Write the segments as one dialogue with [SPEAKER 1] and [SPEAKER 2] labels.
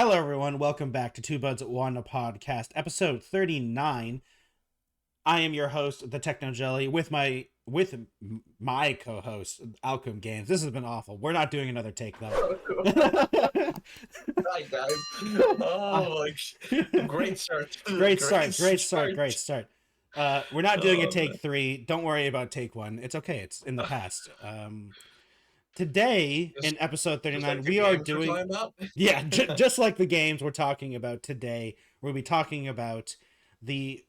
[SPEAKER 1] Hello, everyone. Welcome back to Two Buds at One, a podcast, episode 39. I am your host, the Techno Jelly, with my co-host, Alchem Games. This has been awful. We're not doing another take though.
[SPEAKER 2] Hi guys. Oh, great start.
[SPEAKER 1] Great start. We're not doing a take 3. Don't worry about take 1. It's okay. It's in the past. Today, in episode 39, we are doing... Yeah, just like the games we're talking about today, we'll be talking about the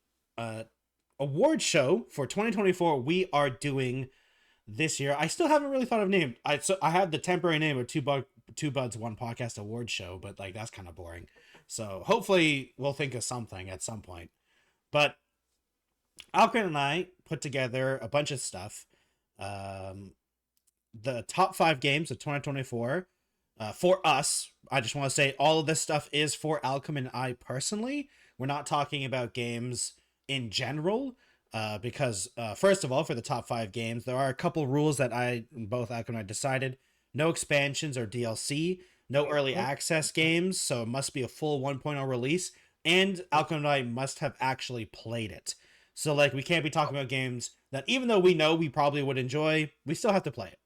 [SPEAKER 1] award show for 2024 we are doing this year. I still haven't really thought of a name. I had the temporary name of Two Buds, One Podcast Award Show, but like that's kind of boring. So hopefully we'll think of something at some point. But Alchem and I put together a bunch of stuff. The top 5 games of 2024 for us. I just want to say all of this stuff is for Alchem and I personally. We're not talking about games in general because first of all, for the top 5 games, there are a couple rules that both Alchem and I decided. No expansions or DLC, no early access games, so it must be a full 1.0 release, and Alchem and I must have actually played it. So like we can't be talking about games that even though we know we probably would enjoy, we still have to play it.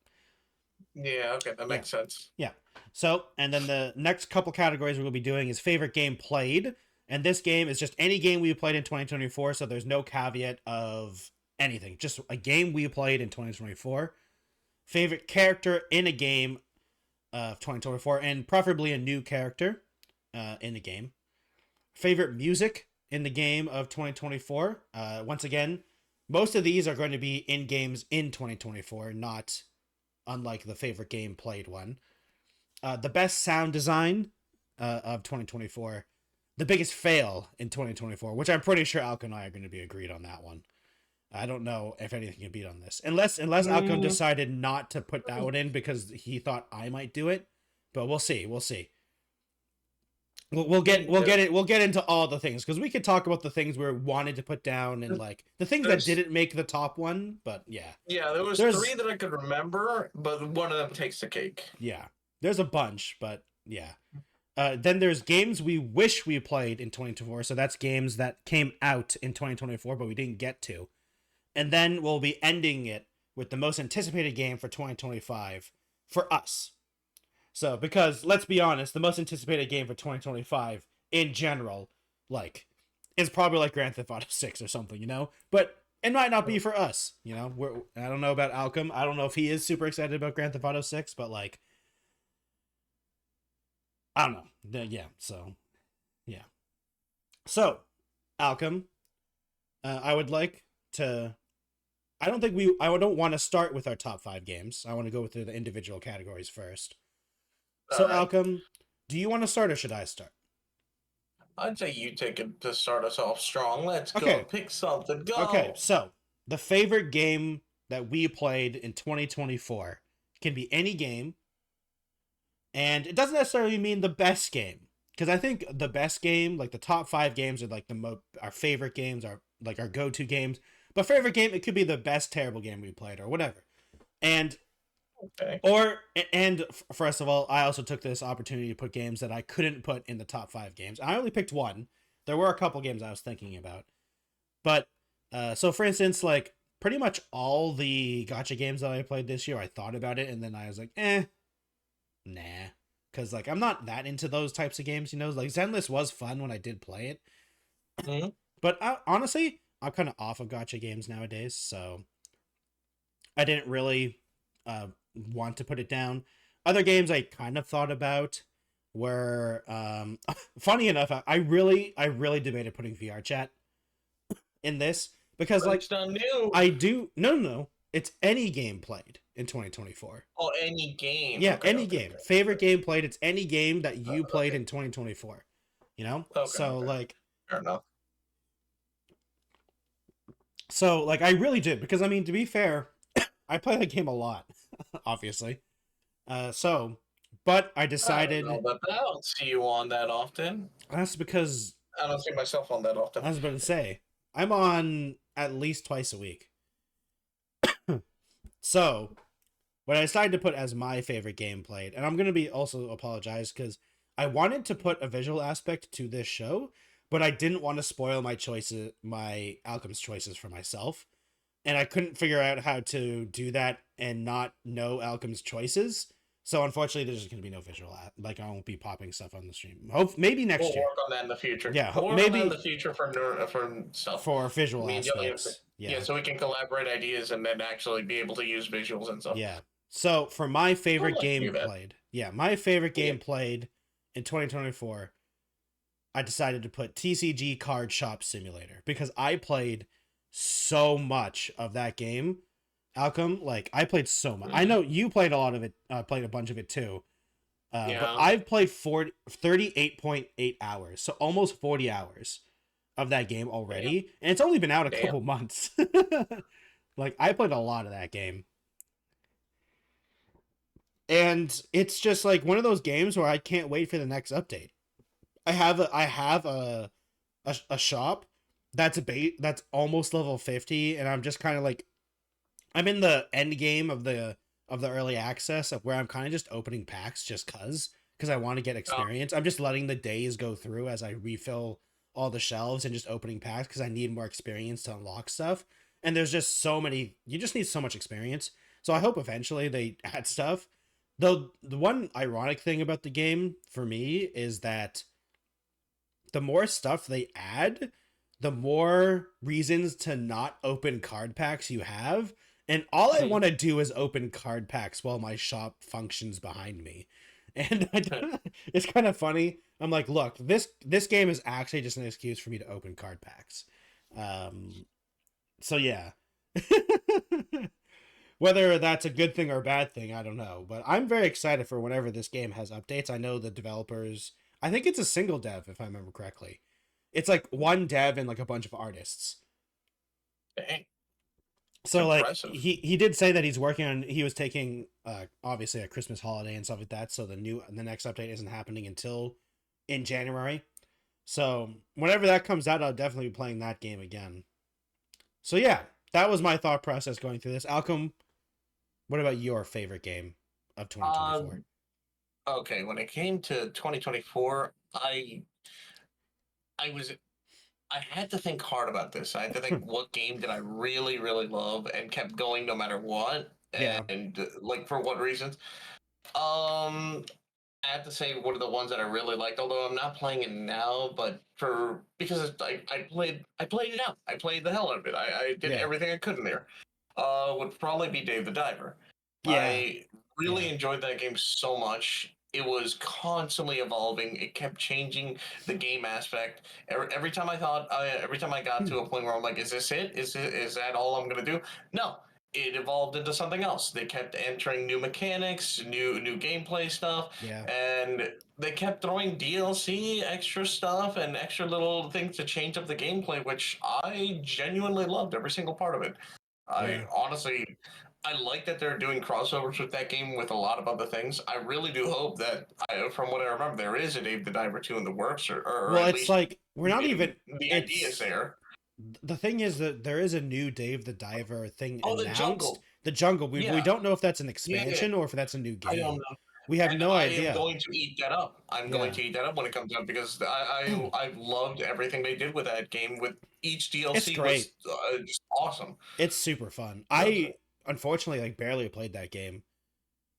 [SPEAKER 2] Yeah, okay, that makes sense.
[SPEAKER 1] Yeah. So, and then the next couple categories we'll be doing is favorite game played. And this game is just any game we played in 2024, so there's no caveat of anything. Just a game we played in 2024. Favorite character in a game of 2024, and preferably a new character in the game. Favorite music in the game of 2024. Once again, most of these are going to be in games in 2024, not unlike the favorite game played one. The best sound design of 2024. The biggest fail in 2024, which I'm pretty sure Alchem and I are going to be agreed on that one. I don't know if anything can beat on this. Unless Alchem decided not to put that one in because he thought I might do it. But we'll see. We'll get into all the things because we could talk about the things we wanted to put down and like the things that didn't make the top one, but yeah.
[SPEAKER 2] Yeah, there's 3 that I could remember, but one of them takes the cake.
[SPEAKER 1] Yeah. There's a bunch, but yeah. Then there's games we wish we played in 2024, so that's games that came out in 2024 but we didn't get to. And then we'll be ending it with the most anticipated game for 2025 for us. So, because, let's be honest, the most anticipated game for 2025, in general, like, is probably like Grand Theft Auto 6 or something, you know? But it might not be for us, you know? I don't know about Alchem. I don't know if he is super excited about Grand Theft Auto 6, but, like, I don't know. Yeah, so, yeah. So, Alchem, I would like to... I don't want to start with our top 5 games. I want to go through the individual categories first. So, Alchem, do you want to start or should I start?
[SPEAKER 2] I'd say you take it to start us off strong. Let's go. Pick something. Go.
[SPEAKER 1] Okay, so the favorite game that we played in 2024 can be any game. And it doesn't necessarily mean the best game. Because I think the best game, like the top 5 games are like our favorite games, are like our go-to games. But favorite game, it could be the best terrible game we played or whatever. And... Okay. First of all, I also took this opportunity to put games that I couldn't put in the top 5 games. I only picked one. There were a couple games I was thinking about. But, so for instance, like, pretty much all the gacha games that I played this year, I thought about it, and then I was like, nah. Because, like, I'm not that into those types of games, you know? Like, Zenless was fun when I did play it. Mm-hmm. But, honestly, I'm kind of off of gacha games nowadays, so I didn't really... want to put it down. Other games I kind of thought about were funny enough, I really debated putting VR chat in this because like I do no it's any game played in 2024.
[SPEAKER 2] Oh, any game.
[SPEAKER 1] Yeah, okay, any game. Favorite game played, it's any game that you played in 2024. You know? Like
[SPEAKER 2] fair enough.
[SPEAKER 1] So like I really did because I mean to be fair, I play that game a lot, obviously. But I decided...
[SPEAKER 2] I don't see you on that often.
[SPEAKER 1] That's because...
[SPEAKER 2] I don't see myself on that often.
[SPEAKER 1] I was about to say. I'm on at least twice a week. So, what I decided to put as my favorite game played, and I'm going to be also apologize because I wanted to put a visual aspect to this show, but I didn't want to spoil my Alchem's choices for myself. And I couldn't figure out how to do that and not know Alchem's choices. So unfortunately, there's just gonna be no visual. Like I won't be popping stuff on the stream. Hope maybe next year.
[SPEAKER 2] We'll work on that in the future.
[SPEAKER 1] Yeah,
[SPEAKER 2] We'll work on that in the future for stuff.
[SPEAKER 1] For visual
[SPEAKER 2] Me and Jillian,
[SPEAKER 1] aspects.
[SPEAKER 2] yeah, so we can collaborate ideas and then actually be able to use visuals and stuff.
[SPEAKER 1] Yeah. So for my favorite game
[SPEAKER 2] that.
[SPEAKER 1] played, my favorite game played in 2024, I decided to put TCG Card Shop Simulator because I played so much of that game. Alchem, like I played so much. I know you played a lot of it, played a bunch of it too. But I've played 38.8 hours, so almost 40 hours of that game already, and it's only been out a couple months. Like I played a lot of that game. And it's just like one of those games where I can't wait for the next update. I have a shop that's that's almost level 50, and I'm just kind of like I'm in the end game of the early access of where I'm kind of just opening packs just cuz I want to get experience. I'm just letting the days go through as I refill all the shelves and just opening packs because I need more experience to unlock stuff. And there's just so many, you just need so much experience. So I hope eventually they add stuff. Though the one ironic thing about the game for me is that the more stuff they add, the more reasons to not open card packs you have. And all I want to do is open card packs while my shop functions behind me. And it's kind of funny. I'm like, look, this game is actually just an excuse for me to open card packs. So yeah. Whether that's a good thing or a bad thing, I don't know. But I'm very excited for whenever this game has updates. I know the developers... I think it's a single dev, if I remember correctly. It's like one dev and like a bunch of artists.
[SPEAKER 2] Dang.
[SPEAKER 1] So impressive. Like he did say that he's working on... He was taking obviously a Christmas holiday and stuff like that. So the next update isn't happening until in January. So whenever that comes out, I'll definitely be playing that game again. So yeah, that was my thought process going through this. Alchem, what about your favorite game of 2024?
[SPEAKER 2] Okay, when it came to 2024, I had to think hard about this. I had to think what game did I really, really love and kept going no matter what, and like for what reasons. I have to say one of the ones that I really liked, although I'm not playing it now, but because I played it out. I played the hell out of it. I did everything I could in there. Would probably be Dave the Diver. Yeah. I really enjoyed that game so much. It was constantly evolving. It kept changing the game aspect. Every time I got to a point where I'm like, is this it? Is that all I'm gonna do? No. It evolved into something else. They kept entering new mechanics, new gameplay stuff, and they kept throwing DLC, extra stuff, and extra little things to change up the gameplay, which I genuinely loved every single part of it. I like that they're doing crossovers with that game with a lot of other things. I really do hope that, from what I remember, there is a Dave the Diver 2 in the works, or
[SPEAKER 1] well, it's like we're not even
[SPEAKER 2] the idea is there.
[SPEAKER 1] The thing is that there is a new Dave the Diver thing announced.
[SPEAKER 2] The Jungle.
[SPEAKER 1] We don't know if that's an expansion or if that's a new game.
[SPEAKER 2] I don't know.
[SPEAKER 1] We have no idea.
[SPEAKER 2] I'm going to eat that up. I'm going to eat that up when it comes out because I loved everything they did with that game. With each DLC,
[SPEAKER 1] it's great.
[SPEAKER 2] Was just awesome.
[SPEAKER 1] It's super fun. I unfortunately barely played that game.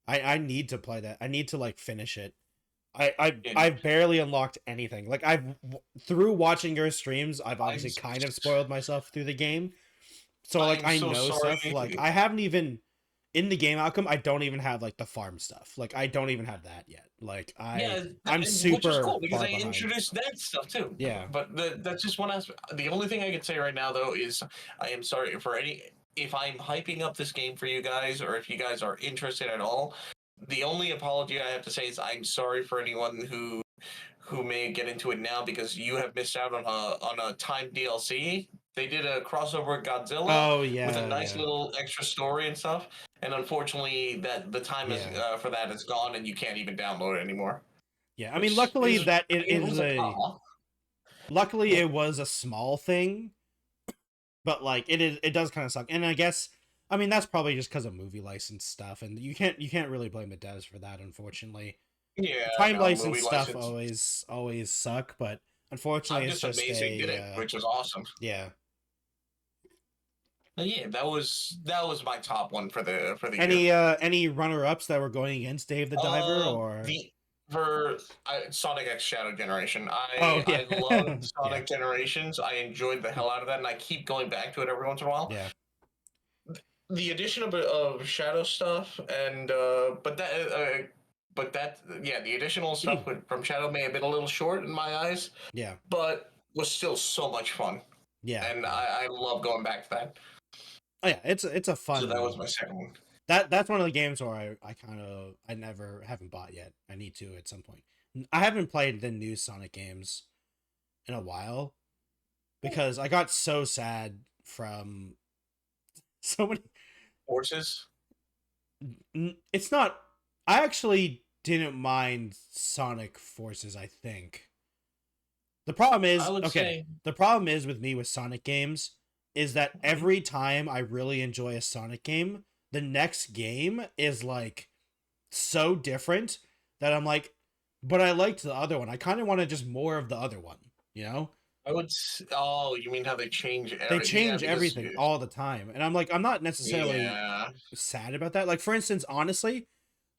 [SPEAKER 1] I need to play that. I need to finish it. I've barely unlocked anything. Like through watching your streams, I've obviously kind of spoiled myself through the game. So I know stuff. Like I haven't even in the game outcome. I don't even have the farm stuff. Like I don't even have that yet. Like I'm super. Which is cool
[SPEAKER 2] because they introduced that stuff too.
[SPEAKER 1] Yeah.
[SPEAKER 2] But that's just one aspect. The only thing I can say right now though is I am sorry for if I'm hyping up this game for you guys or if you guys are interested at all. The only apology I have to say is I'm sorry for anyone who may get into it now because you have missed out on a timed DLC. They did a crossover with Godzilla with a nice little extra story and stuff. And unfortunately, that the time for that is gone and you can't even download it anymore.
[SPEAKER 1] Yeah, I mean, luckily it was a small thing, but it does kind of suck. And I guess. I mean, that's probably just because of movie license stuff, and you can't really blame the devs for that, unfortunately.
[SPEAKER 2] Yeah,
[SPEAKER 1] time
[SPEAKER 2] no,
[SPEAKER 1] license
[SPEAKER 2] movie
[SPEAKER 1] stuff
[SPEAKER 2] license.
[SPEAKER 1] always suck, but unfortunately,
[SPEAKER 2] I'm
[SPEAKER 1] it's
[SPEAKER 2] just
[SPEAKER 1] just
[SPEAKER 2] amazing did it,
[SPEAKER 1] a
[SPEAKER 2] which was awesome.
[SPEAKER 1] yeah.
[SPEAKER 2] But yeah, that was my top one for the year.
[SPEAKER 1] Any runner ups that were going against Dave the Diver or
[SPEAKER 2] The for Sonic X Shadow Generation.
[SPEAKER 1] oh yeah
[SPEAKER 2] I loved
[SPEAKER 1] yeah
[SPEAKER 2] Sonic Generations. I enjoyed the hell out of that, and I keep going back to it every once in a while.
[SPEAKER 1] yeah
[SPEAKER 2] The addition of Shadow stuff and but that yeah, the additional stuff from Shadow may have been a little short in my eyes,
[SPEAKER 1] yeah
[SPEAKER 2] but was still so much fun,
[SPEAKER 1] yeah
[SPEAKER 2] and
[SPEAKER 1] yeah.
[SPEAKER 2] I love going back to that.
[SPEAKER 1] Oh yeah, it's a
[SPEAKER 2] So that was
[SPEAKER 1] fun
[SPEAKER 2] my second one.
[SPEAKER 1] that's one of the games where I kind of I never haven't bought yet. I need to at some point. I haven't played the new Sonic games in a while because I got so sad from so many.
[SPEAKER 2] Forces.
[SPEAKER 1] It's not. I actually didn't mind Sonic Forces. I think the problem
[SPEAKER 2] I
[SPEAKER 1] is
[SPEAKER 2] would
[SPEAKER 1] okay.
[SPEAKER 2] say
[SPEAKER 1] The problem is with me with Sonic games is that every time I really enjoy a Sonic game, the next game is like so different that I'm like, but I liked the other one. I kind of wanted just more of the other one, you know?
[SPEAKER 2] oh, you mean how they change
[SPEAKER 1] They
[SPEAKER 2] every yeah,
[SPEAKER 1] change
[SPEAKER 2] because
[SPEAKER 1] everything all the time. And I'm like, I'm not necessarily
[SPEAKER 2] yeah.
[SPEAKER 1] sad about that. Like, for instance, honestly,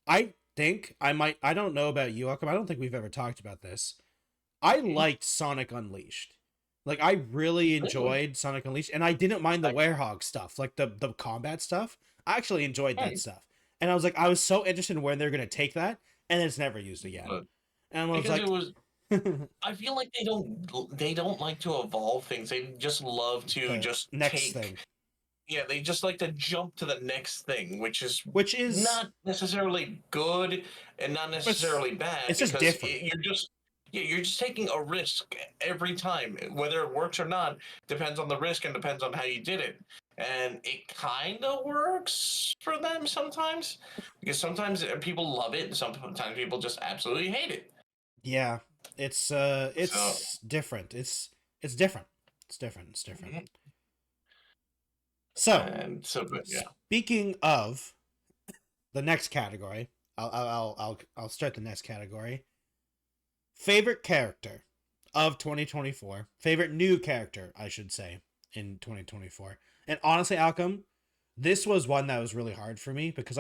[SPEAKER 1] I think I don't know about you, Alchem. I don't think we've ever talked about this. I liked Sonic Unleashed. Like, I really
[SPEAKER 2] Really?
[SPEAKER 1] enjoyed Sonic Unleashed, and I didn't mind the
[SPEAKER 2] Like,
[SPEAKER 1] Werehog stuff, like the combat stuff. I actually enjoyed that
[SPEAKER 2] hey,
[SPEAKER 1] stuff. And I was like, I was so interested in where they're going to take that, and it's never used again.
[SPEAKER 2] but
[SPEAKER 1] And I was
[SPEAKER 2] because it
[SPEAKER 1] like,
[SPEAKER 2] was I feel like they don't like to evolve things. They just love to
[SPEAKER 1] the
[SPEAKER 2] just
[SPEAKER 1] next
[SPEAKER 2] take
[SPEAKER 1] thing,
[SPEAKER 2] yeah, they just like to jump to the next thing, which is
[SPEAKER 1] which is,
[SPEAKER 2] not necessarily good and not
[SPEAKER 1] it's,
[SPEAKER 2] necessarily bad
[SPEAKER 1] it's just
[SPEAKER 2] because
[SPEAKER 1] different.
[SPEAKER 2] you're just taking a risk every time. Whether it works or not depends on the risk and depends on how you did it. And it kind of works for them sometimes because sometimes people love it and sometimes people just absolutely hate it.
[SPEAKER 1] Yeah,
[SPEAKER 2] So,
[SPEAKER 1] it's different. It's different. It's different. It's different.
[SPEAKER 2] mhm.
[SPEAKER 1] So,
[SPEAKER 2] And so, but yeah.
[SPEAKER 1] speaking of the next category, I'll start the next category. Favorite character of 2024. Favorite new character, I should say, in 2024. And honestly, Alchem, this was one that was really hard for me because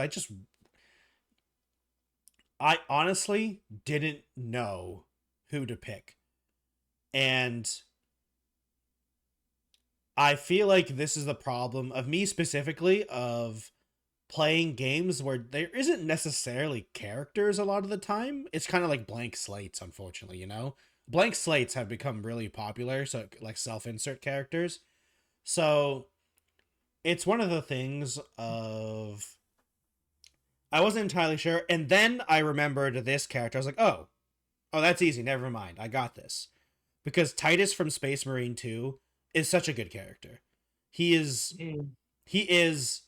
[SPEAKER 1] I honestly didn't know who to pick. And I feel like this is the problem of me specifically of playing games where there isn't necessarily characters a lot of the time. It's kind of like blank slates, unfortunately, you know? Blank slates have become really popular, so like self-insert characters. So it's one of the things of I wasn't entirely sure, and then I remembered this character. I was like, oh, that's easy. Never mind. I got this because Titus from Space Marine 2 is such a good character. He is
[SPEAKER 2] Mm.
[SPEAKER 1] he is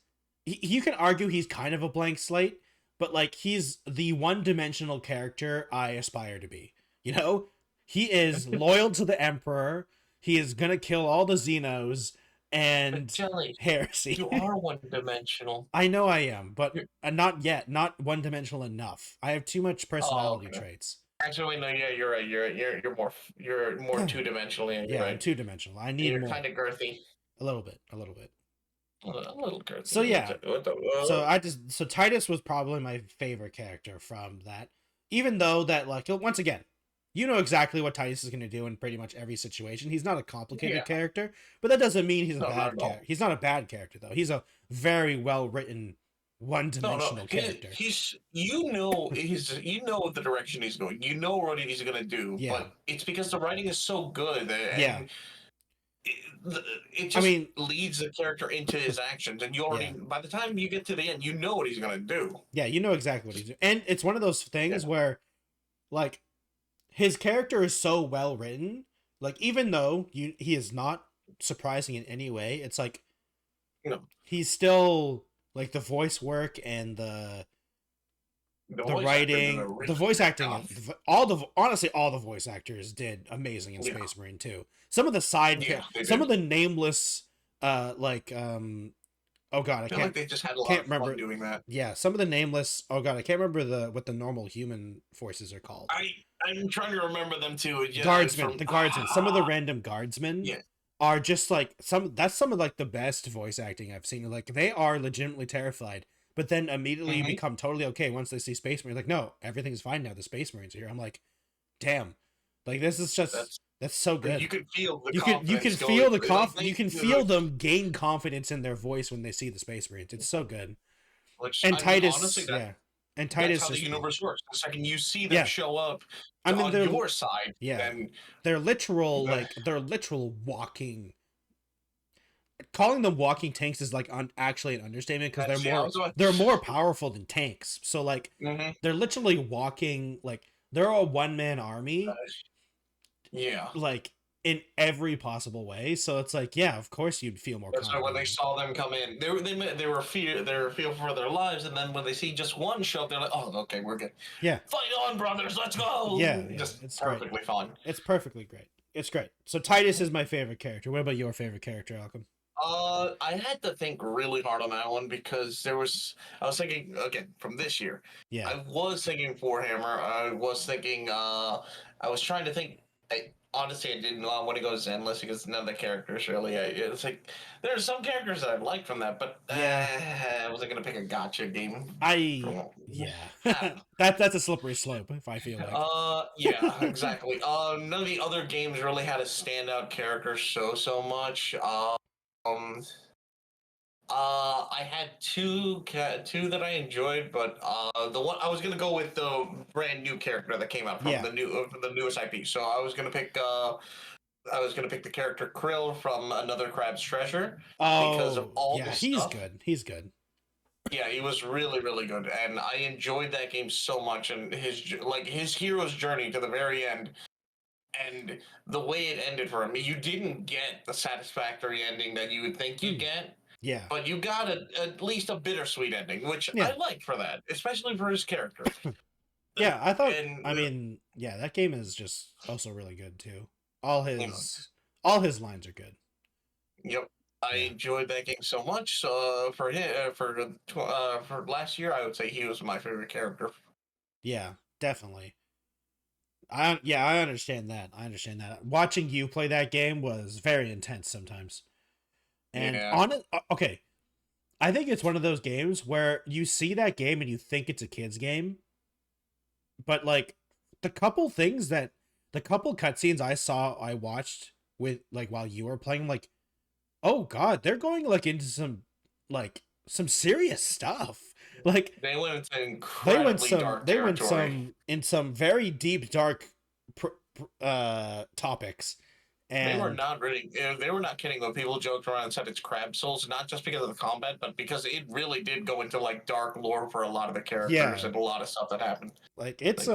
[SPEAKER 1] you can argue he's kind of a blank slate, but like he's the one-dimensional character I aspire to be. You know? He is loyal to the Emperor. He is going to kill all the Xenos
[SPEAKER 2] But
[SPEAKER 1] and
[SPEAKER 2] Jelly,
[SPEAKER 1] heresy.
[SPEAKER 2] you are one dimensional.
[SPEAKER 1] I know I am, but not yet. Not one-dimensional enough. I have too much
[SPEAKER 2] Oh,
[SPEAKER 1] personality
[SPEAKER 2] okay.
[SPEAKER 1] traits.
[SPEAKER 2] Actually, no. Yeah, you're right. You're more two dimensional. Yeah, you're
[SPEAKER 1] Yeah, I'm
[SPEAKER 2] right.
[SPEAKER 1] two-dimensional. I
[SPEAKER 2] And
[SPEAKER 1] need
[SPEAKER 2] you're
[SPEAKER 1] more.
[SPEAKER 2] kind of girthy.
[SPEAKER 1] A little bit. A little bit.
[SPEAKER 2] A little girthy.
[SPEAKER 1] So yeah,
[SPEAKER 2] What
[SPEAKER 1] so Titus was probably my favorite character from that. Even though that like once again, you know exactly what Titus is going to do in pretty much every situation. He's not a complicated
[SPEAKER 2] yeah.
[SPEAKER 1] character, but that doesn't mean he's a
[SPEAKER 2] No, not
[SPEAKER 1] bad
[SPEAKER 2] at all.
[SPEAKER 1] character. He's not a bad character though. He's a very well written
[SPEAKER 2] No,
[SPEAKER 1] one-dimensional character.
[SPEAKER 2] he's you know the direction he's going. You know what he's gonna do,
[SPEAKER 1] Yeah.
[SPEAKER 2] but it's because the writing is so good
[SPEAKER 1] Yeah.
[SPEAKER 2] and it
[SPEAKER 1] I
[SPEAKER 2] just
[SPEAKER 1] mean,
[SPEAKER 2] leads the character into his actions, and you already
[SPEAKER 1] yeah.
[SPEAKER 2] by the time you get to the end, you know what he's gonna do.
[SPEAKER 1] Yeah, you know exactly what he's doing. And it's one of those
[SPEAKER 2] Yeah.
[SPEAKER 1] things where like his character is so well written, like even though he is not surprising in any way, it's like
[SPEAKER 2] No,
[SPEAKER 1] he's still like the voice work and the
[SPEAKER 2] voice actor did
[SPEAKER 1] writing,
[SPEAKER 2] a
[SPEAKER 1] the
[SPEAKER 2] really
[SPEAKER 1] voice
[SPEAKER 2] good
[SPEAKER 1] acting,
[SPEAKER 2] job.
[SPEAKER 1] honestly all the voice actors did amazing in
[SPEAKER 2] Yeah,
[SPEAKER 1] Space Marine 2. Some of the side
[SPEAKER 2] yeah, they
[SPEAKER 1] some
[SPEAKER 2] did.
[SPEAKER 1] of the nameless Oh god,
[SPEAKER 2] I feel like they just had a lot
[SPEAKER 1] can't
[SPEAKER 2] of fun
[SPEAKER 1] remember
[SPEAKER 2] doing that.
[SPEAKER 1] Yeah, some of the nameless. Oh god, I can't remember what the normal human voices are called.
[SPEAKER 2] I'm trying to remember them too. Yeah,
[SPEAKER 1] Guardsmen, the guardsmen. Some of the random guardsmen
[SPEAKER 2] yeah.
[SPEAKER 1] are just like that's some of like the best voice acting I've seen. Like they are legitimately terrified, but then immediately become totally okay once they see Space Marines. Like, no, everything's fine now. The Space Marines are here. I'm like, damn, like this is just that's so good.
[SPEAKER 2] You could feel the
[SPEAKER 1] you can feel you can feel them gain confidence in their voice when they see the Space Marines. It's so good. And Titus, honestly, and Titus,
[SPEAKER 2] that's how the universe works. The second you see them show up on your side, then
[SPEAKER 1] they're literal they're literal walking. Calling them walking tanks is like actually an understatement because they're more powerful than tanks. So like they're literally walking, like they're a one-man army. Like in every possible way. So it's like, yeah, of course you'd feel more confident.
[SPEAKER 2] So when they saw them come in, they were fearful for their lives, and then when they see just one show up, they're like, oh, okay, we're good.
[SPEAKER 1] Yeah.
[SPEAKER 2] Fight on, brothers, let's go.
[SPEAKER 1] Yeah,
[SPEAKER 2] just
[SPEAKER 1] it's
[SPEAKER 2] perfectly fun.
[SPEAKER 1] It's perfectly great. It's great. So Titus is my favorite character. What about your favorite character, Alchem?
[SPEAKER 2] I had to think really hard on that one because I was thinking, again, from this year.
[SPEAKER 1] Yeah.
[SPEAKER 2] I was thinking Warhammer. I was thinking, I was trying to think, honestly, I didn't want to go Zenless because none of the characters really. It's like there's some characters that I like from that, but I wasn't gonna pick a gotcha game.
[SPEAKER 1] That's a slippery slope. If I feel like.
[SPEAKER 2] Yeah, exactly. None of the other games really had a standout character so much. I had two that I enjoyed, but the one I was gonna go with the brand new character that came out from the newest IP. So I was gonna pick the character Krill from Another Crab's Treasure because of all the stuff.
[SPEAKER 1] He's good.
[SPEAKER 2] Yeah, he was really, really good, and I enjoyed that game so much, and his hero's journey to the very end. And the way it ended for him, you didn't get the satisfactory ending that you would think you'd get.
[SPEAKER 1] Yeah.
[SPEAKER 2] But you got at least a bittersweet ending, which I like for that, especially for his character.
[SPEAKER 1] Yeah, I thought. That game is just also really good too. All his lines are good.
[SPEAKER 2] Yep, I enjoyed that game so much. So for last year, I would say he was my favorite character.
[SPEAKER 1] Yeah, definitely. I understand that. Watching you play that game was very intense sometimes. And I think it's one of those games where you see that game and you think it's a kid's game, but like the couple cutscenes I watched with like while you were playing, like, oh god, they're going like into some serious stuff. Like
[SPEAKER 2] they went into incredibly dark territory.
[SPEAKER 1] in some very deep dark topics. And
[SPEAKER 2] they were not kidding when people joked around and said it's Crab Souls, not just because of the combat, but because it really did go into like dark lore for a lot of the characters and a lot of stuff that happened.
[SPEAKER 1] Like it's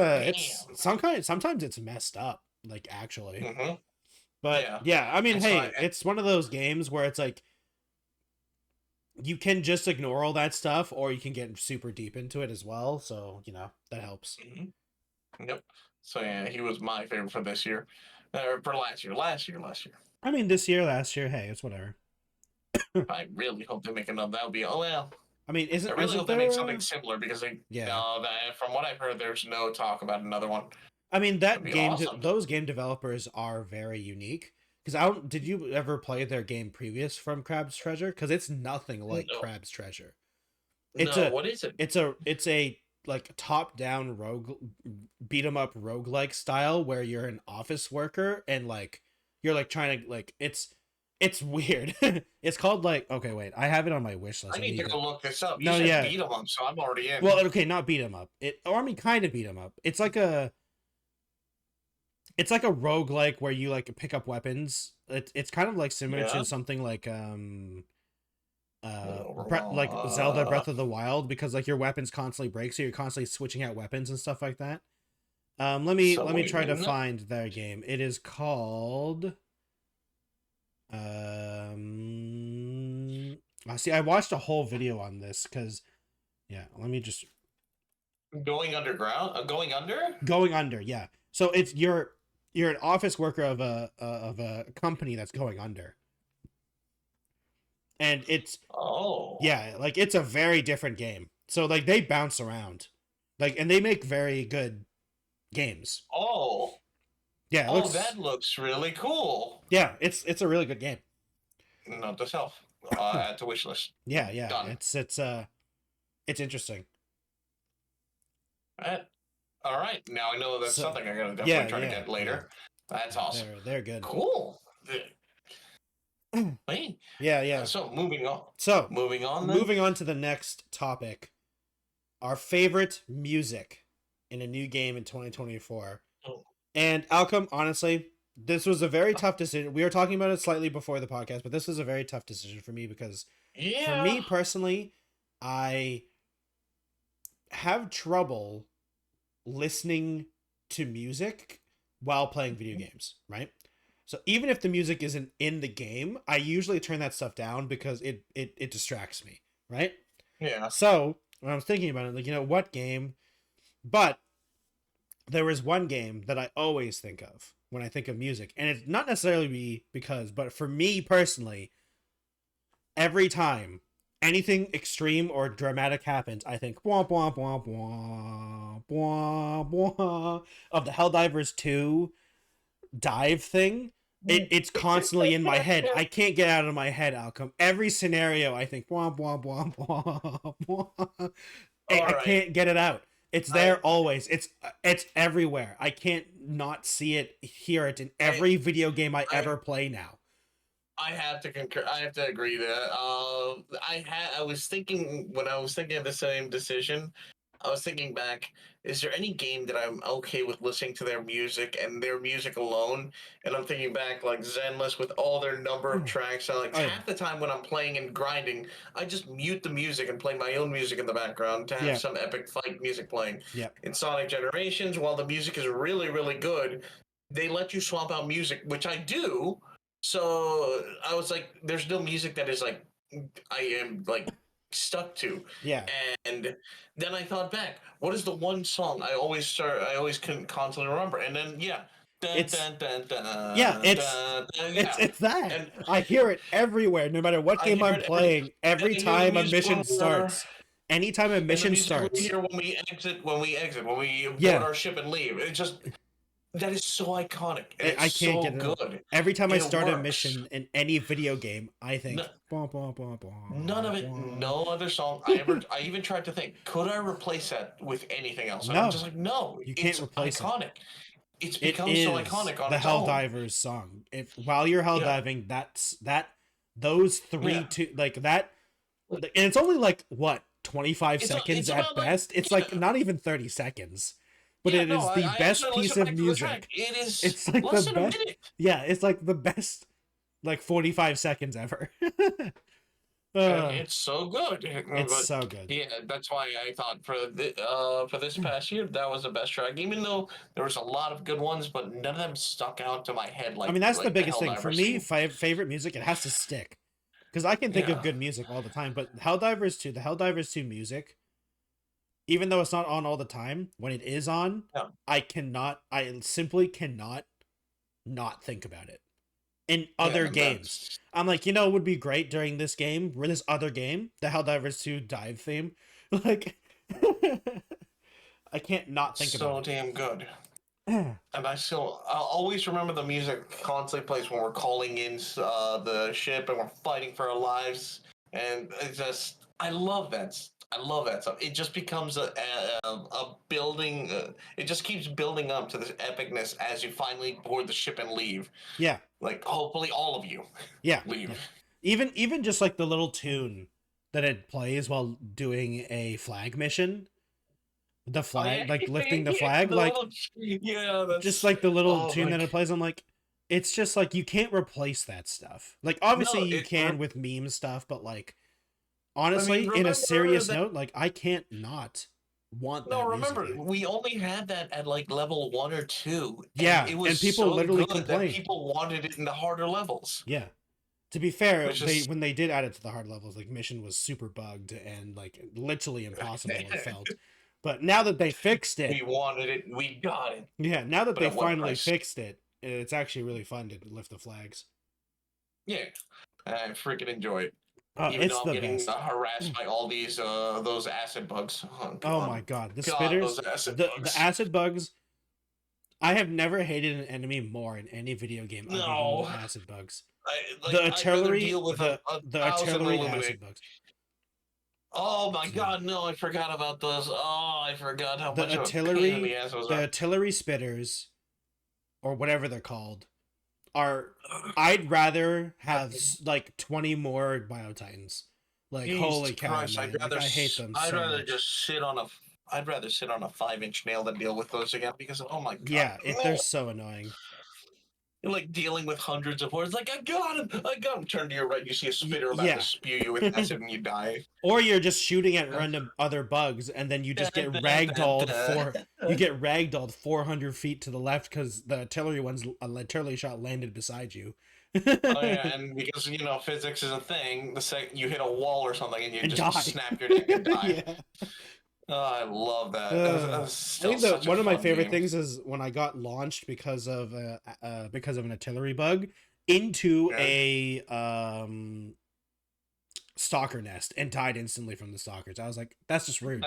[SPEAKER 1] sometimes it's messed up, like actually. But I mean, it's one of those games where it's like you can just ignore all that stuff, or you can get super deep into it as well. So that helps.
[SPEAKER 2] Yep. So yeah, he was my favorite for this year. For last year.
[SPEAKER 1] I mean, this year, last year, hey, it's whatever.
[SPEAKER 2] I really hope they make another. That would be I
[SPEAKER 1] mean,
[SPEAKER 2] I really hope they make something similar because from what I've heard, there's no talk about another one.
[SPEAKER 1] I mean, those game developers are very unique. Because did you ever play their game previous from Crab's Treasure? Because it's nothing like Crab's Treasure.
[SPEAKER 2] What is it?
[SPEAKER 1] It's a like top-down beat 'em up roguelike style where you're an office worker and like you're like trying to like it's weird. It's called like, okay, wait, I have it on my wish list.
[SPEAKER 2] I need to go look this up. You said beat 'em up, so I'm already in.
[SPEAKER 1] Well, okay, not beat 'em up. Kind of beat 'em up. It's like a roguelike where you like pick up weapons. It's kind of like similar to something like like Zelda Breath of the Wild, because like your weapons constantly break, so you're constantly switching out weapons and stuff like that. Let me try to find their game. It is called see, I watched a whole video on this because let me just
[SPEAKER 2] going underground, going under.
[SPEAKER 1] Yeah, so it's you're an office worker of a company that's going under. and it's
[SPEAKER 2] Oh.
[SPEAKER 1] yeah, like it's a very different game. So like they bounce around, like, and they make very good games.
[SPEAKER 2] Oh.
[SPEAKER 1] Yeah, it
[SPEAKER 2] Oh,
[SPEAKER 1] looks
[SPEAKER 2] that looks really cool.
[SPEAKER 1] yeah, it's a really good game.
[SPEAKER 2] Note to self. Add to wish list.
[SPEAKER 1] Yeah, yeah,
[SPEAKER 2] Done.
[SPEAKER 1] it's interesting.
[SPEAKER 2] All right. Now I know that's
[SPEAKER 1] So,
[SPEAKER 2] something I'm gonna definitely try to get later. That's awesome.
[SPEAKER 1] They're good.
[SPEAKER 2] Cool. Hey.
[SPEAKER 1] Yeah.
[SPEAKER 2] So moving on.
[SPEAKER 1] So
[SPEAKER 2] moving on.
[SPEAKER 1] Moving on to the next topic. Our favorite music in a new game in 2024.
[SPEAKER 2] Oh.
[SPEAKER 1] And Alchem, honestly, this was a very tough decision. We were talking about it slightly before the podcast, but this was a very tough decision for me because for me personally, I have trouble listening to music while playing video games, right? So even if the music isn't in the game, I usually turn that stuff down because it distracts me, right?
[SPEAKER 2] Yeah.
[SPEAKER 1] So when I was thinking about it, like, what game? But there is one game that I always think of when I think of music, and it's not necessarily but for me personally, every time anything extreme or dramatic happens, I think womp womp womp womp womp womp of the Helldivers 2 dive thing. It's constantly in my head. I can't get out of my head, Alchem. Every scenario, I think womp womp womp womp womp. I can't get it out. It's there always. It's everywhere. I can't not see it, hear it in every video game I ever play now.
[SPEAKER 2] I have to concur. I have to agree that I was thinking when I was thinking of the same decision. I was thinking back. Is there any game that I'm okay with listening to their music and their music alone? And I'm thinking back like Zenless with all their number of tracks. And like half the time when I'm playing and grinding, I just mute the music and play my own music in the background to have some epic fight music playing.
[SPEAKER 1] Yeah.
[SPEAKER 2] In Sonic Generations, while the music is really, really good, they let you swap out music, which I do. So I was like, there's no music that is like I am like stuck to.
[SPEAKER 1] Yeah.
[SPEAKER 2] And then I thought back, what is the one song I always couldn't constantly remember? And then
[SPEAKER 1] it's that. And I hear it everywhere, no matter what game I'm playing. Every time a mission starts. Anytime a mission starts.
[SPEAKER 2] Here when we exit, when we board our ship and leave. It just that is so iconic. And I can't get good.
[SPEAKER 1] Every time I start a mission in any video game, I think
[SPEAKER 2] none of it. No other song. I even tried to think, could I replace that with anything else? And I'm just like, no,
[SPEAKER 1] you can't replace
[SPEAKER 2] iconic.
[SPEAKER 1] It.
[SPEAKER 2] It's become so iconic on
[SPEAKER 1] the
[SPEAKER 2] its own.
[SPEAKER 1] Helldivers song. While you're helldiving, those three like that, and it's only like what 25 seconds at best. It's like not even 30 seconds. But it is the best piece of music.
[SPEAKER 2] It is.
[SPEAKER 1] It's like the best. Yeah, it's like the best, like 45 seconds ever.
[SPEAKER 2] It's so good.
[SPEAKER 1] It's so good.
[SPEAKER 2] Yeah, that's why I thought for this past year that was the best track. Even though there was a lot of good ones, but none of them stuck out to my head. Like
[SPEAKER 1] that's the biggest thing for me. Favorite music, it has to stick, because I can think of good music all the time. But the Helldivers 2 music. Even though it's not on all the time, when it is on, I simply cannot not think about it. In other games. I'm like, it would be great during this game, or this other game, the Helldivers 2 dive theme. Like, I can't not think about it.
[SPEAKER 2] So damn good. And I'll always remember the music constantly plays when we're calling in the ship and we're fighting for our lives. And it's just, I love that stuff. It just becomes a building. It just keeps building up to this epicness as you finally board the ship and leave.
[SPEAKER 1] Yeah.
[SPEAKER 2] Like hopefully all of you.
[SPEAKER 1] Yeah.
[SPEAKER 2] Leave.
[SPEAKER 1] Yeah. Even just like the little tune that it plays while doing a flag mission. The flag, like lifting the flag, just like the little tune that it plays. I'm like, it's just like you can't replace that stuff. Like obviously you can with meme stuff, but like. Honestly, in a serious note, like I can't not want that. No,
[SPEAKER 2] remember, we only had that at like level 1 or 2.
[SPEAKER 1] Yeah, and people so literally complained.
[SPEAKER 2] People wanted it in the harder levels.
[SPEAKER 1] Yeah. To be fair, when they did add it to the hard levels, like mission was super bugged and like literally impossible. It felt. But now that they fixed it,
[SPEAKER 2] we wanted it, we got it.
[SPEAKER 1] Yeah, now that they finally fixed it, it's actually really fun to lift the flags.
[SPEAKER 2] Yeah, I freaking enjoy it. Even
[SPEAKER 1] It's
[SPEAKER 2] though I'm
[SPEAKER 1] the
[SPEAKER 2] getting
[SPEAKER 1] best.
[SPEAKER 2] harassed by all these those acid bugs. Oh
[SPEAKER 1] Oh
[SPEAKER 2] god,
[SPEAKER 1] my god, the
[SPEAKER 2] god,
[SPEAKER 1] spitters,
[SPEAKER 2] those acid
[SPEAKER 1] the
[SPEAKER 2] bugs.
[SPEAKER 1] acid bugs. I have never hated an enemy more in any video game other than
[SPEAKER 2] No,
[SPEAKER 1] the acid bugs.
[SPEAKER 2] I'd rather deal with a
[SPEAKER 1] The
[SPEAKER 2] thousand
[SPEAKER 1] artillery
[SPEAKER 2] illuminate.
[SPEAKER 1] acid bugs.
[SPEAKER 2] Oh my
[SPEAKER 1] Dude.
[SPEAKER 2] god, no, I forgot about those. Oh, I forgot how
[SPEAKER 1] The
[SPEAKER 2] much of a pain in
[SPEAKER 1] artillery,
[SPEAKER 2] the ass those
[SPEAKER 1] the
[SPEAKER 2] are.
[SPEAKER 1] artillery spitters, or whatever they're called, are. I'd rather have like 20 more Biotitans. Like holy
[SPEAKER 2] Jesus
[SPEAKER 1] cow,
[SPEAKER 2] Christ,
[SPEAKER 1] man! Like I hate them
[SPEAKER 2] I'd
[SPEAKER 1] so
[SPEAKER 2] rather
[SPEAKER 1] much.
[SPEAKER 2] just sit on a, I'd rather sit on a 5-inch nail than deal with those again because oh my god,
[SPEAKER 1] Yeah, they're so annoying.
[SPEAKER 2] you're like dealing with hundreds of hordes. Like I got him. Turn to your right, you see a spitter about to
[SPEAKER 1] Yeah.
[SPEAKER 2] spew you with acid, and you die.
[SPEAKER 1] Or you're just shooting at random other bugs, and then you just get you get ragdolled 400 feet to the left because the artillery shot landed beside you.
[SPEAKER 2] Oh yeah, and because physics is a thing, the second you hit a wall or something, and you
[SPEAKER 1] And
[SPEAKER 2] just
[SPEAKER 1] die.
[SPEAKER 2] snap your neck and die.
[SPEAKER 1] Yeah.
[SPEAKER 2] Oh, I love that. That was
[SPEAKER 1] I
[SPEAKER 2] still
[SPEAKER 1] think
[SPEAKER 2] such a
[SPEAKER 1] one of my
[SPEAKER 2] fun
[SPEAKER 1] favorite
[SPEAKER 2] game.
[SPEAKER 1] things is when I got launched because of an artillery bug into
[SPEAKER 2] Yeah.
[SPEAKER 1] a stalker nest and died instantly from the stalkers. I was like, that's just rude.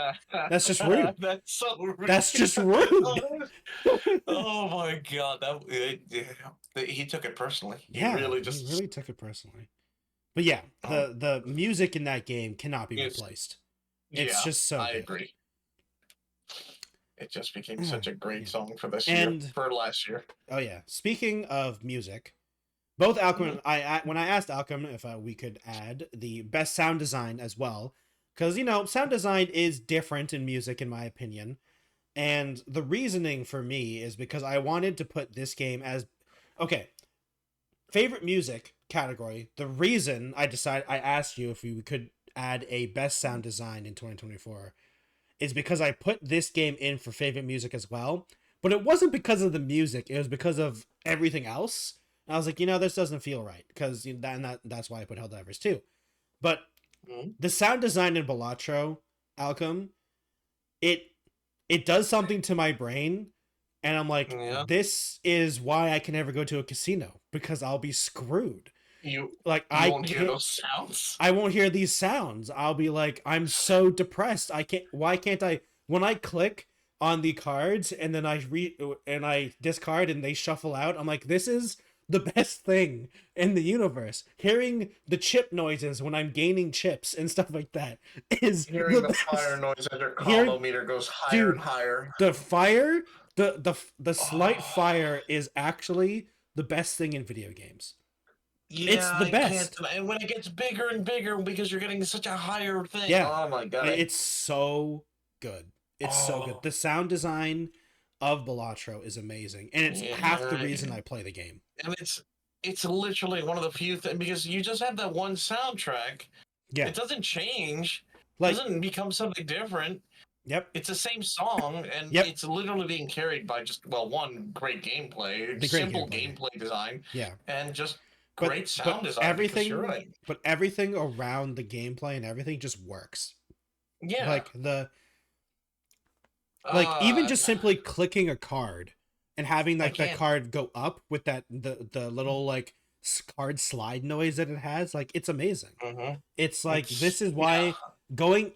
[SPEAKER 1] That's just rude.
[SPEAKER 2] That's so rude.
[SPEAKER 1] That's just rude.
[SPEAKER 2] Oh my god, he took it personally. He really
[SPEAKER 1] took it personally. But yeah, the music in that game cannot be replaced. It's just so
[SPEAKER 2] I
[SPEAKER 1] good.
[SPEAKER 2] agree. It just became such a great song for this year, for last year.
[SPEAKER 1] Oh yeah. Speaking of music, both Alchem, when I asked Alchem if we could add the best sound design as well, because sound design is different in music in my opinion, and the reasoning for me is because I wanted to put this game as favorite music category. The reason I asked you if we could add a best sound design in 2024 is because I put this game in for favorite music as well, but it wasn't because of the music, it was because of everything else. And I was like, this doesn't feel right, because that's why I put Helldivers too. But the sound design in Balatro, Alchem, it does something to my brain, and I'm like, this is why I can never go to a casino, because I'll be screwed. I won't hear those sounds. I won't hear these sounds. I'll be like, I'm so depressed. Why can't I? When I click on the cards and then I discard and they shuffle out, I'm like, this is the best thing in the universe. Hearing the chip noises when I'm gaining chips and stuff like that is
[SPEAKER 2] hearing the fire noise as your combo meter goes higher and higher.
[SPEAKER 1] The fire, the slight fire is actually the best thing in video games.
[SPEAKER 2] Yeah, it's the best. And when it gets bigger and bigger because you're getting such a higher thing. Yeah. Oh my god.
[SPEAKER 1] It's so good. It's so good. The sound design of Balatro is amazing. And it's half the reason I play the game.
[SPEAKER 2] And it's literally one of the few things, because you just have that one soundtrack. Yeah. It doesn't change. It doesn't become something different.
[SPEAKER 1] Yep.
[SPEAKER 2] It's the same song, and it's literally being carried by just, one, great gameplay, simple gameplay design. Yeah. And just great sound design.
[SPEAKER 1] But everything around the gameplay and everything just works.
[SPEAKER 2] Yeah.
[SPEAKER 1] Even just simply clicking a card and having that card go up with the little card slide noise that it has, it's amazing. It's this is why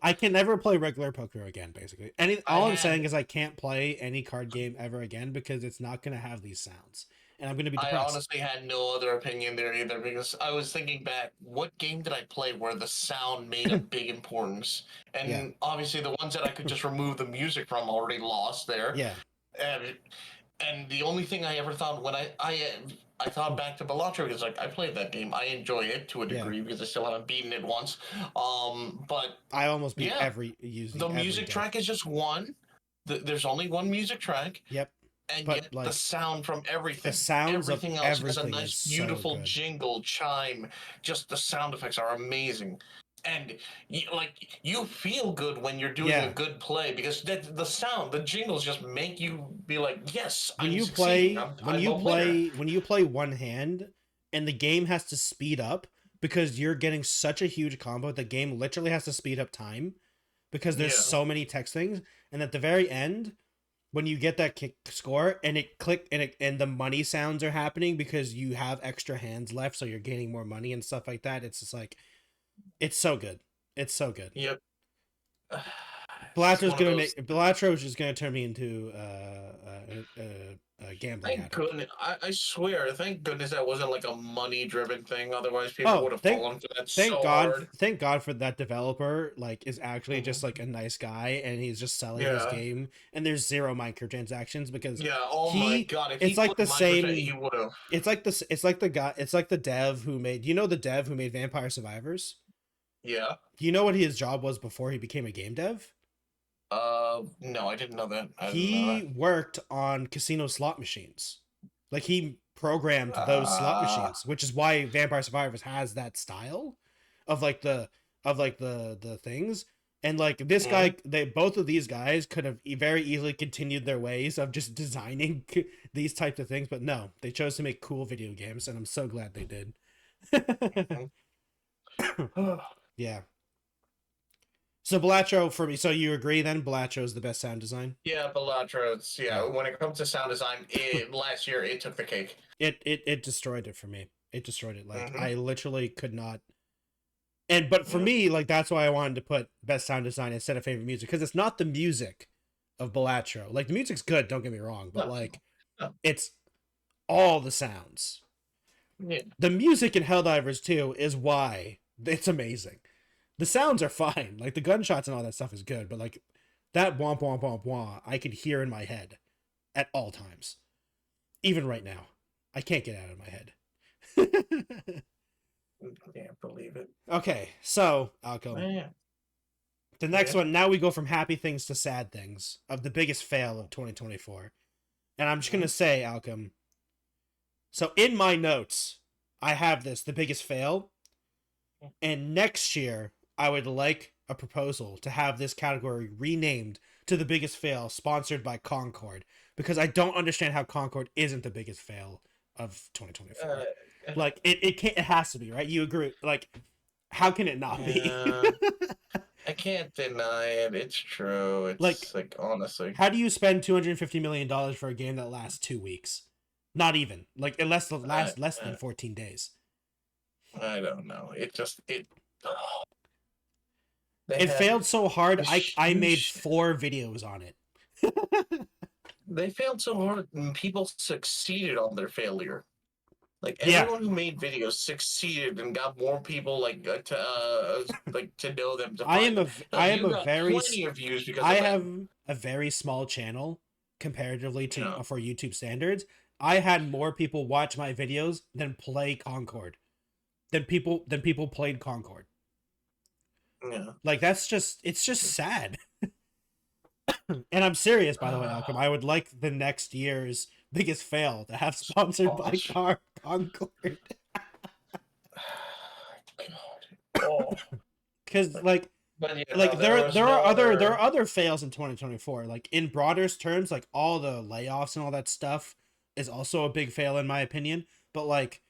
[SPEAKER 1] I can never play regular poker again, basically. All I'm saying is I can't play any card game ever again because it's not going to have these sounds. And I'm going to be depressed.
[SPEAKER 2] I honestly had no other opinion there either, because I was thinking back, what game did I play where the sound made a big importance? And obviously the ones that I could just remove the music from already lost there. Yeah. And the only thing I ever thought when I thought back to Balatro, because I played that game. I enjoy it to a degree because I still haven't beaten it once. But
[SPEAKER 1] I almost beat
[SPEAKER 2] the music track is just one. There's only one music track.
[SPEAKER 1] Yep.
[SPEAKER 2] And yet the sound from everything, everything else has a nice, beautiful jingle, chime. Just the sound effects are amazing, and you feel good when you're doing a good play, because the sound, the jingles just make you be like, yes,
[SPEAKER 1] when you play one hand, and the game has to speed up because you're getting such a huge combo. The game literally has to speed up time because there's so many text things, and at the very end, when you get that kick score and it click and the money sounds are happening because you have extra hands left, so you're gaining more money and stuff like that. It's just It's so good. It's so good.
[SPEAKER 2] Yep.
[SPEAKER 1] Balatro is just gonna turn me into a gambling
[SPEAKER 2] Thank
[SPEAKER 1] addict.
[SPEAKER 2] goodness. I swear, thank goodness that wasn't like a money-driven thing. Otherwise, people would have fallen for that so hard.
[SPEAKER 1] Thank God for that developer. Like, is actually just like a nice guy, and he's just selling his game, and there's zero microtransactions because
[SPEAKER 2] my God, if
[SPEAKER 1] it's like the same.
[SPEAKER 2] He would have.
[SPEAKER 1] It's like this. It's like the guy. It's like the dev who made. You know the dev who made Vampire Survivors.
[SPEAKER 2] Yeah.
[SPEAKER 1] Do you know what his job was before he became a game dev?
[SPEAKER 2] No, I didn't know that.
[SPEAKER 1] He worked on casino slot machines. Like, he programmed those slot machines, which is why Vampire Survivors has that style of like the things. And like this guy, both of these guys could have very easily continued their ways of just designing these types of things, but no, they chose to make cool video games, and I'm so glad they did. Yeah. So Balatro for me. So you agree then? Balatro is the best sound design.
[SPEAKER 2] Yeah, Balatro. When it comes to sound design, last year it took the cake.
[SPEAKER 1] It destroyed it for me. It destroyed it. Like I literally could not. But for me, like that's why I wanted to put best sound design instead of favorite music, because it's not the music of Balatro. Like the music's good, don't get me wrong, but it's all the sounds.
[SPEAKER 2] Yeah.
[SPEAKER 1] The music in Helldivers 2 is why it's amazing. The sounds are fine. Like the gunshots and all that stuff is good, but like that womp womp womp womp I could hear in my head at all times. Even right now. I can't get it out of my head.
[SPEAKER 2] Can't believe it.
[SPEAKER 1] Okay, so Alchem. The next one, now we go from happy things to sad things of the biggest fail of 2024. And I'm just gonna say, Alchem. So in my notes, I have the biggest fail. And next year, I would like a proposal to have this category renamed to the biggest fail, sponsored by Concord, because I don't understand how Concord isn't the biggest fail of 2024. Like it can't. It has to be, right? You agree? Like, how can it not be?
[SPEAKER 2] I can't deny it. It's true. It's like honestly,
[SPEAKER 1] how do you spend $250 million for a game that lasts 2 weeks? Not even like it lasts less than 14 days.
[SPEAKER 2] I don't know. It
[SPEAKER 1] failed so hard. I made 4 videos on it.
[SPEAKER 2] They failed so hard, and people succeeded on their failure. Like everyone who made videos succeeded and got more people to know them.
[SPEAKER 1] I have a very small channel comparatively to for YouTube standards. I had more people watch my videos than play Concord. Than people played Concord.
[SPEAKER 2] Yeah.
[SPEAKER 1] Like it's just sad. And I'm serious, by the way, Alchem. I would like the next year's biggest fail to have sponsored by Concord. Because there are other fails in 2024. Like in broader terms, like all the layoffs and all that stuff is also a big fail in my opinion. But like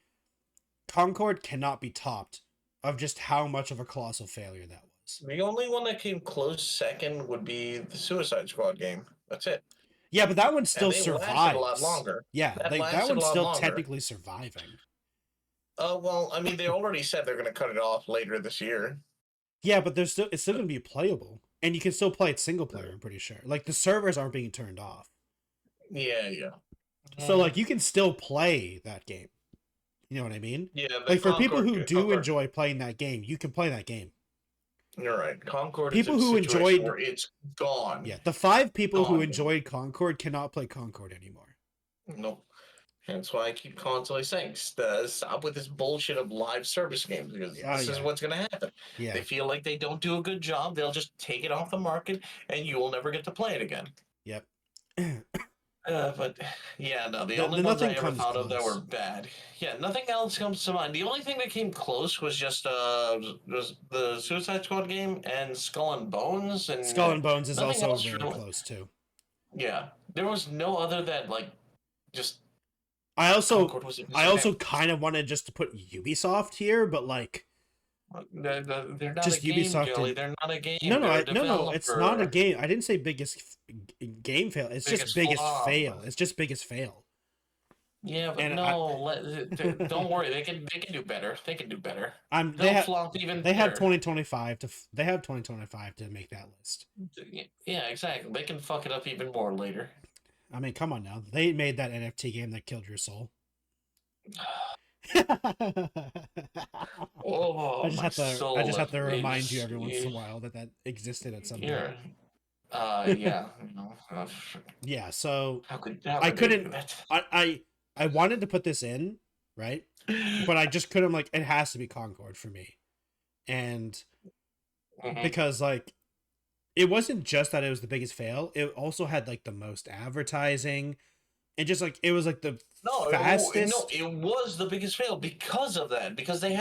[SPEAKER 1] Concord cannot be topped of just how much of a colossal failure that was.
[SPEAKER 2] The only one that came close second would be the Suicide Squad game. That's it.
[SPEAKER 1] Yeah, but that one still survives.
[SPEAKER 2] A lot longer.
[SPEAKER 1] Yeah, that one's still technically surviving.
[SPEAKER 2] Well, I mean, they already said they're going to cut it off later this year.
[SPEAKER 1] Yeah, but it's still going to be playable, and you can still play it single player. I'm pretty sure. Like the servers aren't being turned off.
[SPEAKER 2] Yeah.
[SPEAKER 1] So like you can still play that game. You know what I mean?
[SPEAKER 2] Yeah.
[SPEAKER 1] Like for people who do enjoy playing that game, you can play that game.
[SPEAKER 2] You're right. Concord.
[SPEAKER 1] People who enjoyed
[SPEAKER 2] it's gone.
[SPEAKER 1] Yeah, the 5 people who enjoyed Concord cannot play Concord anymore.
[SPEAKER 2] Nope. That's why I keep constantly saying, stop with this bullshit of live service games, because this is what's going to happen.
[SPEAKER 1] Yeah.
[SPEAKER 2] They feel like they don't do a good job, they'll just take it off the market, and you will never get to play it again.
[SPEAKER 1] Yep.
[SPEAKER 2] But yeah, no, the only ones I ever thought of that were bad. Yeah, nothing else comes to mind. The only thing that came close was just was the Suicide Squad game and Skull and Bones. And
[SPEAKER 1] Skull and Bones is also really close too.
[SPEAKER 2] Yeah, there was no other that just.
[SPEAKER 1] I also kind of wanted just to put Ubisoft here, but like.
[SPEAKER 2] They're not
[SPEAKER 1] just
[SPEAKER 2] a game,
[SPEAKER 1] Ubisoft
[SPEAKER 2] Joey. They're not a game.
[SPEAKER 1] No, it's not a game. I didn't say biggest game fail. It's just biggest fail. It's just biggest fail.
[SPEAKER 2] Yeah, but
[SPEAKER 1] And
[SPEAKER 2] no, don't worry. They can do better. They can do better.
[SPEAKER 1] I'm
[SPEAKER 2] They'll flop even
[SPEAKER 1] they have
[SPEAKER 2] better.
[SPEAKER 1] 2025 to make that list.
[SPEAKER 2] Yeah, exactly. They can fuck it up even more later.
[SPEAKER 1] I mean, come on now. They made that NFT game that killed your soul.
[SPEAKER 2] Oh, my soul.
[SPEAKER 1] I just have to remind you every once in a while that existed at some point.
[SPEAKER 2] Yeah. Yeah.
[SPEAKER 1] Yeah, so
[SPEAKER 2] how could
[SPEAKER 1] I
[SPEAKER 2] they do
[SPEAKER 1] couldn't
[SPEAKER 2] that?
[SPEAKER 1] I wanted to put this in, right? But I just couldn't, like, it has to be Concord for me. And because, like, it wasn't just that it was the biggest fail, it also had, like, the most advertising, and just, like, it was, like, the fastest.
[SPEAKER 2] It was the biggest fail because of that. Because they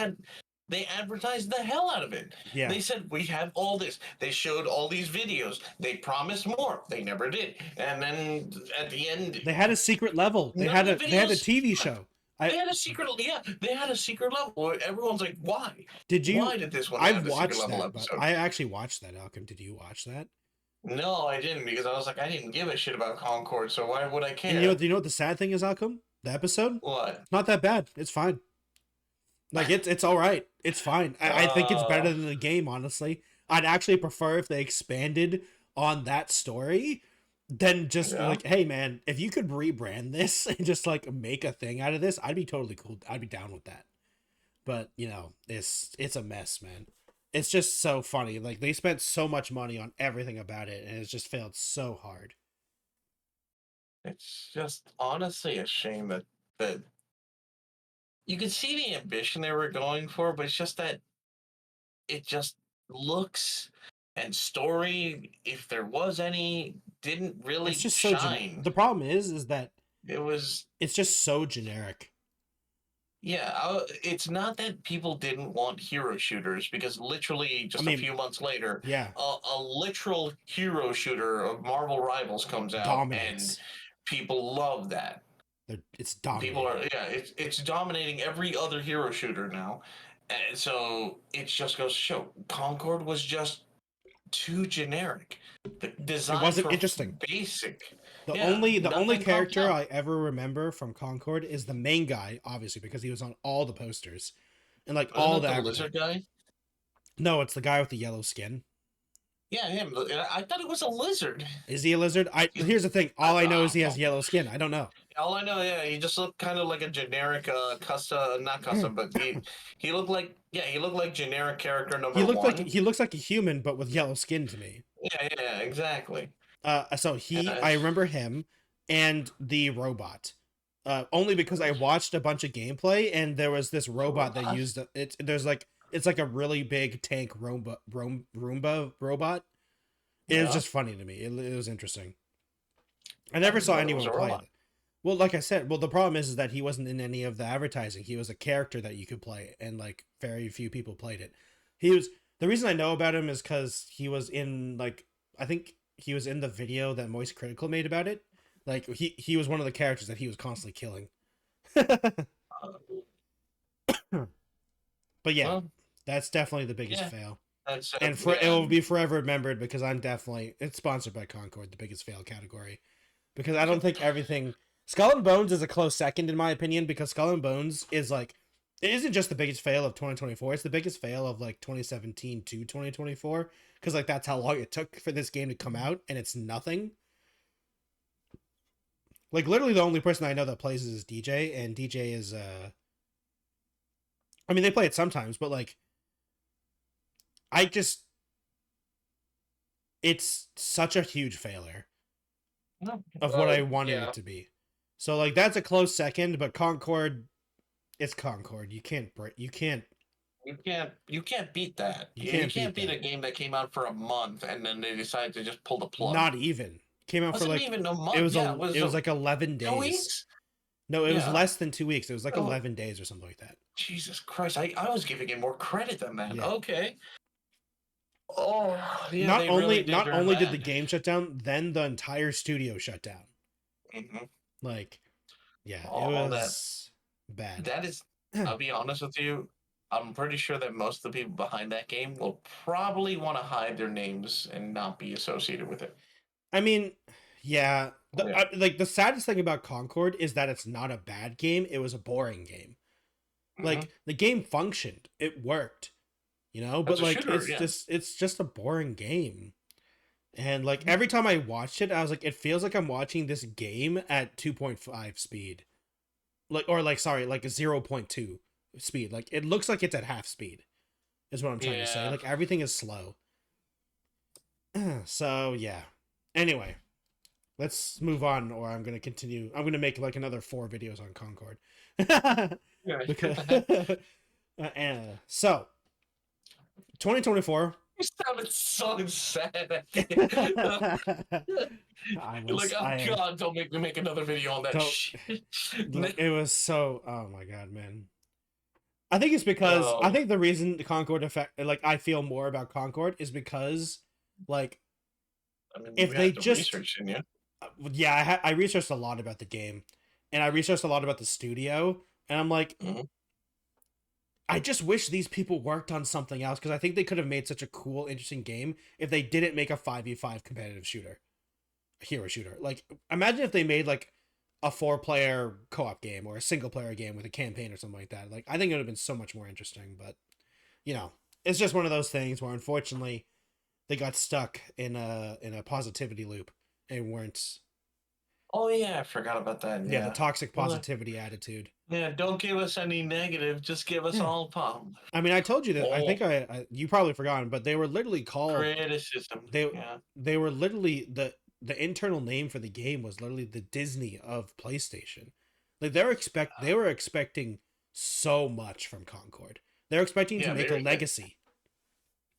[SPEAKER 2] advertised the hell out of it.
[SPEAKER 1] Yeah.
[SPEAKER 2] They said, we have all this. They showed all these videos. They promised more. They never did. And then at the end,
[SPEAKER 1] they had a secret level. They had a TV show.
[SPEAKER 2] They had a secret level where everyone's like, why? Why did this one
[SPEAKER 1] have a secret level episode? I actually watched that, Alchem. Did you watch that?
[SPEAKER 2] No, I didn't, because I was like, I didn't give a shit about Concord, so why would I care?
[SPEAKER 1] And you know what the sad thing is, Alchem? The episode?
[SPEAKER 2] What?
[SPEAKER 1] Not that bad. It's fine. Like, it's all right. It's fine. I think it's better than the game, honestly. I'd actually prefer if they expanded on that story than just like, hey, man, if you could rebrand this and just, like, make a thing out of this, I'd be totally cool. I'd be down with that. But, you know, it's a mess, man. It's just so funny. Like, they spent so much money on everything about it, and it's just failed so hard.
[SPEAKER 2] It's just honestly a shame that you could see the ambition they were going for, but it's just that it just looks and story, if there was any, didn't really
[SPEAKER 1] it's just
[SPEAKER 2] shine.
[SPEAKER 1] So the problem is that
[SPEAKER 2] it's
[SPEAKER 1] just so generic.
[SPEAKER 2] Yeah, it's not that people didn't want hero shooters, because literally just a few months later, a literal hero shooter of Marvel Rivals comes out, and people love that.
[SPEAKER 1] It's dominating.
[SPEAKER 2] It's dominating every other hero shooter now, and so it just goes to show Concord was just too generic. The design
[SPEAKER 1] it wasn't interesting.
[SPEAKER 2] Basic.
[SPEAKER 1] The only character I ever remember from Concord is the main guy, obviously, because he was on all the posters and, like, all the
[SPEAKER 2] lizard guy.
[SPEAKER 1] No, it's the guy with the yellow skin.
[SPEAKER 2] Yeah, him. I thought it was a lizard.
[SPEAKER 1] Is he a lizard? Here's the thing. All I know is he has yellow skin. I don't know.
[SPEAKER 2] All I know, he just looked kind of like a generic not custom, but he looked like generic character number one.
[SPEAKER 1] He looks like a human, but with yellow skin to me.
[SPEAKER 2] Yeah, exactly.
[SPEAKER 1] So I remember him and the robot. Only because I watched a bunch of gameplay, and there was this robot that used it. It's like a really big tank Roomba robot. It was just funny to me. It was interesting. I never saw anyone play it. Well, like I said, the problem is that he wasn't in any of the advertising. He was a character that you could play, and, like, very few people played it. The reason I know about him is because he was in, like, I think he was in the video that Moist Critical made about it. Like, he was one of the characters that he was constantly killing. But yeah, that's definitely the biggest fail. And it will be forever remembered, because it's sponsored by Concord, the biggest fail category. Because I don't think everything... Skull and Bones is a close second, in my opinion, because Skull and Bones is, like... It isn't just the biggest fail of 2024, it's the biggest fail of, like, 2017 to 2024. Because, like, that's how long it took for this game to come out, and it's nothing. Like, literally the only person I know that plays is DJ, and DJ is, I mean, they play it sometimes, but, like... It's such a huge failure of what I wanted it to be. So, like, that's a close second, but Concord, it's Concord. You can't beat
[SPEAKER 2] that. You can't beat a game that came out for a month and then they decided to just pull the plug.
[SPEAKER 1] Not even. Came out for, like,
[SPEAKER 2] even a month.
[SPEAKER 1] It was like 11 days.
[SPEAKER 2] 2 weeks?
[SPEAKER 1] No, it was less than 2 weeks. It was like 11 days or something like that.
[SPEAKER 2] Jesus Christ. I was giving it more credit than that. Yeah. Okay. Oh, yeah.
[SPEAKER 1] Not only did the game shut down, then the entire studio shut down.
[SPEAKER 2] Mm-hmm.
[SPEAKER 1] Like, yeah, it was bad.
[SPEAKER 2] That is, I'll be honest with you, I'm pretty sure that most of the people behind that game will probably want to hide their names and not be associated with it.
[SPEAKER 1] I mean, yeah, Like the saddest thing about Concord is that it's not a bad game. It was a boring game. Like the game functioned, it worked, but like
[SPEAKER 2] shooter,
[SPEAKER 1] it's just a boring game. And like every time I watched it, I was like, it feels like I'm watching this game at 2.5 speed, like sorry, like a 0.2 speed. Like it looks like it's at half speed, is what I'm trying to say. Like everything is slow. So yeah. Anyway, let's move on, or I'm gonna continue. I'm gonna make like another 4 videos on Concord. Because, so 2024.
[SPEAKER 2] You sounded so sad. God, don't make me make another video on that shit.
[SPEAKER 1] It was so, oh my god, man. I think it's because I think the reason the Concord effect, like I feel more about Concord, is because like if they just I researched a lot about the game, and I researched a lot about the studio, and I'm like, I just wish these people worked on something else, because I think they could have made such a cool, interesting game if they didn't make a 5v5 competitive hero shooter. Like, imagine if they made like a 4-player co-op game or a single-player game with a campaign or something like that. Like, I think it would have been so much more interesting. But it's just one of those things where unfortunately they got stuck in a positivity loop and weren't.
[SPEAKER 2] Oh yeah, I forgot about that.
[SPEAKER 1] Yeah, the toxic positivity attitude.
[SPEAKER 2] Yeah, don't give us any negative, just give us all pump.
[SPEAKER 1] I mean, I told you that. I think you probably forgotten, but they were literally called
[SPEAKER 2] criticism.
[SPEAKER 1] They were literally the internal name for the game was literally the Disney of PlayStation. Like they were expecting so much from Concord. They're expecting to make a legacy.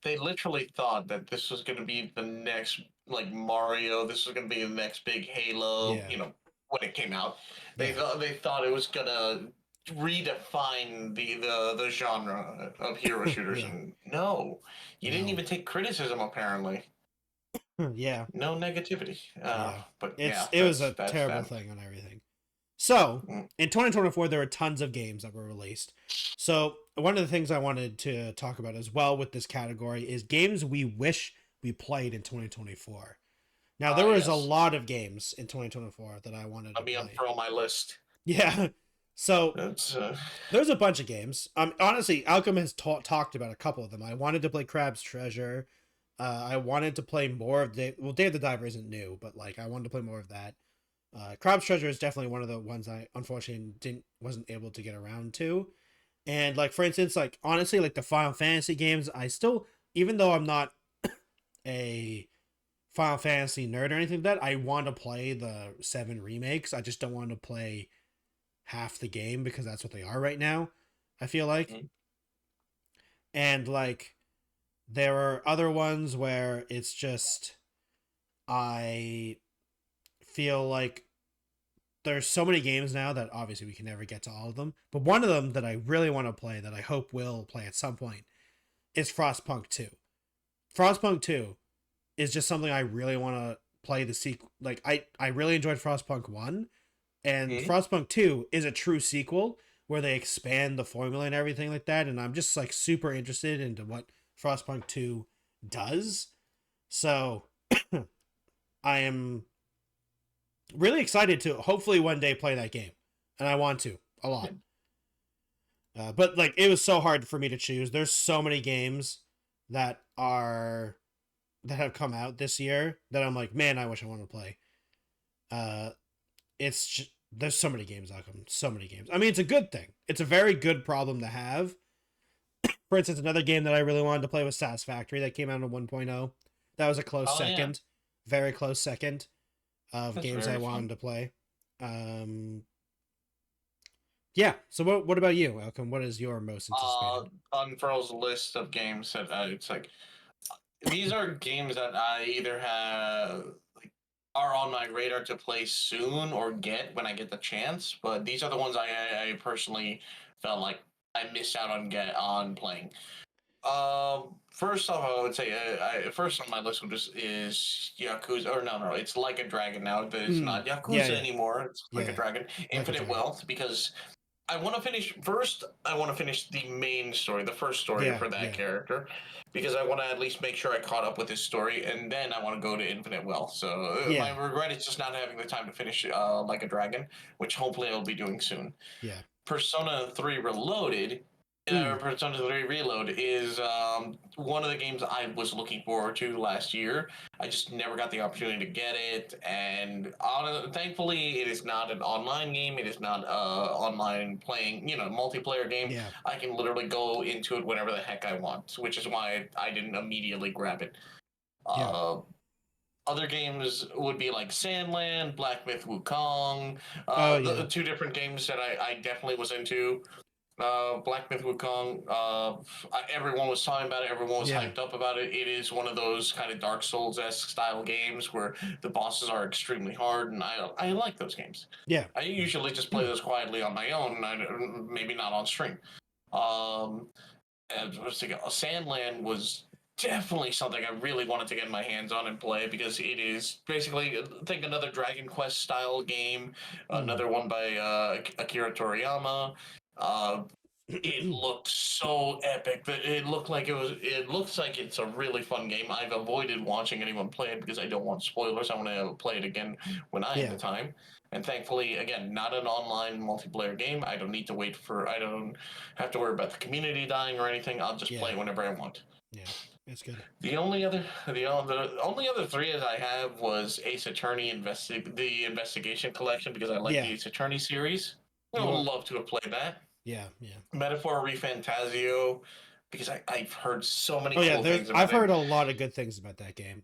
[SPEAKER 2] They literally thought that this was going to be the next like Mario. This was going to be the next big Halo.
[SPEAKER 1] Yeah.
[SPEAKER 2] When it came out, they thought it was going to redefine the genre of hero shooters. And no, you didn't even take criticism apparently.
[SPEAKER 1] Yeah.
[SPEAKER 2] No negativity. But
[SPEAKER 1] it was a terrible thing on everything. So, in 2024, there were tons of games that were released. So, one of the things I wanted to talk about as well with this category is games we wish we played in 2024. Now, there was a lot of games in 2024 that I wanted to play.
[SPEAKER 2] I'll throw my list.
[SPEAKER 1] Yeah. So, there's a bunch of games. Honestly, Alchem has talked about a couple of them. I wanted to play Crab's Treasure. I wanted to play more of Day of the Diver isn't new, but like I wanted to play more of that. Crab's Treasure is definitely one of the ones I unfortunately wasn't able to get around to. And like for instance, like honestly, like the Final Fantasy games, I still, even though I'm not a Final Fantasy nerd or anything like that, I want to play the 7 remakes. I just don't want to play half the game because that's what they are right now, I feel like. And like there are other ones where it's just I feel like there's so many games now that obviously we can never get to all of them, but one of them that I really want to play that I hope will play at some point is Frostpunk 2. Frostpunk 2 is just something I really want to play the sequel. Like I really enjoyed Frostpunk 1, and Frostpunk 2 is a true sequel where they expand the formula and everything like that, and I'm just like super interested into what Frostpunk 2 does. So I am really excited to hopefully one day play that game, and I want to a lot. But like it was so hard for me to choose. There's so many games that have come out this year that I'm like, man, I wish I wanted to play. It's just, there's so many games out come, so many games. I mean, it's a good thing. It's a very good problem to have. For instance, another game that I really wanted to play was Satisfactory that came out in 1.0. That was a close second, very close second of games I wanted to play. Yeah. So what about you, Alchem? What is your most anticipated?
[SPEAKER 2] On Fro's list of games that it's like these are games that I either have are on my radar to play soon or get when I get the chance. But these are the ones I personally felt like I missed out on playing. First off, I would say first on my list is Yakuza, or no, it's Like a Dragon now. But it's not Yakuza anymore. It's Like a Dragon, Infinite Wealth, because I want to finish first. I want to finish the main story, the first story for that character, because I want to at least make sure I caught up with his story, and then I want to go to Infinite Wealth. So my regret is just not having the time to finish Like a Dragon, which hopefully I'll be doing soon.
[SPEAKER 1] Yeah.
[SPEAKER 2] Persona 3 Reloaded. Persona 3 Reload is one of the games I was looking forward to last year. I just never got the opportunity to get it, and thankfully, it is not an online game. It is not online playing, multiplayer game.
[SPEAKER 1] Yeah.
[SPEAKER 2] I can literally go into it whenever the heck I want, which is why I didn't immediately grab it. Other games would be like Sandland, Black Myth Wukong, the two different games that I definitely was into. Black Myth Wukong, everyone was talking about it, everyone was hyped up about it. It is one of those kind of Dark Souls-esque style games where the bosses are extremely hard, and I like those games.
[SPEAKER 1] Yeah.
[SPEAKER 2] I usually just play those quietly on my own, maybe not on stream. Sandland was definitely something I really wanted to get my hands on and play, because it is basically, I think, another Dragon Quest style game, another one by Akira Toriyama. It looked so epic. It looked like it looks like it's a really fun game. I've avoided watching anyone play it because I don't want spoilers. I want to play it again when I have the time. And thankfully, again, not an online multiplayer game. I don't have to worry about the community dying or anything. I'll just play whenever I want.
[SPEAKER 1] Yeah, it's good.
[SPEAKER 2] The only other three as I have was Ace Attorney the Investigation Collection, because I like the Ace Attorney series. I would love to have played that.
[SPEAKER 1] Yeah.
[SPEAKER 2] Metaphor ReFantazio, because I've heard so many cool things about
[SPEAKER 1] I've heard a lot of good things about that game.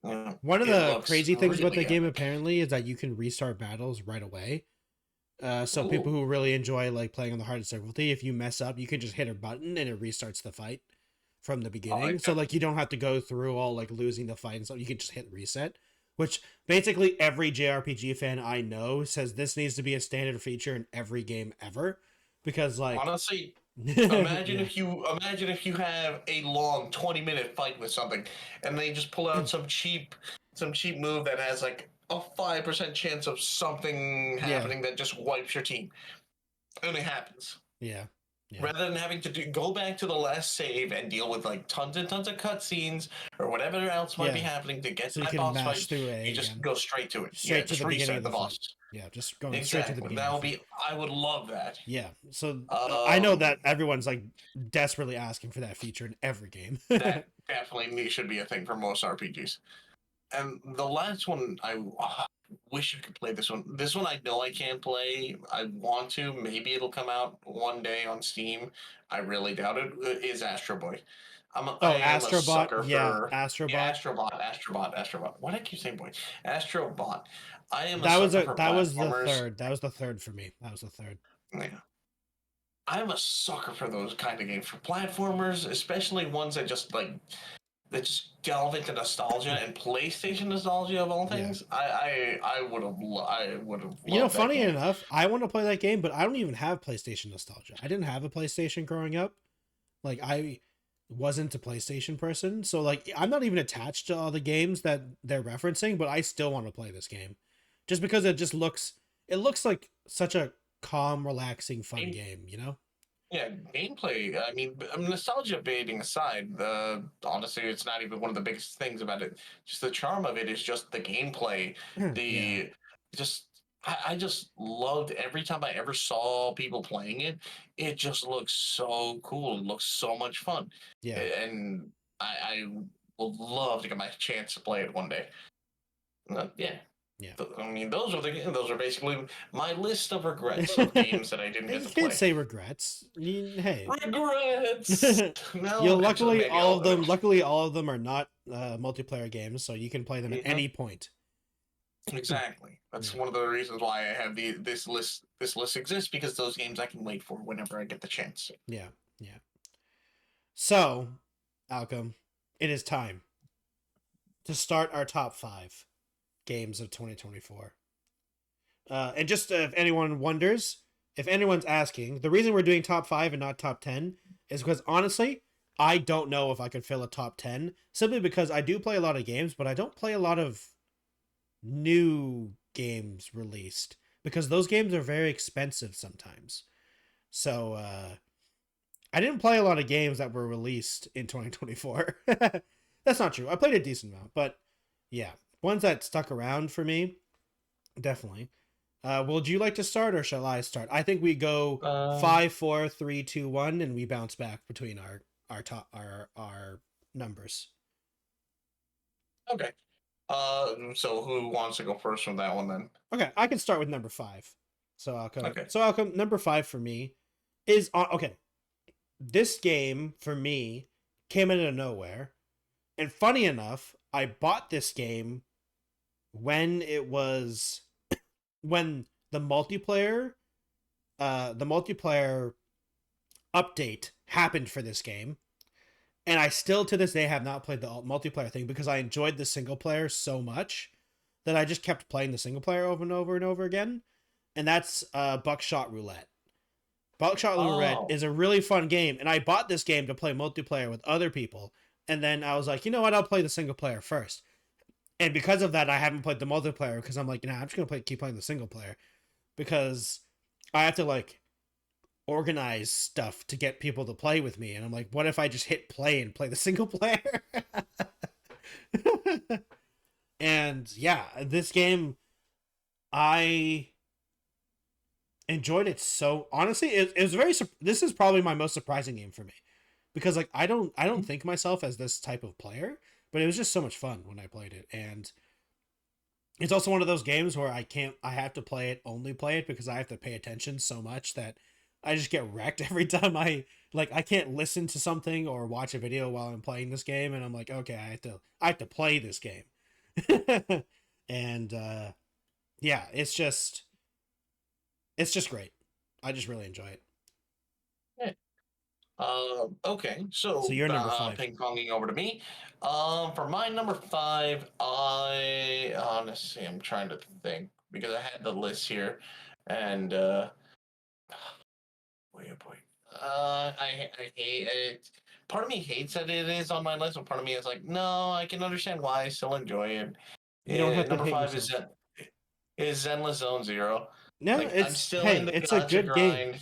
[SPEAKER 2] Yeah.
[SPEAKER 1] One of the crazy things about that game apparently is that you can restart battles right away. So people who really enjoy like playing on the hardest difficulty, if you mess up, you can just hit a button and it restarts the fight from the beginning. So like you don't have to go through all like losing the fight and stuff. You can just hit reset. Which basically every JRPG fan I know says this needs to be a standard feature in every game ever, because like
[SPEAKER 2] honestly, imagine if you have a long 20-minute fight with something, and they just pull out some cheap move that has like a 5% chance of something happening that just wipes your team, and it happens.
[SPEAKER 1] Yeah.
[SPEAKER 2] Rather than having to go back to the last save and deal with like tons and tons of cutscenes or whatever else might be happening to get that boss fight, you just go straight to it.
[SPEAKER 1] Straight to the beginning of the
[SPEAKER 2] boss.
[SPEAKER 1] Yeah, just going straight to the beginning.
[SPEAKER 2] That would be. I would love that.
[SPEAKER 1] Yeah. So I know that everyone's like desperately asking for that feature in every game.
[SPEAKER 2] That definitely should be a thing for most RPGs. And the last one, I wish I could play this one. This one I know I can't play. I want to. Maybe it'll come out one day on Steam. I really doubt it. Is Astro Boy.
[SPEAKER 1] Astrobot.
[SPEAKER 2] Astrobot. Why do I keep saying boy? Astrobot. I am.
[SPEAKER 1] That was the third. That was the third for me. That was the third.
[SPEAKER 2] Yeah. I'm a sucker for those kind of games, for platformers, especially ones that just delve into nostalgia and PlayStation nostalgia of all things. I would have.
[SPEAKER 1] Funny enough, I want to play that game, but I don't even have PlayStation nostalgia. I didn't have a PlayStation growing up. Like I wasn't a PlayStation person, so like I'm not even attached to all the games that they're referencing, but I still want to play this game, just because it looks like such a calm, relaxing, fun game,
[SPEAKER 2] Yeah, gameplay. I mean, nostalgia baiting aside, honestly, it's not even one of the biggest things about it. Just the charm of it is just the gameplay. I just loved every time I ever saw people playing it. It just looks so cool. It looks so much fun.
[SPEAKER 1] Yeah,
[SPEAKER 2] and I would love to get my chance to play it one day. Yeah. I mean, those are basically my list of regrets of games that I didn't get to play.
[SPEAKER 1] You can't say regrets. Hey,
[SPEAKER 2] regrets. No,
[SPEAKER 1] luckily all of them are not multiplayer games, so you can play them at any point.
[SPEAKER 2] Exactly. That's one of the reasons why I have this list. This list exists, because those games I can wait for whenever I get the chance.
[SPEAKER 1] Yeah. So, Alchem, it is time to start our top 5 games of 2024. And just if anyone wonders, if anyone's asking, the reason we're doing top 5 and not top 10 is because honestly, I don't know if I could fill a top 10, simply because I do play a lot of games, but I don't play a lot of new games released, because those games are very expensive sometimes. So I didn't play a lot of games that were released in 2024. That's not true. I played a decent amount, but yeah, ones that stuck around for me, definitely. Would you like to start or shall I start? I think we go
[SPEAKER 2] Um,
[SPEAKER 1] 5, 4, 3, 2, 1, and we bounce back between our numbers.
[SPEAKER 2] okay. So who wants to go first from that one then?
[SPEAKER 1] Okay, I can start with number 5. So I'll go.
[SPEAKER 2] Okay.
[SPEAKER 1] So I'll come. Number 5 for me is okay. This game for me came out of nowhere, and funny enough, I bought this game when it was when the multiplayer update happened for this game, and I still to this day have not played the multiplayer thing because I enjoyed the single player so much that I just kept playing the single player over and over and over again, and that's Buckshot Roulette. Buckshot Roulette
[SPEAKER 2] Oh,
[SPEAKER 1] is a really fun game, and I bought this game to play multiplayer with other people, and then I was like, you know what, I'll play the single player first. And because of that, I haven't played the multiplayer because I'm like, I'm just gonna keep playing the single player because I have to like organize stuff to get people to play with me. And I'm like, what if I just hit play and play the single player? And yeah, this game, I enjoyed it so honestly. It was very. This is probably my most surprising game for me because like I don't think myself as this type of player, but it was just so much fun when I played it. And it's also one of those games where I have to only play it because I have to pay attention so much that I just get wrecked every time I can't listen to something or watch a video while I'm playing this game, and I'm like, okay, I have to play this game. And yeah, it's just great. I just really enjoy it.
[SPEAKER 2] yeah. Okay.
[SPEAKER 1] So
[SPEAKER 2] So,
[SPEAKER 1] you're number 5.
[SPEAKER 2] ping ponging over to me. For my number 5, I honestly I'm trying to think because I had the list here, and boy, oh boy. I hate it. Part of me hates that it is on my list, but part of me is like, no, I can understand why I still enjoy it.
[SPEAKER 1] You don't have to
[SPEAKER 2] Number
[SPEAKER 1] hate
[SPEAKER 2] 5
[SPEAKER 1] yourself.
[SPEAKER 2] is Zenless Zone Zero.
[SPEAKER 1] No,
[SPEAKER 2] Like I'm
[SPEAKER 1] it's
[SPEAKER 2] still in
[SPEAKER 1] hey,
[SPEAKER 2] the
[SPEAKER 1] it's a
[SPEAKER 2] gacha
[SPEAKER 1] good game.
[SPEAKER 2] grind.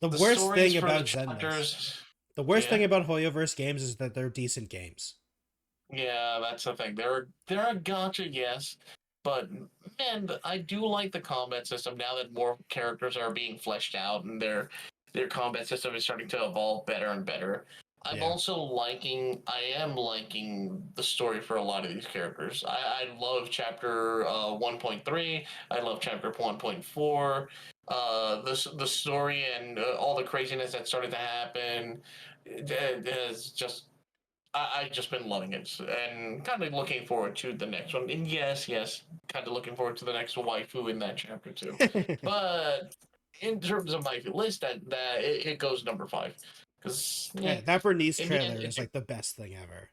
[SPEAKER 1] The
[SPEAKER 2] The
[SPEAKER 1] worst
[SPEAKER 2] stories
[SPEAKER 1] thing
[SPEAKER 2] for the
[SPEAKER 1] about Zenless,
[SPEAKER 2] chapters,
[SPEAKER 1] the worst
[SPEAKER 2] yeah,
[SPEAKER 1] thing about Hoyoverse games is that they're decent games.
[SPEAKER 2] yeah, that's the thing. They're a gacha, yes, but man, I do like the combat system now that more characters are being fleshed out and their combat system is starting to evolve better and better.
[SPEAKER 1] Yeah.
[SPEAKER 2] I am liking the story for a lot of these characters. I love chapter 1.3. I love chapter 1.4. The story and all the craziness that started to happen has just I just been loving it and kind of looking forward to the next one. And yes, kind of looking forward to the next waifu in that chapter too. But in terms of my list, it goes number 5 because yeah,
[SPEAKER 1] Yeah, that Bernice
[SPEAKER 2] in the end,
[SPEAKER 1] trailer is like the best thing ever.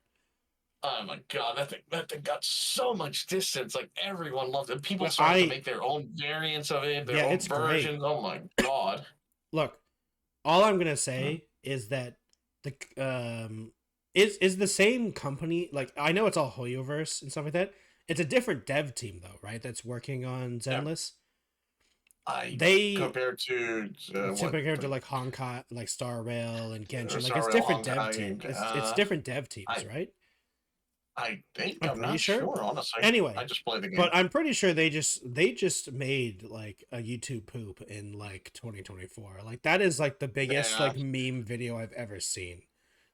[SPEAKER 2] oh my god, that thing got so much distance. Like everyone loved it. People
[SPEAKER 1] Well,
[SPEAKER 2] started to make their own variants of it, their
[SPEAKER 1] yeah,
[SPEAKER 2] own
[SPEAKER 1] it's great.
[SPEAKER 2] versions. Oh my god.
[SPEAKER 1] Look, all I'm gonna
[SPEAKER 2] Hmm.
[SPEAKER 1] say is that the is the same company. Like I know it's all Hoyoverse and stuff like that. It's a different dev team though, right? That's working on
[SPEAKER 2] Yeah,
[SPEAKER 1] Zenless.
[SPEAKER 2] I
[SPEAKER 1] They
[SPEAKER 2] compared to what
[SPEAKER 1] compared to
[SPEAKER 2] the
[SPEAKER 1] like Honkai, like Star Rail and Genshin, like it's
[SPEAKER 2] Sorry,
[SPEAKER 1] different dev
[SPEAKER 2] Honkai.
[SPEAKER 1] team. It's different dev teams,
[SPEAKER 2] I
[SPEAKER 1] right?
[SPEAKER 2] I think
[SPEAKER 1] I'm
[SPEAKER 2] I'm
[SPEAKER 1] pretty
[SPEAKER 2] not
[SPEAKER 1] sure.
[SPEAKER 2] sure, honestly. I
[SPEAKER 1] Anyway,
[SPEAKER 2] just play the
[SPEAKER 1] but
[SPEAKER 2] game.
[SPEAKER 1] I'm pretty sure they just made like a YouTube poop in like 2024. Like that is like the biggest
[SPEAKER 2] Yeah,
[SPEAKER 1] like meme video I've ever seen.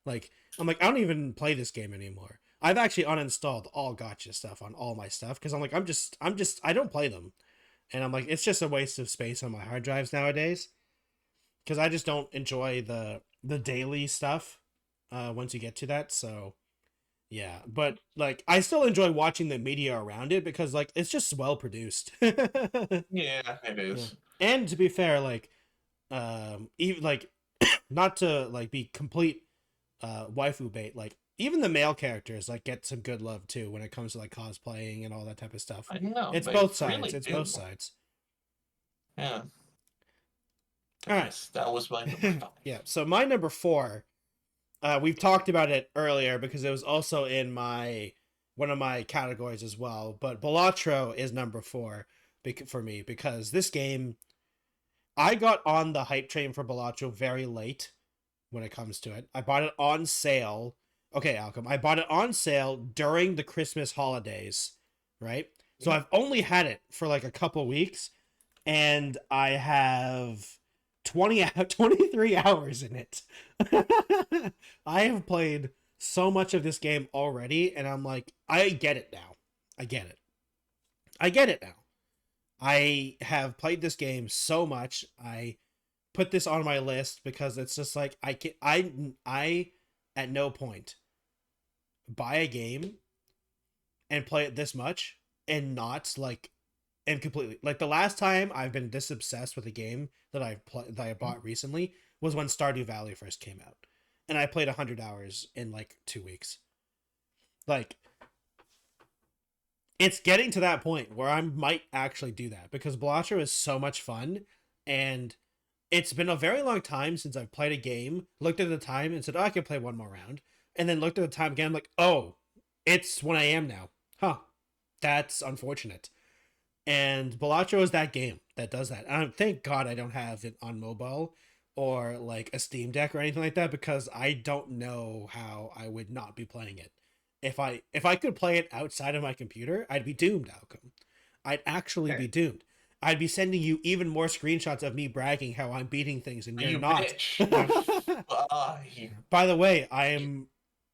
[SPEAKER 1] Like I'm like I don't even play this game anymore. I've actually uninstalled all gotcha stuff on all my stuff because I'm like I'm just I don't play them. And I'm like it's just a waste of space on my hard drives nowadays because I just don't enjoy the daily stuff once you get to that. So yeah, but like I still enjoy watching the media around it because like it's just well produced.
[SPEAKER 2] yeah, it
[SPEAKER 1] Yeah.
[SPEAKER 2] is.
[SPEAKER 1] And to be fair, like even like not to like be complete waifu bait, like even the male characters like get some good love too when it comes to like cosplaying and all that type of stuff.
[SPEAKER 2] I know
[SPEAKER 1] It's
[SPEAKER 2] they
[SPEAKER 1] both sides.
[SPEAKER 2] really
[SPEAKER 1] It's both
[SPEAKER 2] do.
[SPEAKER 1] sides.
[SPEAKER 2] Yeah.
[SPEAKER 1] All right.
[SPEAKER 2] Yes, that was my number 5.
[SPEAKER 1] Yeah. So my number 4, we've talked about it earlier because it was also in my one of my categories as well. But Balatro is number 4 for me because this game I got on the hype train for balatro very late when it comes to it. I bought it on sale. Okay, Alchem, I bought it on sale during the Christmas holidays, right? So I've only had it for like a couple weeks, and I have 23 hours in it. I have played so much of this game already, and I'm like, I get it now. I get it. I get it now. I have played this game so much. I put this on my list because it's just like I at no point buy a game and play it this much and not like and completely like the last time I've been this obsessed with a game that I bought recently was when Stardew Valley first came out, and I played 100 hours in like 2 weeks. Like, it's getting to that point where I might actually do that because balatro is so much fun, and it's been a very long time since I've played a game, looked at the time and said, oh, I can play one more round, and then looked at the time again, I'm like, oh, it's 1 a.m. now. Huh. That's unfortunate. And balatro is that game that does that. And thank God I don't have it on mobile or like a Steam Deck or anything like that, because I don't know how I would not be playing it. If I could play it outside of my computer, I'd be doomed, Alchem. I'd actually be doomed. I'd be sending you even more screenshots of me bragging how I'm beating things and you're not. By the way,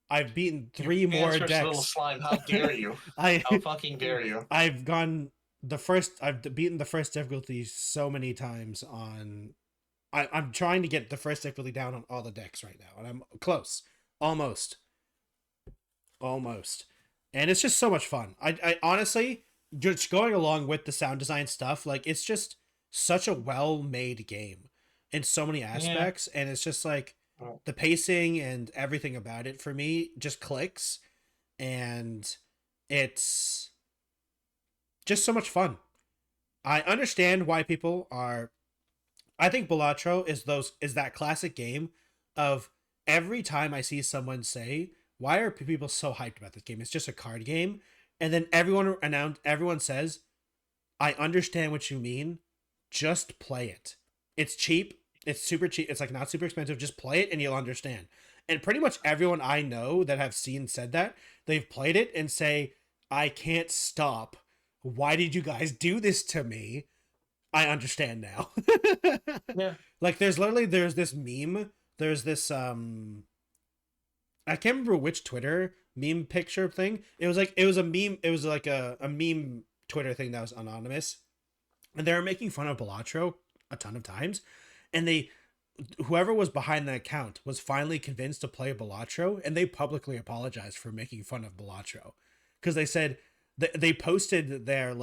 [SPEAKER 1] I've beaten 3 more decks.
[SPEAKER 2] Little slime, how dare you? How fucking dare you?
[SPEAKER 1] I've beaten the first difficulty so many times on. I'm trying to get the first difficulty down on all the decks right now, and I'm close, almost, and it's just so much fun. I honestly, just going along with the sound design stuff, like it's just such a well-made game in so many aspects, and it's just like the pacing and everything about it for me just clicks, and it's just so much fun. I understand why people are. I think balatro is that classic game of every time I see someone say, why are people so hyped about this game? It's just a card game. And then everyone says, I understand what you mean. Just play it. It's cheap. It's super cheap. It's like not super expensive. Just play it and you'll understand. And pretty much everyone I know that have said that, they've played it and say, I can't stop. Why did you guys do this to me? I understand now.
[SPEAKER 2] Yeah.
[SPEAKER 1] Like there's this meme. There's this I can't remember which Twitter meme picture thing. It was a meme. It was like a meme Twitter thing that was anonymous. And they were making fun of balatro a ton of times. And whoever was behind the account was finally convinced to play balatro, and they publicly apologized for making fun of balatro. Because they said they posted their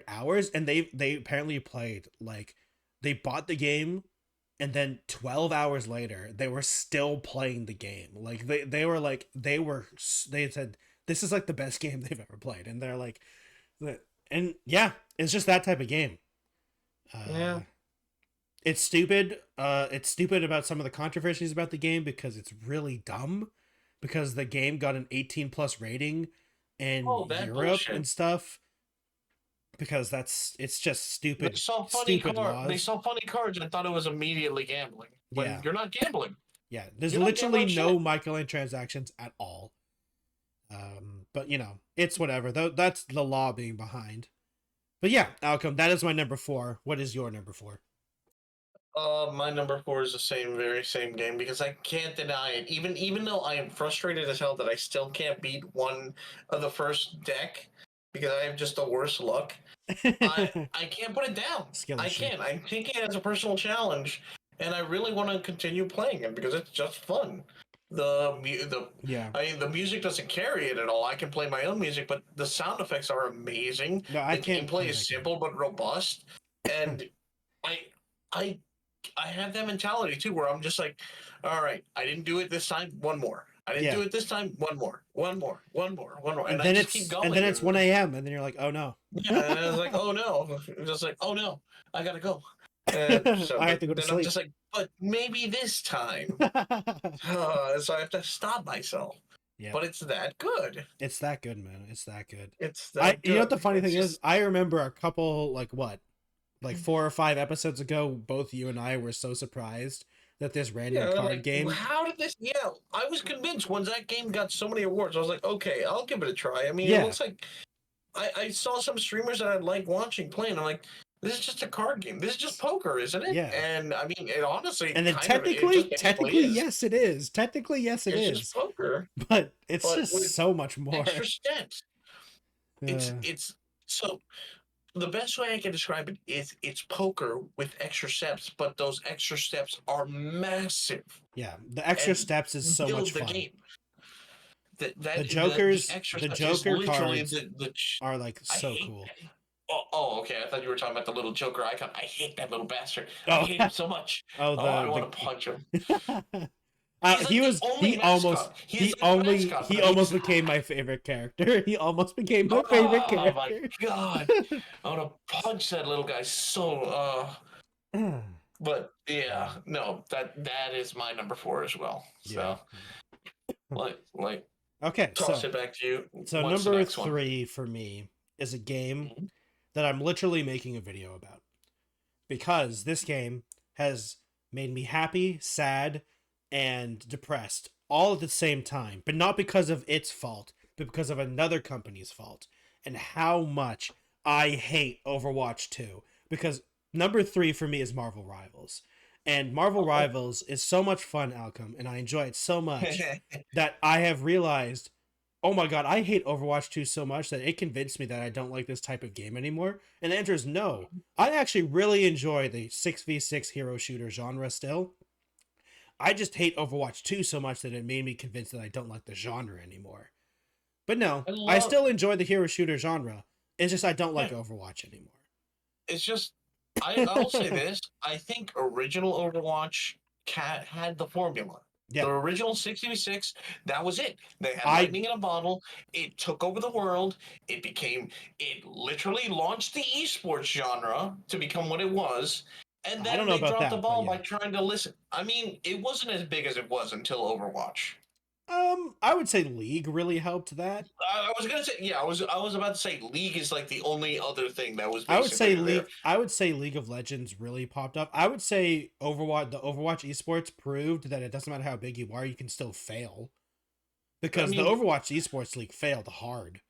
[SPEAKER 1] hours, and they apparently played, like, they bought the game, and then 12 hours later they were still playing the game. Like they said this is like the best game they've ever played, and they're like, and yeah, it's just that type of game. It's stupid. It's stupid about some of the controversies about the game because it's really dumb, because the game got an 18+ rating in Europe bullshit. And stuff. Because it's just stupid.
[SPEAKER 2] They saw funny cards and thought it was immediately gambling. When you're not gambling.
[SPEAKER 1] Yeah, there's literally no microtransactions at all. But it's whatever. That's the law being behind. But yeah, Alchem, that is my number 4. What is your number 4?
[SPEAKER 2] My number 4 is the very same game, because I can't deny it. Even though I am frustrated as hell that I still can't beat one of the first deck, because I have just the worst luck. I can't put it down. I can't. I'm taking it as a personal challenge, and I really want to continue playing it because it's just fun. The music doesn't carry it at all. I can play my own music, but the sound effects are amazing. The gameplay is simple but robust, and I have that mentality too, where I'm just like, all right, I didn't do it this time. One more. I didn't do it this time. One more. And then I just keep going.
[SPEAKER 1] And then it's 1 a.m. and then you're like, oh no.
[SPEAKER 2] Yeah, and I was like, oh no. Just like, oh no, I gotta go. And so
[SPEAKER 1] I have to go to sleep.
[SPEAKER 2] I'm just like, but maybe this time. So I have to stop myself. Yeah. But it's that good.
[SPEAKER 1] It's that good, man. It's that good.
[SPEAKER 2] It's that good.
[SPEAKER 1] You know what the funny thing is? I remember a couple, like 4 or 5 episodes ago, both you and I were so surprised that this random card
[SPEAKER 2] like,
[SPEAKER 1] game.
[SPEAKER 2] How did this? Yeah, I was convinced once that game got so many awards. I was like, okay, I'll give it a try. I mean,
[SPEAKER 1] Yeah.
[SPEAKER 2] it looks like I saw some streamers that I like watching playing. I'm like, this is just a card game. This is just poker, isn't it?
[SPEAKER 1] Yeah.
[SPEAKER 2] And I mean, it honestly,
[SPEAKER 1] And then technically, yes, it is. Technically, yes, it is.
[SPEAKER 2] It's just poker,
[SPEAKER 1] but it's just so much more.
[SPEAKER 2] extra steps. It's so. The best way I can describe it is it's poker with extra steps, but those extra steps are massive.
[SPEAKER 1] Yeah, the extra steps is so much fun.
[SPEAKER 2] Game.
[SPEAKER 1] The Joker cards are like so cool.
[SPEAKER 2] Oh, okay. I thought you were talking about the little Joker icon. I hate that little bastard. I hate him so much. I want to punch him.
[SPEAKER 1] He almost became my favorite character. He almost became my favorite character.
[SPEAKER 2] Oh my god! I want to punch that little guy so. But yeah, no, that is my number 4 as well. So, like.
[SPEAKER 1] Okay,
[SPEAKER 2] toss it back to you.
[SPEAKER 1] So number 3 for me is a game that I'm literally making a video about, because this game has made me happy, sad, and depressed all at the same time, but not because of its fault, but because of another company's fault, and how much I hate Overwatch 2. Because number 3 for me is Marvel Rivals. And Marvel Rivals is so much fun, Alchem, and I enjoy it so much that I have realized, oh my god, I hate Overwatch 2 so much that it convinced me that I don't like this type of game anymore. And the answer is no. I actually really enjoy the 6v6 hero shooter genre still. I just hate Overwatch 2 so much that it made me convinced that I don't like the genre anymore. But no, I still enjoy the hero shooter genre. It's just I don't like Overwatch anymore.
[SPEAKER 2] It's just, I'll say this. I think original Overwatch had the formula. Yeah. The original 6v6, that was it. They had lightning in a bottle. It took over the world. It literally launched the esports genre to become what it was. And then they dropped the ball by trying to listen. I mean, it wasn't as big as it was until Overwatch.
[SPEAKER 1] I would say League really helped that.
[SPEAKER 2] I was gonna say, yeah, I was about to say League is like the only other thing that was.
[SPEAKER 1] I would say League of Legends really popped up. I would say the Overwatch esports proved that it doesn't matter how big you are, you can still fail. Because the Overwatch esports league failed hard.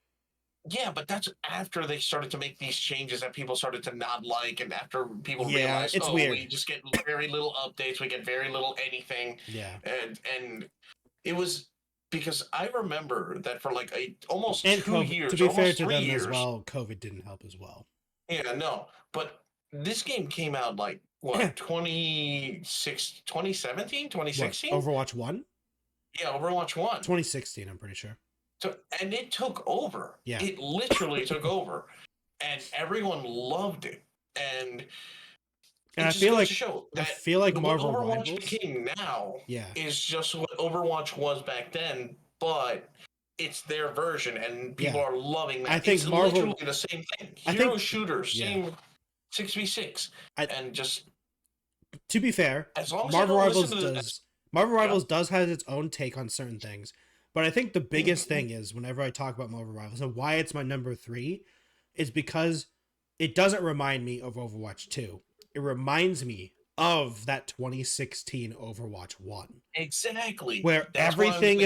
[SPEAKER 2] Yeah, but that's after they started to make these changes that people started to not like, and after people realized,
[SPEAKER 1] it's weird.
[SPEAKER 2] We just get very little updates, we get very little anything.
[SPEAKER 1] Yeah.
[SPEAKER 2] And it was because I remember that for like almost 2 years.
[SPEAKER 1] To be fair to them as well, COVID didn't help as well.
[SPEAKER 2] Yeah, no. But this game came out like, what, 2017, 2016?
[SPEAKER 1] Overwatch 1?
[SPEAKER 2] Yeah, Overwatch 1.
[SPEAKER 1] 2016, I'm pretty sure.
[SPEAKER 2] And it took over.
[SPEAKER 1] Yeah.
[SPEAKER 2] It literally took over. And everyone loved it. And
[SPEAKER 1] I feel like Marvel
[SPEAKER 2] Overwatch
[SPEAKER 1] Rivals
[SPEAKER 2] became now is just what Overwatch was back then, but it's their version, and people are loving that.
[SPEAKER 1] I think
[SPEAKER 2] it's
[SPEAKER 1] Marvel
[SPEAKER 2] literally the same thing. Hero shooter, same 6v6, and just
[SPEAKER 1] to be fair, Marvel Rivals does have its own take on certain things, but I think the biggest thing is whenever I talk about Marvel Rivals and why it's my number 3 is because it doesn't remind me of Overwatch 2. It reminds me of that 2016 Overwatch 1.
[SPEAKER 2] Exactly.
[SPEAKER 1] Where everything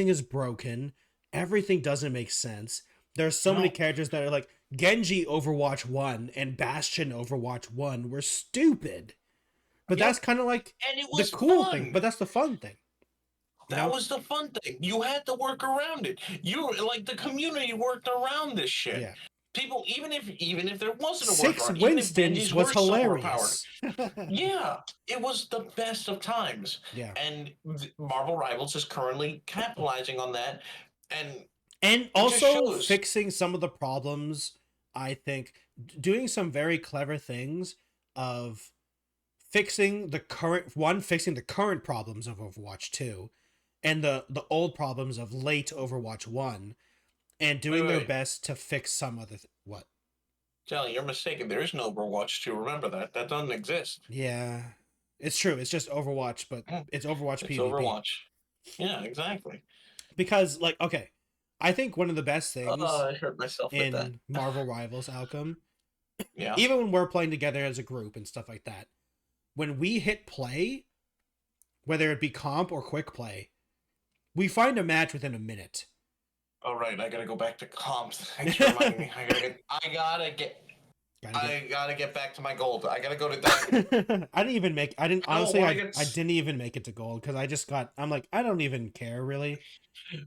[SPEAKER 1] is broken. Everything doesn't make sense. There's so many characters that are like Genji Overwatch 1 and Bastion Overwatch 1 were stupid. But that's kind of like the cool thing. But that's the fun thing.
[SPEAKER 2] That was the fun thing. You had to work around it. The community worked around this shit. Yeah. People, even if there wasn't a
[SPEAKER 1] Six Winstons was hilarious.
[SPEAKER 2] Yeah, it was the best of times.
[SPEAKER 1] Yeah,
[SPEAKER 2] and Marvel Rivals is currently capitalizing on that,
[SPEAKER 1] and also fixing some of the problems. I think doing some very clever things of fixing the current problems of Overwatch 2, and the old problems of late Overwatch 1. And doing their best to fix some other what?
[SPEAKER 2] Jelly, you're mistaken. There is no Overwatch 2. Remember that. That doesn't exist.
[SPEAKER 1] Yeah. It's true. It's just Overwatch, but it's Overwatch PvP.
[SPEAKER 2] It's Overwatch. Yeah, exactly.
[SPEAKER 1] Because, I think one of the best things
[SPEAKER 2] I hurt myself with that.
[SPEAKER 1] Marvel Rivals Alchem
[SPEAKER 2] Yeah.
[SPEAKER 1] Even when we're playing together as a group and stuff like that, when we hit play, whether it be comp or quick play, we find a match within a minute.
[SPEAKER 2] All right, I gotta go back to comps. Thanks for reminding me. I gotta get back to my gold. I gotta go to diamond.
[SPEAKER 1] I didn't even make it to gold because I'm like, I don't even care really.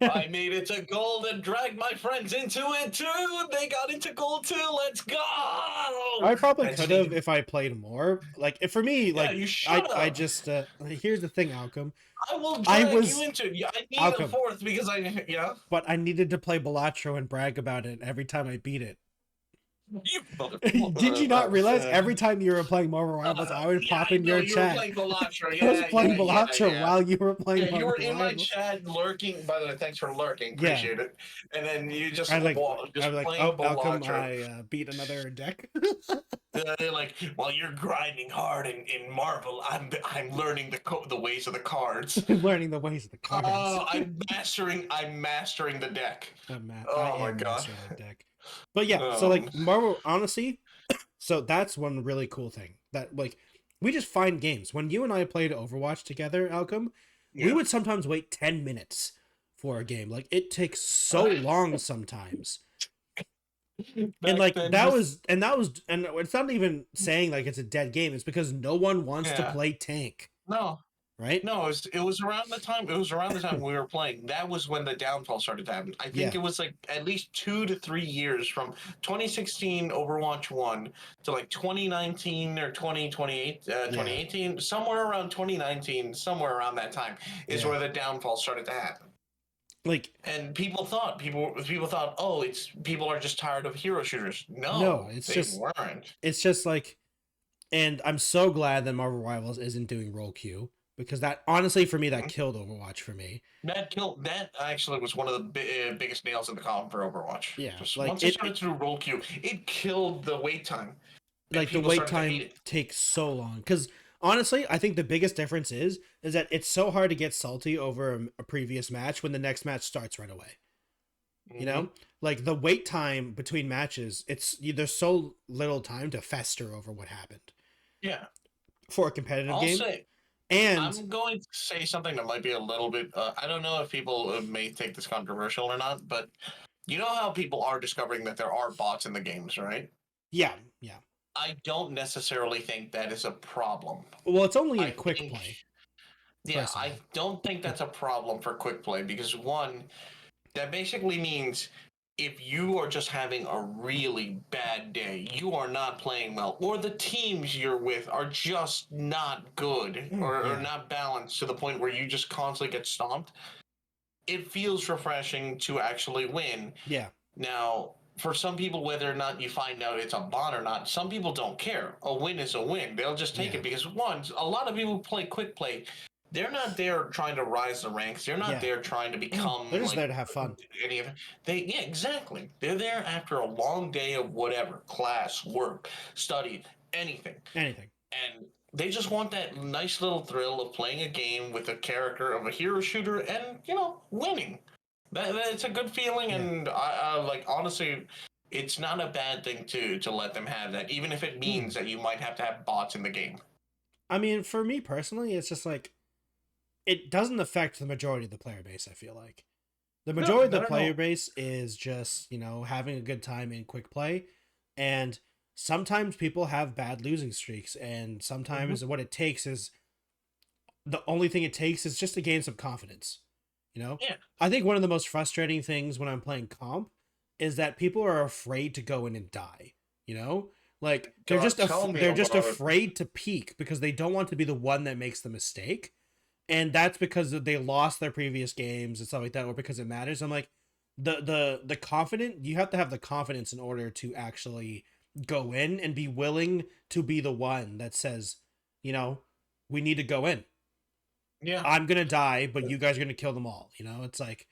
[SPEAKER 2] I made it to gold and dragged my friends into it too. They got into gold too. Let's go.
[SPEAKER 1] I probably could have if I played more. Like for me, like
[SPEAKER 2] you should
[SPEAKER 1] I just here's the thing, Alchem.
[SPEAKER 2] I will drag you into it. I need
[SPEAKER 1] Alchem,
[SPEAKER 2] a fourth because
[SPEAKER 1] But I needed to play Balatro and brag about it every time I beat it. Did you not realize every time you were playing Marvel Rivals, I would pop in your chat?
[SPEAKER 2] Were playing Balatro.
[SPEAKER 1] I was playing Balatro while you were playing.
[SPEAKER 2] You were in my chat lurking. By the way, thanks for lurking. Appreciate it. And then you just
[SPEAKER 1] I was like,
[SPEAKER 2] playing
[SPEAKER 1] Alchem,
[SPEAKER 2] Balatro.
[SPEAKER 1] I beat another deck.
[SPEAKER 2] They're like, while you're grinding hard in Marvel, I'm learning the ways of the cards.
[SPEAKER 1] Learning the ways of the cards.
[SPEAKER 2] Oh, I'm mastering the deck.
[SPEAKER 1] Oh my god. The deck. But yeah, so like Marvel, honestly, so that's one really cool thing that like we just find games. When you and I played Overwatch together, Alchem, we would sometimes wait 10 minutes for a game. Like it takes so long sometimes. And like that was and it's not even saying like it's a dead game. It's because no one wants to play tank.
[SPEAKER 2] No.
[SPEAKER 1] Right?
[SPEAKER 2] No, it was around the time we were playing. That was when the downfall started to happen. I think it was like at least 2 to 3 years from 2016 Overwatch 1 to like 2019 or 2018, somewhere around 2019, somewhere around that time is where the downfall started to happen.
[SPEAKER 1] Like,
[SPEAKER 2] and people thought, oh, people are just tired of hero shooters.
[SPEAKER 1] No, they
[SPEAKER 2] weren't.
[SPEAKER 1] It's just like, and I'm so glad that Marvel Rivals isn't doing roll queue. Because that, honestly, for me, that killed Overwatch for me.
[SPEAKER 2] That actually was one of the biggest nails in the column for Overwatch.
[SPEAKER 1] Yeah.
[SPEAKER 2] Like once it started to do roll queue, it killed the wait time.
[SPEAKER 1] Like, the wait time takes so long. Because, honestly, I think the biggest difference is that it's so hard to get salty over a previous match when the next match starts right away. Mm-hmm. You know? Like, the wait time between matches, there's so little time to fester over what happened.
[SPEAKER 2] Yeah.
[SPEAKER 1] For a competitive game.
[SPEAKER 2] And I'm going to say something that might be a little bit, I don't know if people may think this controversial or not, but you know how people are discovering that there are bots in the games, right?
[SPEAKER 1] Yeah.
[SPEAKER 2] I don't necessarily think that is a problem.
[SPEAKER 1] Well, it's only in quick play.
[SPEAKER 2] Yeah, personally. I don't think that's a problem for quick play because, one, that basically means if you are just having a really bad day, you are not playing well, or the teams you're with are just not good or not balanced to the point where you just constantly get stomped, it feels refreshing to actually win.
[SPEAKER 1] Yeah.
[SPEAKER 2] Now, for some people, whether or not you find out it's a bot or not, some people don't care. A win is a win. They'll just take it because, one, a lot of people who play quick play, they're not there trying to rise the ranks. They're not there trying to become.
[SPEAKER 1] They're just there to have fun.
[SPEAKER 2] Exactly. They're there after a long day of whatever, class, work, study, anything. And they just want that nice little thrill of playing a game with a character of a hero shooter and, winning. It's a good feeling, and I like, honestly, it's not a bad thing to let them have that, even if it means that you might have to have bots in the game.
[SPEAKER 1] I mean, for me personally, it's just like, it doesn't affect the majority of the player base, I feel like. The majority of the player base is just, having a good time in quick play. And sometimes people have bad losing streaks. And sometimes what it takes is, the only thing it takes is just to gain some confidence. Yeah. I think one of the most frustrating things when I'm playing comp is that people are afraid to go in and die. Like, they're just afraid to peak because they don't want to be the one that makes the mistake. And that's because they lost their previous games and stuff like that, or because it matters. I'm like, the confident, you have to have the confidence in order to actually go in and be willing to be the one that says, we need to go in. Yeah. I'm going to die, but you guys are going to kill them all. It's like,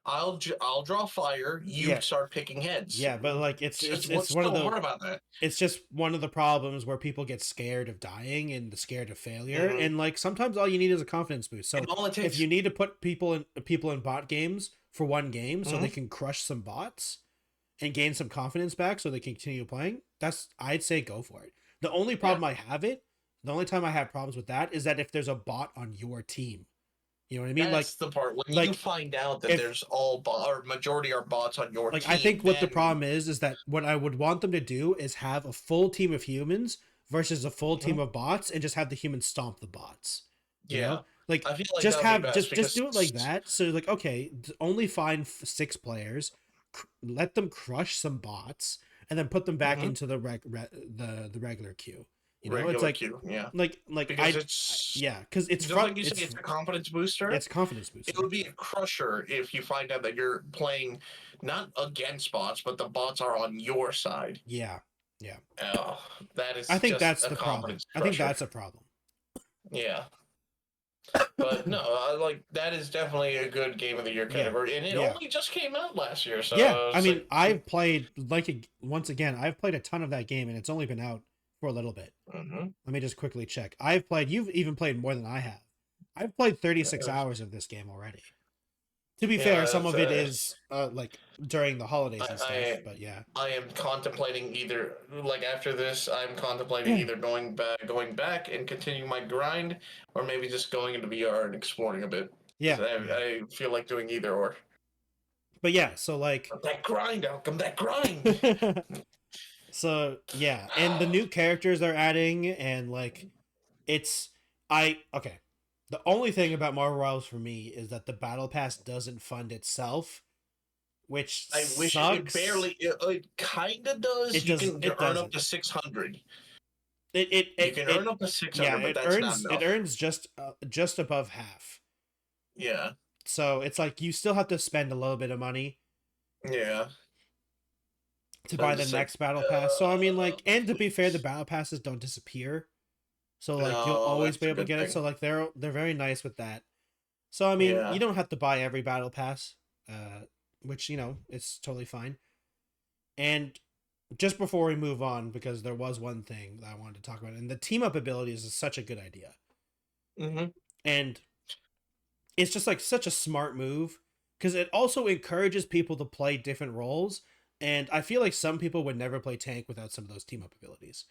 [SPEAKER 2] I'll draw fire. You start picking heads.
[SPEAKER 1] Yeah, but like it's one of the hard about that. It's just one of the problems where people get scared of dying and scared of failure, and like sometimes all you need is a confidence boost. So if you need to put people in bot games for one game so they can crush some bots and gain some confidence back so they can continue playing, I'd say go for it. The only problem the only time I have problems with that is that if there's a bot on your team. You know what I mean?
[SPEAKER 2] That's the part when you find out that
[SPEAKER 1] if,
[SPEAKER 2] there's or majority are bots on your team.
[SPEAKER 1] I think what the problem is that what I would want them to do is have a full team of humans versus a full team of bots, and just have the humans stomp the bots. You know? Like,
[SPEAKER 2] I feel like
[SPEAKER 1] just have just do it like that. So like, okay, only find 6 players, let them crush some bots, and then put them back into the regular queue. You know, it's like
[SPEAKER 2] queue,
[SPEAKER 1] like
[SPEAKER 2] because because it's like you say, it's a confidence booster.
[SPEAKER 1] It's a confidence booster.
[SPEAKER 2] It would be a crusher if you find out that you're playing not against bots, but the bots are on your side.
[SPEAKER 1] Yeah.
[SPEAKER 2] Oh, that is.
[SPEAKER 1] I think that's the problem. I think that's a problem.
[SPEAKER 2] Yeah. But no, like that is definitely a good game of the year category, and it only just came out last year. So
[SPEAKER 1] yeah, I mean, I've played once again, I've played a ton of that game, and it's only been out for a little bit. Let me just quickly check. You've even played more than I have. I've played 36 hours of this game already. To be fair, some of it is like during the holidays and stuff, but yeah.
[SPEAKER 2] I am contemplating either, like after this, I'm contemplating either going back and continuing my grind, or maybe just going into VR and exploring a bit.
[SPEAKER 1] Yeah.
[SPEAKER 2] I feel like doing either or.
[SPEAKER 1] But yeah, so like...
[SPEAKER 2] That grind, Alchem, that grind!
[SPEAKER 1] So, yeah, and the new characters they're adding, and like, okay. The only thing about Marvel Rivals for me is that the Battle Pass doesn't fund itself, which
[SPEAKER 2] I wish
[SPEAKER 1] sucks.
[SPEAKER 2] It kind of does. You can earn up to 600. You can earn up to 600, but that's not enough.
[SPEAKER 1] It earns just above half.
[SPEAKER 2] Yeah.
[SPEAKER 1] So it's like you still have to spend a little bit of money.
[SPEAKER 2] Yeah.
[SPEAKER 1] To buy the next Battle Pass. So I mean, like, and to be fair, the Battle Passes don't disappear. So like you'll always be able to get it. So like they're very nice with that. So I mean, you don't have to buy every Battle Pass, which it's totally fine. And just before we move on, because there was one thing that I wanted to talk about, and the team up abilities is such a good idea. And it's just like such a smart move because it also encourages people to play different roles. And I feel like some people would never play tank without some of those team up abilities.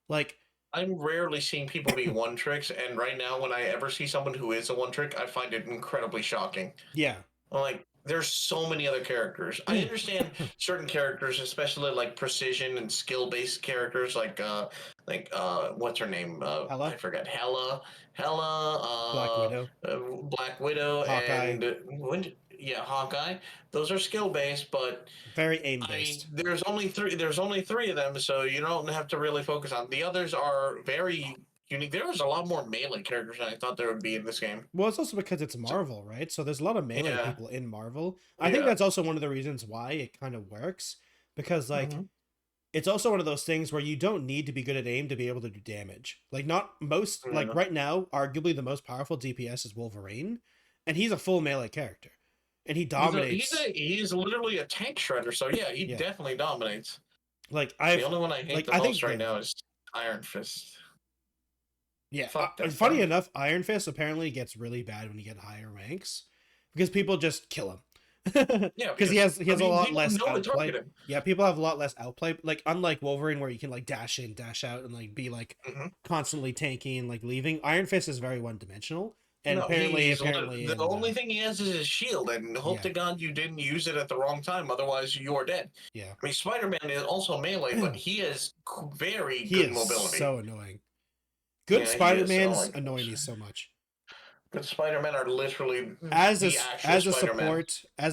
[SPEAKER 1] Like,
[SPEAKER 2] I'm rarely seeing people be one tricks, and right now, when I ever see someone who is a one trick, I find it incredibly shocking.
[SPEAKER 1] Yeah.
[SPEAKER 2] Like, there's so many other characters. I understand certain characters, especially like precision and skill based characters, like what's her name?
[SPEAKER 1] Hela?
[SPEAKER 2] I forgot. Hela, Black Widow,
[SPEAKER 1] Hawkeye.
[SPEAKER 2] and Hawkeye. Those are skill based, but
[SPEAKER 1] very aim based.
[SPEAKER 2] There's only 3 of them, so you don't have to really focus on. The others are very unique. There was a lot more melee characters than I thought there would be in this game.
[SPEAKER 1] Well, it's also because it's Marvel, right? So there's a lot of melee people in Marvel. I think that's also one of the reasons why it kind of works, because like it's also one of those things where you don't need to be good at aim to be able to do damage. Like like right now, arguably the most powerful DPS is Wolverine, and he's a full melee character. And he dominates.
[SPEAKER 2] He's literally a tank shredder, so he definitely dominates.
[SPEAKER 1] Like
[SPEAKER 2] the only one I hate the most right now is Iron Fist.
[SPEAKER 1] Yeah, funny enough, Iron Fist apparently gets really bad when you get higher ranks because people just kill him. Because he has a lot less outplay. Yeah, people have a lot less outplay. Like unlike Wolverine, where you can like dash in, dash out, and like be like constantly tanking and like leaving. Iron Fist is very one dimensional. And apparently,
[SPEAKER 2] the only thing he has is his shield, and hope to God you didn't use it at the wrong time, otherwise you are dead.
[SPEAKER 1] Yeah.
[SPEAKER 2] I mean, Spider-Man is also melee, but he has very good mobility.
[SPEAKER 1] So annoying. Good Spider-Man's annoying me so much.
[SPEAKER 2] Good Spider-Man are literally
[SPEAKER 1] as a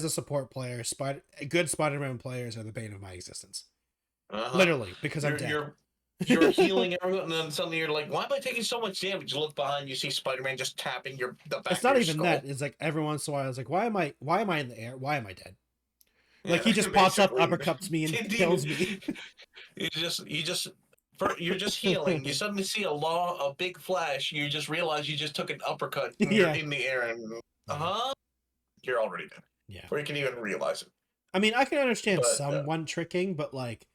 [SPEAKER 1] support player. Good Spider-Man players are the bane of my existence. Literally, because I'm dead.
[SPEAKER 2] You're healing everyone, and then suddenly you're like, why am I taking so much damage? You look behind, you see Spider-Man just tapping the back
[SPEAKER 1] It's not even that. It's like every once in a while, it's like, why am I in the air? Why am I dead? Like he just pops up, uppercuts me, and kills me.
[SPEAKER 2] You're just healing. You suddenly see a big flash. You just realize you just took an uppercut. And you're in the air, and you're already dead.
[SPEAKER 1] Yeah,
[SPEAKER 2] before you can even realize it.
[SPEAKER 1] I mean, I can understand some one tricking, but like.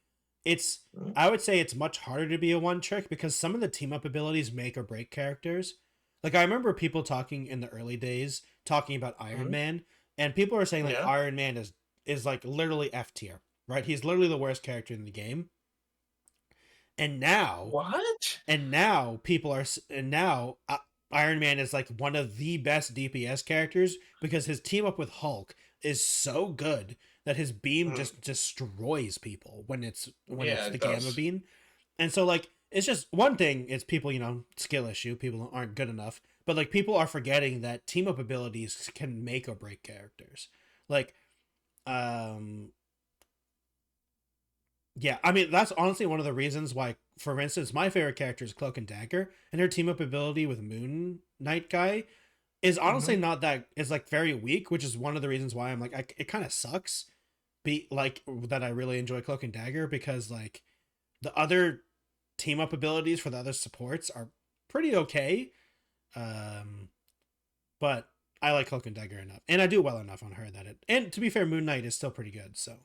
[SPEAKER 1] I would say it's much harder to be a one trick because some of the team up abilities make or break characters. Like I remember people talking in the early days talking about Iron Man, and people are saying like Iron Man is like literally F tier, right? He's literally the worst character in the game. And now,
[SPEAKER 2] What?
[SPEAKER 1] people are, and now Iron Man is like one of the best DPS characters because his team up with Hulk is so good that his beam just destroys people when it's
[SPEAKER 2] Yeah,
[SPEAKER 1] the
[SPEAKER 2] it
[SPEAKER 1] gamma
[SPEAKER 2] does.
[SPEAKER 1] beam. And so like it's just one thing, it's people, skill issue, people aren't good enough, but like people are forgetting that team up abilities can make or break characters. Like yeah, I mean that's honestly one of the reasons why, for instance, my favorite character is Cloak and Dagger, and her team up ability with Moon Knight guy is honestly not that, is like very weak, which is one of the reasons why I'm like it kind of sucks be like that I really enjoy Cloak and Dagger, because like the other team up abilities for the other supports are pretty okay. But I like Cloak and Dagger enough, and I do well enough on her that it, and to be fair, Moon Knight is still pretty good, so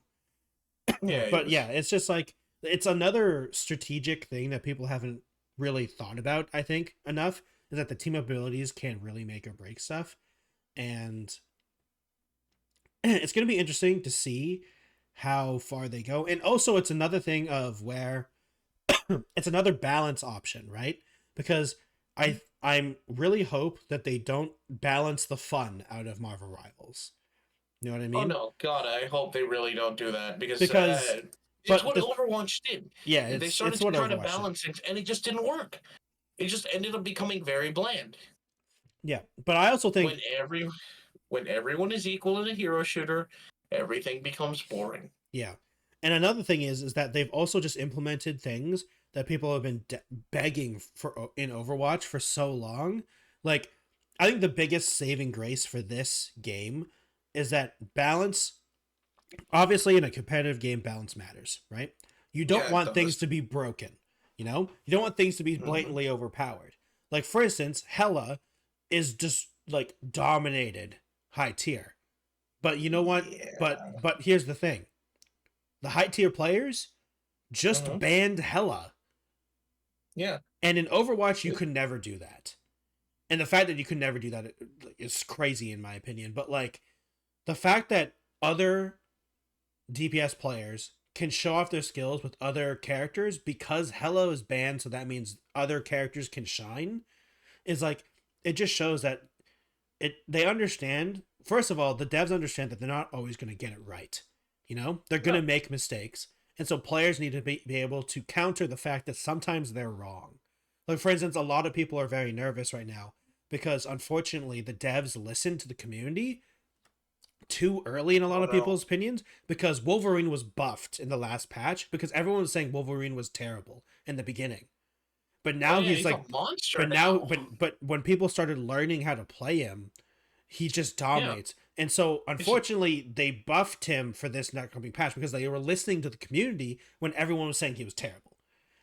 [SPEAKER 2] Yeah,
[SPEAKER 1] but yeah, it's just like it's another strategic thing that people haven't really thought about, I think, enough, is that the team abilities can really make or break stuff. And it's going to be interesting to see how far they go. And also it's another thing of where it's another balance option, right? Because I'm really hope that they don't balance the fun out of Marvel Rivals. You know what I
[SPEAKER 2] Oh
[SPEAKER 1] mean?
[SPEAKER 2] no, God! I hope they really don't do that because
[SPEAKER 1] Because
[SPEAKER 2] it's
[SPEAKER 1] but
[SPEAKER 2] what
[SPEAKER 1] the
[SPEAKER 2] Overwatch did.
[SPEAKER 1] yeah,
[SPEAKER 2] They
[SPEAKER 1] it's
[SPEAKER 2] started to
[SPEAKER 1] what
[SPEAKER 2] try to
[SPEAKER 1] Overwatch did.
[SPEAKER 2] balance things, and it just didn't work. It just ended up becoming very bland.
[SPEAKER 1] Yeah, but I also think
[SPEAKER 2] When everyone is equal in a hero shooter, everything becomes boring.
[SPEAKER 1] yeah. And another thing is that they've also just implemented things that people have been begging for in Overwatch for so long. Like, I think the biggest saving grace for this game is that balance, obviously in a competitive game, balance matters, right? You don't
[SPEAKER 2] Yeah, it
[SPEAKER 1] want things
[SPEAKER 2] does.
[SPEAKER 1] to be broken, you know? You don't want things to be blatantly overpowered. Like, for instance, Hela is just like dominated high tier. But you know what?
[SPEAKER 2] Yeah.
[SPEAKER 1] But here's the thing. The high tier players just banned Hela.
[SPEAKER 2] Yeah.
[SPEAKER 1] And in Overwatch, you could never do that. And the fact that you could never do that is crazy, in my opinion. But, like, the fact that other DPS players can show off their skills with other characters because Hela is banned, so that means other characters can shine, is like, it just shows that they understand. First of all, the devs understand that they're not always going to get it right. You know, they're going to make mistakes. And so players need to be able to counter the fact that sometimes they're wrong. Like, for instance, a lot of people are very nervous right now because, unfortunately, the devs listen to the community too early in a lot
[SPEAKER 2] Oh
[SPEAKER 1] of
[SPEAKER 2] no.
[SPEAKER 1] people's opinions, because Wolverine was buffed in the last patch because everyone was saying Wolverine was terrible in the beginning. But
[SPEAKER 2] Oh
[SPEAKER 1] now
[SPEAKER 2] yeah,
[SPEAKER 1] he's
[SPEAKER 2] he's a
[SPEAKER 1] like,
[SPEAKER 2] monster
[SPEAKER 1] but now,
[SPEAKER 2] now.
[SPEAKER 1] but when people started learning how to play him, he just
[SPEAKER 2] Yeah.
[SPEAKER 1] dominates. And so,
[SPEAKER 2] He's,
[SPEAKER 1] unfortunately, they buffed him for this not coming patch because they were listening to the community when everyone was saying he was terrible.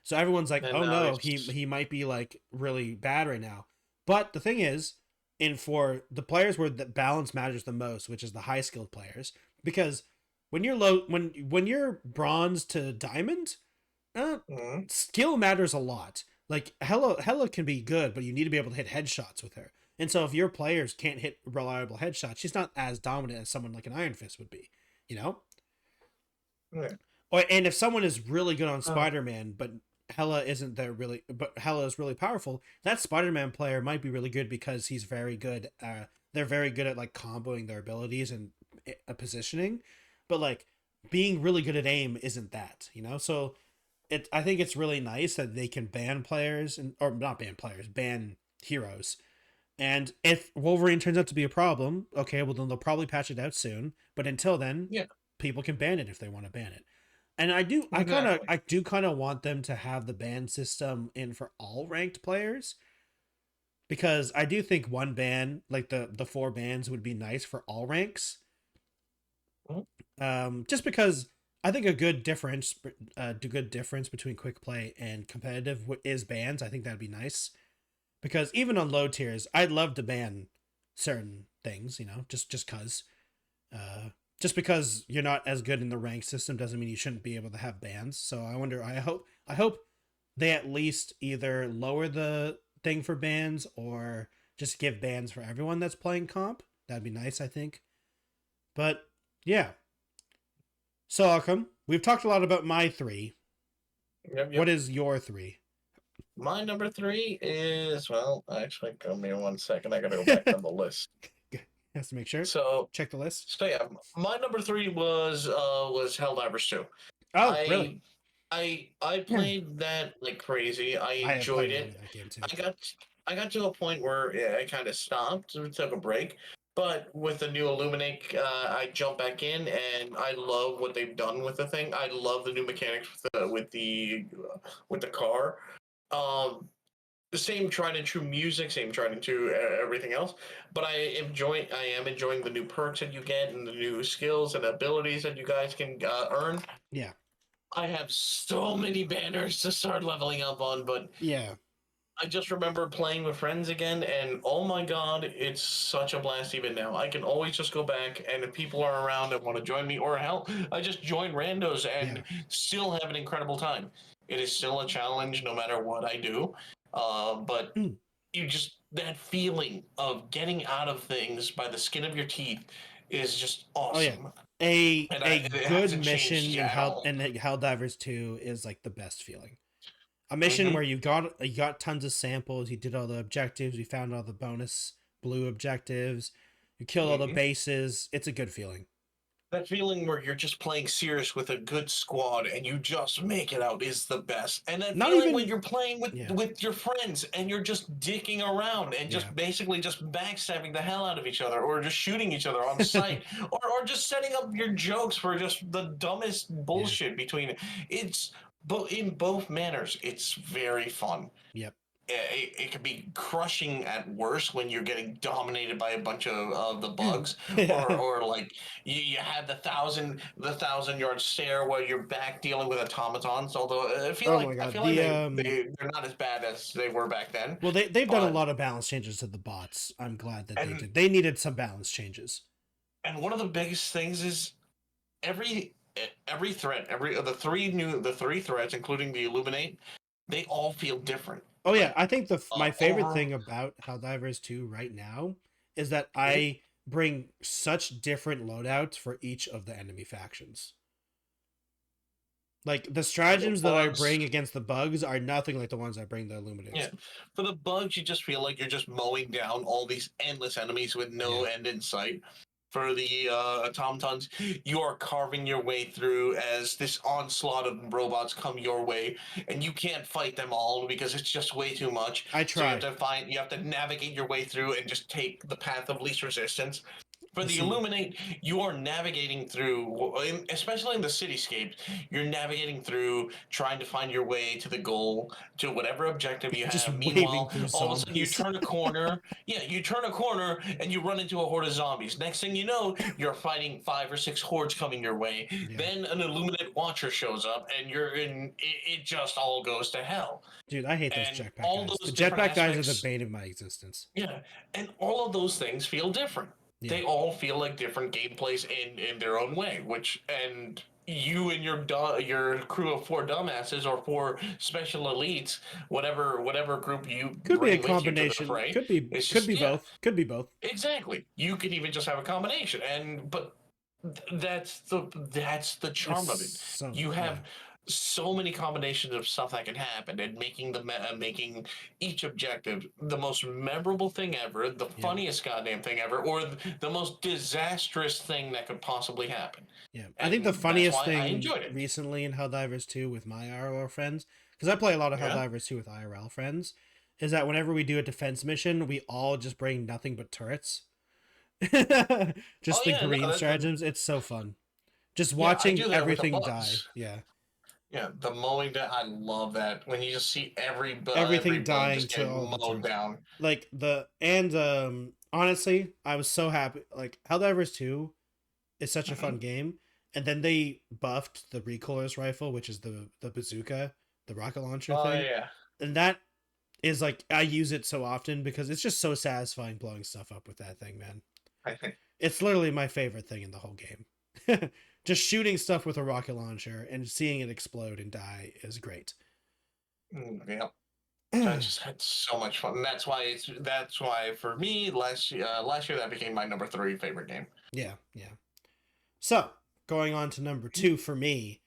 [SPEAKER 1] So everyone's like,
[SPEAKER 2] and
[SPEAKER 1] "Oh
[SPEAKER 2] now
[SPEAKER 1] no,
[SPEAKER 2] he's
[SPEAKER 1] he might be like really bad right now." But the thing is, in for the players where the balance matters the most, which is the high skilled players, because when you're low, when you're bronze to diamond, skill matters a lot. Like Hella can be good, but you need to be able to hit headshots with her. And so if your players can't hit reliable headshots, she's not as dominant as someone like an Iron Fist would be, you know?
[SPEAKER 2] yeah.
[SPEAKER 1] Or and if someone is really good on
[SPEAKER 2] Uh,
[SPEAKER 1] Spider-Man, but Hella isn't there really, but Hella is really powerful, that Spider-Man player might be really good because he's very good. They're very good at like comboing their abilities and positioning, but like being really good at aim isn't that, you know? So I think it's really nice that they can ban players and, or not ban players, ban heroes. And if Wolverine turns out to be a problem, okay, well then they'll probably patch it out soon. But until then,
[SPEAKER 2] yeah.
[SPEAKER 1] people can ban it if they want to ban it. And
[SPEAKER 2] Exactly.
[SPEAKER 1] I do kind of want them to have the ban system in for all ranked players, because I do think one ban, like the four bans, would be nice for all ranks.
[SPEAKER 2] Mhm.
[SPEAKER 1] Just because I think a good difference between quick play and competitive is bans. I think that'd be nice, because even on low tiers, I'd love to ban certain things. You know, just cause. Just because you're not as good in the rank system doesn't mean you shouldn't be able to have bans. So I wonder. I hope they at least either lower the thing for bans or just give bans for everyone that's playing comp. That'd be nice, I think. But yeah. So Alchem, we've talked a lot about my three.
[SPEAKER 2] Yep,
[SPEAKER 1] What
[SPEAKER 2] yep.
[SPEAKER 1] is your 3?
[SPEAKER 2] My number 3 is, well, actually, come here 1 second. I gotta go back on the list.
[SPEAKER 1] Has to make sure.
[SPEAKER 2] So,
[SPEAKER 1] Check the list.
[SPEAKER 2] so yeah, my number 3 was Helldivers 2.
[SPEAKER 1] Oh, really?
[SPEAKER 2] I played that like crazy. I
[SPEAKER 1] I have played
[SPEAKER 2] enjoyed
[SPEAKER 1] a lot of
[SPEAKER 2] it.
[SPEAKER 1] that game too.
[SPEAKER 2] I got to a point where I kind of stopped and took a break. But with the new Illuminate, I jumped back in, and I love what they've done with the thing. I love the new mechanics with the car. Um, the same tried and true music, same tried and true everything else. But I am enjoying the new perks that you get and the new skills and abilities that you guys can earn.
[SPEAKER 1] Yeah.
[SPEAKER 2] I have so many banners to start leveling up on, but
[SPEAKER 1] Yeah.
[SPEAKER 2] I just remember playing with friends again, and oh my god, it's such a blast even now. I can always just go back, and if people are around that want to join me, or hell, I just join randos and still have an incredible time. It is still a challenge no matter what I do, but you just, that feeling of getting out of things by the skin of your teeth is just awesome.
[SPEAKER 1] Oh, yeah. A good mission in Helldivers 2 is like the best feeling. A mission where you got tons of samples, you did all the objectives, you found all the bonus blue objectives, you killed all the bases. It's a good feeling.
[SPEAKER 2] That feeling where you're just playing serious with a good squad and you just make it out is the best. And that feeling when you're playing with your friends and you're just dicking around and just basically just backstabbing the hell out of each other, or just shooting each other on sight, or just setting up your jokes for just the dumbest bullshit between it. It's in both manners, it's very fun.
[SPEAKER 1] Yep.
[SPEAKER 2] It can be crushing at worst when you're getting dominated by a bunch of the bugs, or like you had the 1,000-yard stare where you're back dealing with automatons. Although I feel like they're not as bad as they were back then.
[SPEAKER 1] Well, they've done a lot of balance changes to the bots. I'm glad that they did. They needed some balance changes.
[SPEAKER 2] And one of the biggest things is every threat, the three threats, including the Illuminate, they all feel different.
[SPEAKER 1] Oh yeah, I think my favorite thing about Helldivers 2 right now is that I bring such different loadouts for each of the enemy factions. Like the stratagems that I bring against the bugs are nothing like the ones I bring the Illuminates.
[SPEAKER 2] Yeah, for the bugs, you just feel like you're just mowing down all these endless enemies with no end in sight. For the automatons, you are carving your way through as this onslaught of robots come your way, and you can't fight them all because it's just way too much.
[SPEAKER 1] I try.
[SPEAKER 2] So you have to navigate your way through and just take the path of least resistance. For the Illuminate, you are navigating through, especially in the cityscapes, you're navigating through trying to find your way to the goal, to whatever objective you have. Meanwhile, all of a sudden you turn a corner. You turn a corner and you run into a horde of zombies. Next thing you know, you're fighting 5 or 6 hordes coming your way. Yeah. Then an Illuminate Watcher shows up and it just all goes to hell.
[SPEAKER 1] Dude, I hate those jetpack guys. The jetpack guys are the bane of my existence.
[SPEAKER 2] Yeah, and all of those things feel different. Yeah. They all feel like different gameplays in their own way, and you and your crew of 4 dumbasses or 4 special elites, whatever group you
[SPEAKER 1] could be a combination. Fray, could be both. Could be both.
[SPEAKER 2] Exactly. You could even just have a combination, but that's the charm of it. You have so many combinations of stuff that can happen, and making each objective the most memorable thing ever, the funniest goddamn thing ever, or the most disastrous thing that could possibly happen.
[SPEAKER 1] Yeah, and I think the funniest thing recently in Helldivers 2 with my IRL friends, because I play a lot of Helldivers 2 with IRL friends, is that whenever we do a defense mission, we all just bring nothing but turrets. Just the green stratagems. It's so fun. Just watching everything die. Yeah.
[SPEAKER 2] Yeah, the mowing down. I love that when you just see
[SPEAKER 1] everything dying to all
[SPEAKER 2] mowed down.
[SPEAKER 1] Like honestly, I was so happy. Like Helldivers 2 is such a fun game, and then they buffed the recoilless rifle, which is the bazooka, the rocket launcher thing.
[SPEAKER 2] Oh yeah,
[SPEAKER 1] and that is like I use it so often because it's just so satisfying blowing stuff up with that thing, man. It's literally my favorite thing in the whole game. Just shooting stuff with a rocket launcher and seeing it explode and die is great.
[SPEAKER 2] Yeah, I just had so much fun. And that's why for me last year that became my number 3 favorite game.
[SPEAKER 1] Yeah. So going on to number 2 for me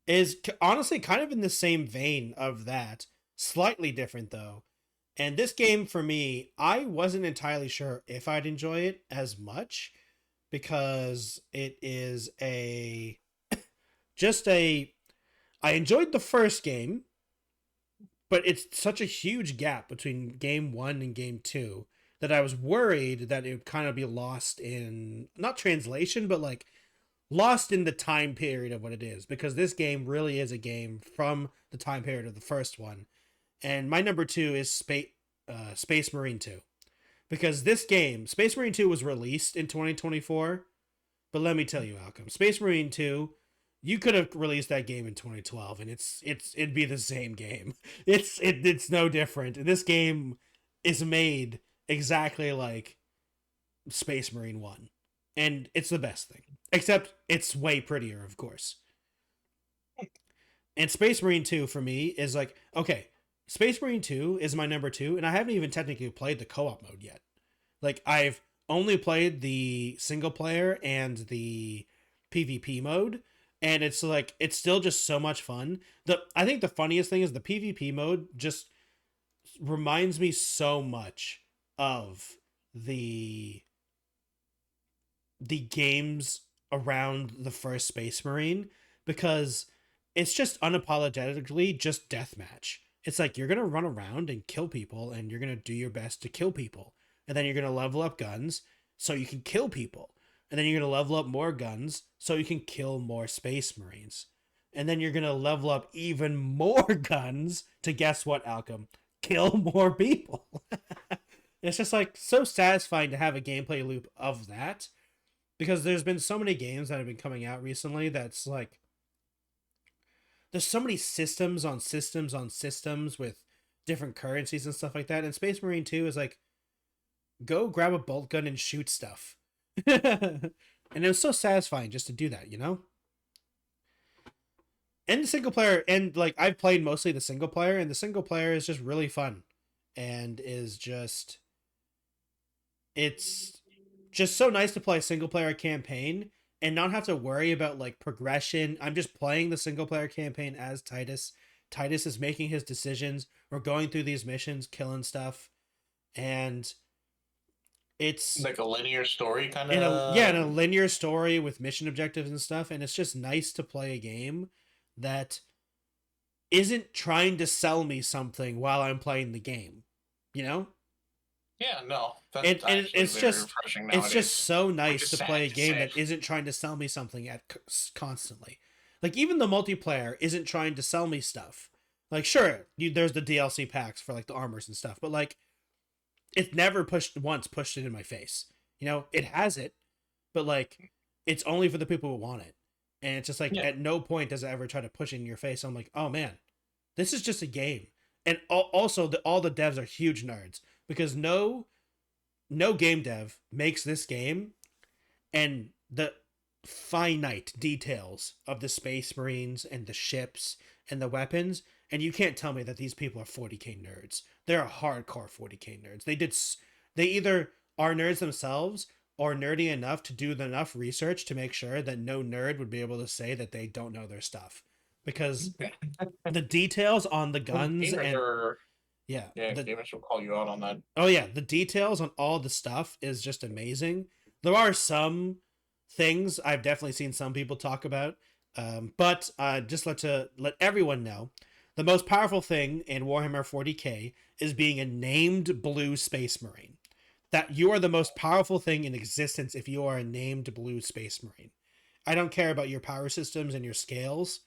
[SPEAKER 1] is honestly kind of in the same vein of that, slightly different though. And this game for me, I wasn't entirely sure if I'd enjoy it as much because it is a just a I enjoyed the first game, but it's such a huge gap between game 1 and game 2 that I was worried that it would kind of be lost in not translation, but like lost in the time period of what it is, because this game really is a game from the time period of the first one. And my number 2 is Space Marine 2. Because this game, Space Marine 2 was released in 2024, but let me tell you, Alchem, Space Marine 2, you could have released that game in 2012 and it'd be the same game. It's no different. This game is made exactly like Space Marine 1. And it's the best thing. Except it's way prettier, of course. And Space Marine 2 for me is like, okay, Space Marine 2 is my number 2, and I haven't even technically played the co-op mode yet. Like, I've only played the single player and the PvP mode, and it's like, it's still just so much fun. I think the funniest thing is the PvP mode just reminds me so much of the games around the first Space Marine, because it's just unapologetically just deathmatch. It's like you're going to run around and kill people, and you're going to do your best to kill people. And then you're going to level up guns so you can kill people. And then you're going to level up more guns so you can kill more Space Marines. And then you're going to level up even more guns to, guess what, Alchem? Kill more people. It's just like so satisfying to have a gameplay loop of that. Because there's been so many games that have been coming out recently that's like, there's so many systems on systems on systems with different currencies and stuff like that. And Space Marine 2 is like, go grab a bolt gun and shoot stuff. And it was so satisfying just to do that, you know? And the single player, and like, I've played mostly the single player, and the single player is just really fun. And is just, it's just so nice to play a single player campaign and not have to worry about like progression. I'm just playing the single player campaign as Titus. Titus is making his decisions. We're going through these missions, killing stuff, and it's
[SPEAKER 2] like a linear story kind
[SPEAKER 1] of, in a linear story with mission objectives and stuff. And it's just nice to play a game that isn't trying to sell me something while I'm playing the game, you know?
[SPEAKER 2] Yeah, no,
[SPEAKER 1] that's it's just refreshing nowadays. It's just so nice to play a game that isn't trying to sell me something constantly. Like, even the multiplayer isn't trying to sell me stuff. Like, sure, there's the DLC packs for like the armors and stuff, but like, it's never pushed it in my face. You know, it has it, but like, it's only for the people who want it. And it's just like, at no point does it ever try to push it in your face. I'm like, oh man, this is just a game. And also, all the devs are huge nerds, because no game dev makes this game, and the finite details of the Space Marines and the ships and the weapons, and you can't tell me that these people are 40k nerds. They're hardcore 40k nerds. They either are nerds themselves or nerdy enough to do enough research to make sure that no nerd would be able to say that they don't know their stuff, because the details on the guns
[SPEAKER 2] gamers will call you out on that.
[SPEAKER 1] Oh yeah, the details on all the stuff is just amazing. There are some things I've definitely seen some people talk about, but just let everyone know, the most powerful thing in Warhammer 40k is being a named blue Space Marine. That you are the most powerful thing in existence if you are a named blue Space Marine. I don't care about your power systems and your scales.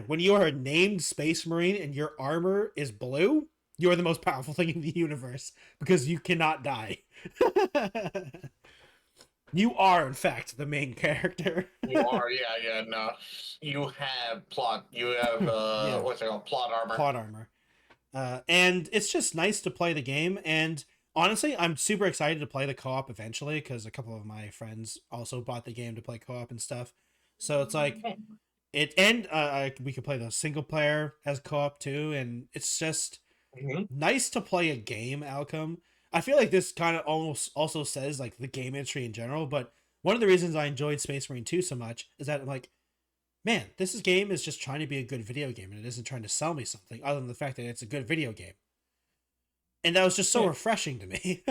[SPEAKER 1] When you are a named Space Marine and your armor is blue, you are the most powerful thing in the universe, because you cannot die. You are, in fact, the main character.
[SPEAKER 2] You are, yeah, no. You have plot what's it called? Plot armor.
[SPEAKER 1] Plot armor. And it's just nice to play the game, and honestly, I'm super excited to play the co-op eventually, because a couple of my friends also bought the game to play co-op and stuff. So it's like, we could play the single player as co-op too, and it's just nice to play a game, Alchem. I feel like this kind of almost also says like the game industry in general, but one of the reasons I enjoyed Space Marine 2 so much is that like, man, game is just trying to be a good video game, and it isn't trying to sell me something other than the fact that it's a good video game. And that was just so refreshing to me.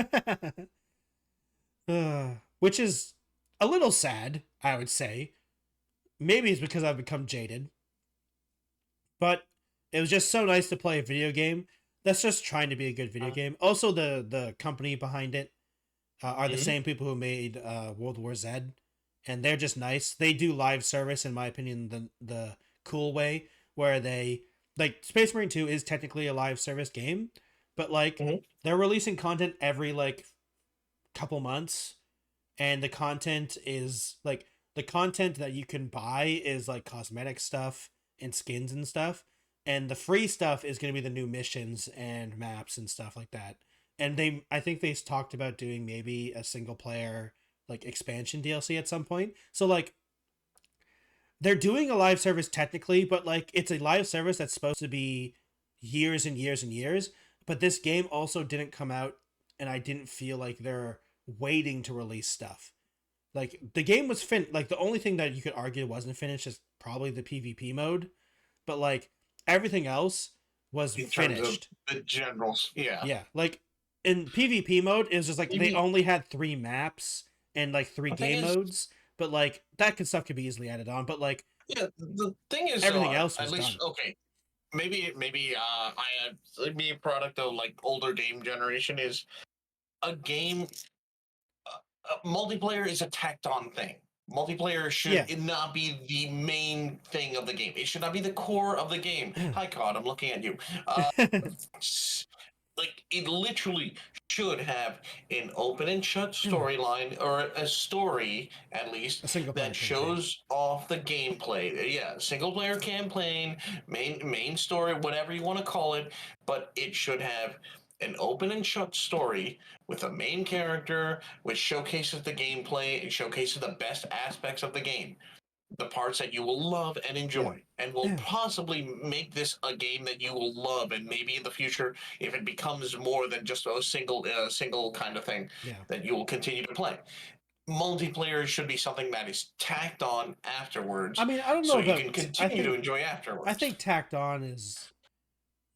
[SPEAKER 1] Which is a little sad, I would say. Maybe it's because I've become jaded. But it was just so nice to play a video game that's just trying to be a good video game. Also, the company behind it are the same people who made World War Z. And they're just nice. They do live service, in my opinion, the cool way, where they... Like, Space Marine 2 is technically a live service game, but, like, they're releasing content every, like, couple months, and the content is, like, the content that you can buy is, like, cosmetic stuff and skins and stuff, and the free stuff is going to be the new missions and maps and stuff like that. And I think they talked about doing maybe a single-player... like expansion DLC at some point. So like they're doing a live service technically, but like it's a live service that's supposed to be years and years and years. But this game also didn't come out, and I didn't feel like they're waiting to release stuff. Like the game was like the only thing that you could argue wasn't finished is probably the PvP mode, but like everything else was finished.
[SPEAKER 2] The generals, yeah.
[SPEAKER 1] Yeah, like in PvP mode, it was just like they only had 3 maps and like 3 game modes, but like that stuff could be easily added on. But like,
[SPEAKER 2] yeah, the thing is,
[SPEAKER 1] everything else was
[SPEAKER 2] at least
[SPEAKER 1] done.
[SPEAKER 2] Okay. Maybe I be a product of like older game generation is a game. Multiplayer is a tacked on thing. Multiplayer should not be the main thing of the game. It should not be the core of the game. Hi, COD, I'm looking at you. Like, it literally should have an open and shut storyline, or a story, at least, that shows off the gameplay. Yeah, single player campaign, main story, whatever you want to call it, but it should have an open and shut story with a main character, which showcases the gameplay and showcases the best aspects of the game. The parts that you will love and enjoy, and will possibly make this a game that you will love, and maybe in the future, if it becomes more than just a single kind of thing, that you will continue to play. Multiplayer should be something that is tacked on afterwards.
[SPEAKER 1] I mean, I don't know,
[SPEAKER 2] so you can continue to enjoy afterwards.
[SPEAKER 1] I think tacked on is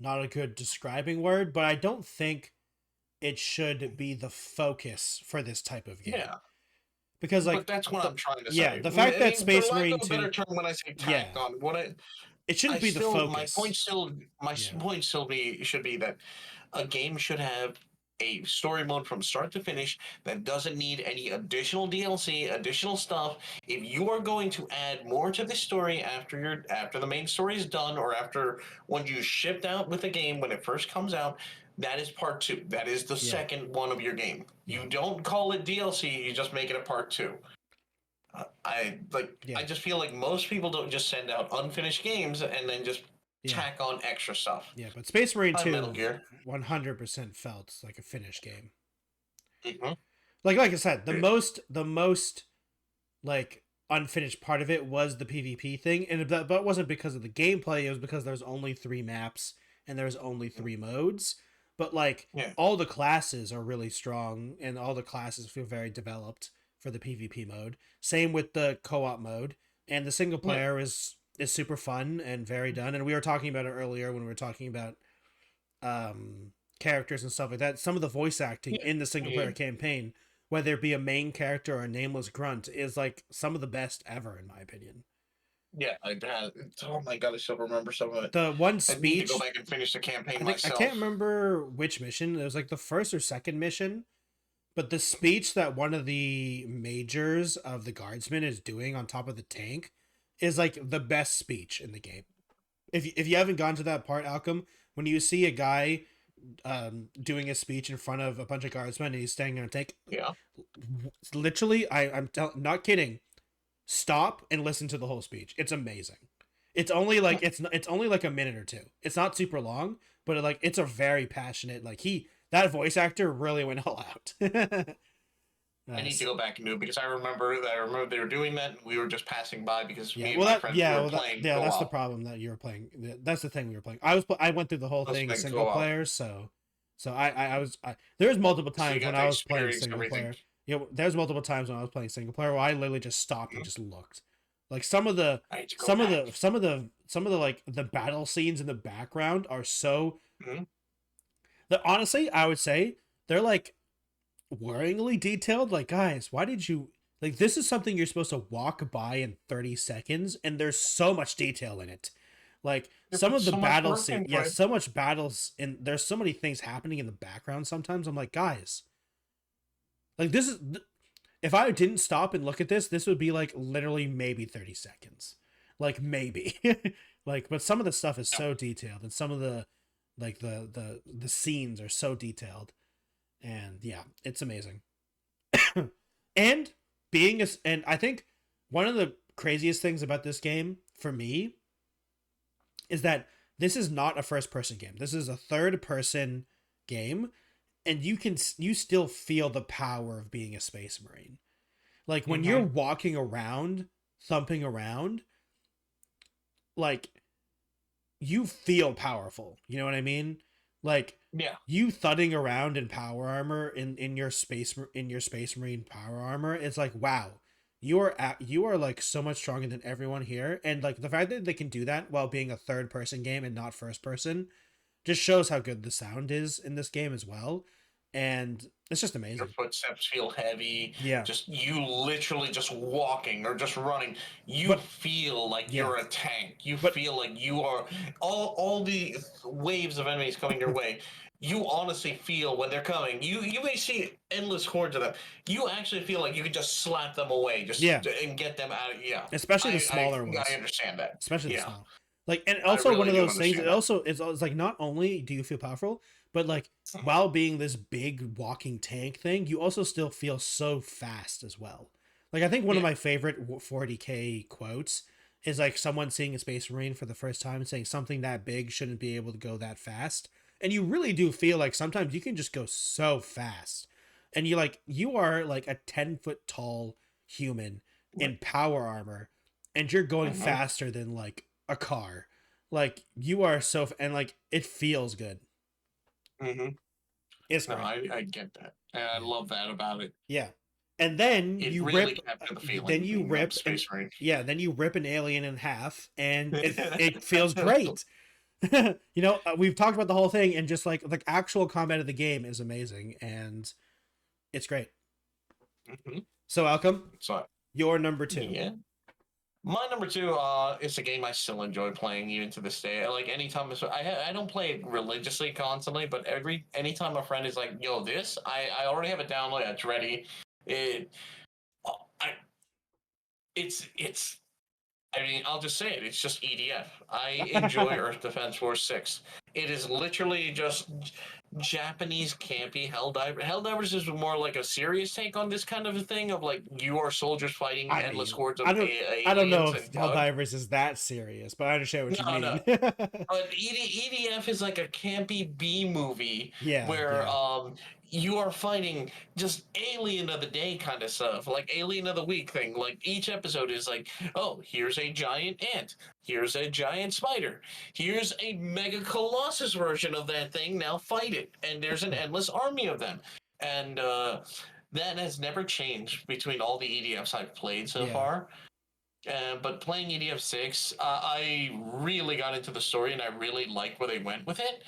[SPEAKER 1] not a good describing word, but I don't think it should be the focus for this type of game.
[SPEAKER 2] Yeah.
[SPEAKER 1] Because like,
[SPEAKER 2] but that's what I'm trying to say.
[SPEAKER 1] Yeah, the fact that Space Marine 2,
[SPEAKER 2] better term when I say tacked on,
[SPEAKER 1] it shouldn't be the focus.
[SPEAKER 2] My point still should be that a game should have a story mode from start to finish that doesn't need any additional DLC, additional stuff. If you are going to add more to the story after the main story is done, or after when you shipped out with the game when it first comes out, that is part 2. That is the second one of your game. You don't call it DLC. You just make it a part 2. I just feel like most people don't just send out unfinished games and then just tack on extra stuff.
[SPEAKER 1] Yeah, but Space Marine 2 100% felt like a finished game.
[SPEAKER 2] Mm-hmm.
[SPEAKER 1] Like I said, the most like unfinished part of it was the PvP thing, and but it wasn't because of the gameplay. It was because there's only 3 maps and there's only 3 modes. But like all the classes are really strong, and all the classes feel very developed for the PvP mode. Same with the co-op mode, and the single player is super fun and very done. And we were talking about it earlier when we were talking about characters and stuff like that. Some of the voice acting in the single player campaign, whether it be a main character or a nameless grunt, is like some of the best ever, in my opinion.
[SPEAKER 2] Yeah, oh my god, I still remember some of it.
[SPEAKER 1] The one speech.
[SPEAKER 2] I need to go back and finish the campaign myself.
[SPEAKER 1] I can't remember which mission. It was like the first or second mission, but the speech that one of the majors of the guardsmen is doing on top of the tank is like the best speech in the game. If you haven't gone to that part, Alchem, when you see a guy doing a speech in front of a bunch of guardsmen and he's standing on a tank, literally, I'm not kidding. Stop and listen to the whole speech. It's amazing. It's only like it's only like a minute or 2. It's not super long, but like it's a very passionate, like that voice actor really went all out.
[SPEAKER 2] I need to go back and do it, because I remember they were doing that, and we were just passing by because me and my friends were playing.
[SPEAKER 1] That's the problem that you were playing. That's the thing we were playing. I went through the whole thing single player, so there was multiple times when I was playing single player. Yeah, there's multiple times when I was playing single player where I literally just stopped and just looked. Like some of the
[SPEAKER 2] I need to go
[SPEAKER 1] some of
[SPEAKER 2] back.
[SPEAKER 1] the some of the some of the like the battle scenes in the background are so
[SPEAKER 2] Mhm.
[SPEAKER 1] that honestly I would say they're like worryingly detailed. Like, guys, why did you like this is something you're supposed to walk by in 30 seconds and there's so much detail in it. Like
[SPEAKER 2] They
[SPEAKER 1] some
[SPEAKER 2] put
[SPEAKER 1] of the
[SPEAKER 2] so much
[SPEAKER 1] battle
[SPEAKER 2] work
[SPEAKER 1] scene,
[SPEAKER 2] into
[SPEAKER 1] yeah,
[SPEAKER 2] it.
[SPEAKER 1] so much battles and there's so many things happening in the background sometimes. I'm like, guys, like this is if I didn't stop and look at this would be like literally maybe 30 seconds. Like maybe. Like but some of the stuff is
[SPEAKER 2] Yeah.
[SPEAKER 1] so detailed and some of the like the scenes are so detailed. And yeah, it's amazing. And and I think one of the craziest things about this game for me is that this is not a first person game. This is a third person game and you still feel the power of being a space marine. Like when you're
[SPEAKER 2] Mhm.
[SPEAKER 1] walking around, thumping around, like you feel powerful. You know what I mean? Like
[SPEAKER 2] Yeah.
[SPEAKER 1] you thudding around in power armor in your space marine power armor. It's like wow, you are like so much stronger than everyone here. And like the fact that they can do that while being a third person game and not first person just shows how good the sound is in this game as well. And it's just
[SPEAKER 2] Your
[SPEAKER 1] amazing.
[SPEAKER 2] footsteps feel heavy.
[SPEAKER 1] Yeah,
[SPEAKER 2] Just you literally just walking or just running. You
[SPEAKER 1] but
[SPEAKER 2] feel like
[SPEAKER 1] yeah,
[SPEAKER 2] you're a tank. You
[SPEAKER 1] but
[SPEAKER 2] feel like you are all the waves of enemies coming your way. You honestly feel when they're coming. You may see endless hordes of them. You actually feel like you could just slap them away,
[SPEAKER 1] yeah,
[SPEAKER 2] and get them out. Yeah,
[SPEAKER 1] especially the smaller
[SPEAKER 2] I
[SPEAKER 1] ones.
[SPEAKER 2] understand that.
[SPEAKER 1] Especially the
[SPEAKER 2] Yeah,
[SPEAKER 1] small. Like, and
[SPEAKER 2] I
[SPEAKER 1] also one
[SPEAKER 2] really
[SPEAKER 1] of
[SPEAKER 2] do
[SPEAKER 1] those things. It
[SPEAKER 2] understand that.
[SPEAKER 1] also is like not only do you feel powerful, but like while being this big walking tank thing, you also still feel so fast as well. Like I think one of
[SPEAKER 2] Yeah.
[SPEAKER 1] my favorite 40K quotes is like someone seeing a space marine for the first time and saying something that big shouldn't be able to go that fast. And you really do feel like sometimes you can just go so fast, and you are like a 10 foot tall human in power armor, and you're going
[SPEAKER 2] Mhm.
[SPEAKER 1] faster than like a car. Like you are and like it feels good.
[SPEAKER 2] Mhm.
[SPEAKER 1] It's
[SPEAKER 2] No,
[SPEAKER 1] great.
[SPEAKER 2] I get that, and I
[SPEAKER 1] Yeah.
[SPEAKER 2] love that about it.
[SPEAKER 1] Yeah. And then
[SPEAKER 2] It
[SPEAKER 1] you
[SPEAKER 2] really
[SPEAKER 1] rip
[SPEAKER 2] captured the
[SPEAKER 1] then
[SPEAKER 2] feeling
[SPEAKER 1] you
[SPEAKER 2] being a
[SPEAKER 1] rip and
[SPEAKER 2] space marine.
[SPEAKER 1] yeah, then you rip an alien in half and it feels great. You know, we've talked about the whole thing and just like the actual combat of the game is amazing and it's great.
[SPEAKER 2] Mhm.
[SPEAKER 1] So Alchem,
[SPEAKER 2] So
[SPEAKER 1] your number 2.
[SPEAKER 2] yeah, my number two is a game I still enjoy playing even to this day. Like anytime I don't play it religiously constantly, but anytime a friend is like, "Yo, this," I already have it downloaded. It's ready. It I it's I mean, I'll just say it. It's just EDF. I enjoy Earth Defense Force 6. It is literally just Japanese campy Helldiver. Helldivers is more like a serious take on this kind of a thing of like you are soldiers fighting
[SPEAKER 1] I
[SPEAKER 2] endless
[SPEAKER 1] mean,
[SPEAKER 2] hordes of
[SPEAKER 1] I don't know
[SPEAKER 2] aliens
[SPEAKER 1] if
[SPEAKER 2] and bugs.
[SPEAKER 1] Helldivers is that serious, but I understand what you
[SPEAKER 2] No,
[SPEAKER 1] mean.
[SPEAKER 2] no. But EDF is like a campy B movie
[SPEAKER 1] Yeah,
[SPEAKER 2] where
[SPEAKER 1] yeah.
[SPEAKER 2] you are fighting just alien of the day kind of stuff, like alien of the week thing. Like each episode is like, oh, here's a giant ant, here's a giant spider, here's a mega colossus version of that thing. Now fight it, and there's an endless army of them, and that has never changed between all the EDFs I've played so
[SPEAKER 1] Yeah.
[SPEAKER 2] far. But playing EDF 6, I really got into the story and I really liked where they went with it.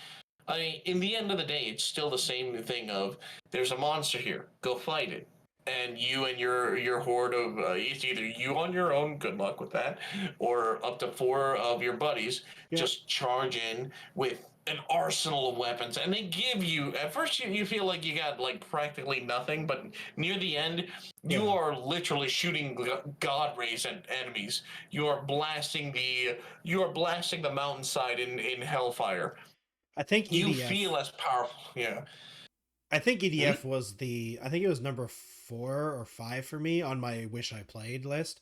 [SPEAKER 2] In the end of the day, it's still the same thing of there's a monster here, go fight it. And you and your horde of it's either you on your own, good luck with that, or up to 4 of your buddies
[SPEAKER 1] Yeah.
[SPEAKER 2] just charge in with an arsenal of weapons, and they give you at first you feel like you got like practically nothing, but near the end you
[SPEAKER 1] Yeah.
[SPEAKER 2] are literally shooting god rays at enemies. You are blasting the mountainside in hellfire.
[SPEAKER 1] I think
[SPEAKER 2] You
[SPEAKER 1] EDF
[SPEAKER 2] feel as powerful. Yeah.
[SPEAKER 1] I think
[SPEAKER 2] Hmm?
[SPEAKER 1] EDF was I think it was number 4 or 5 for me on my wish I played list.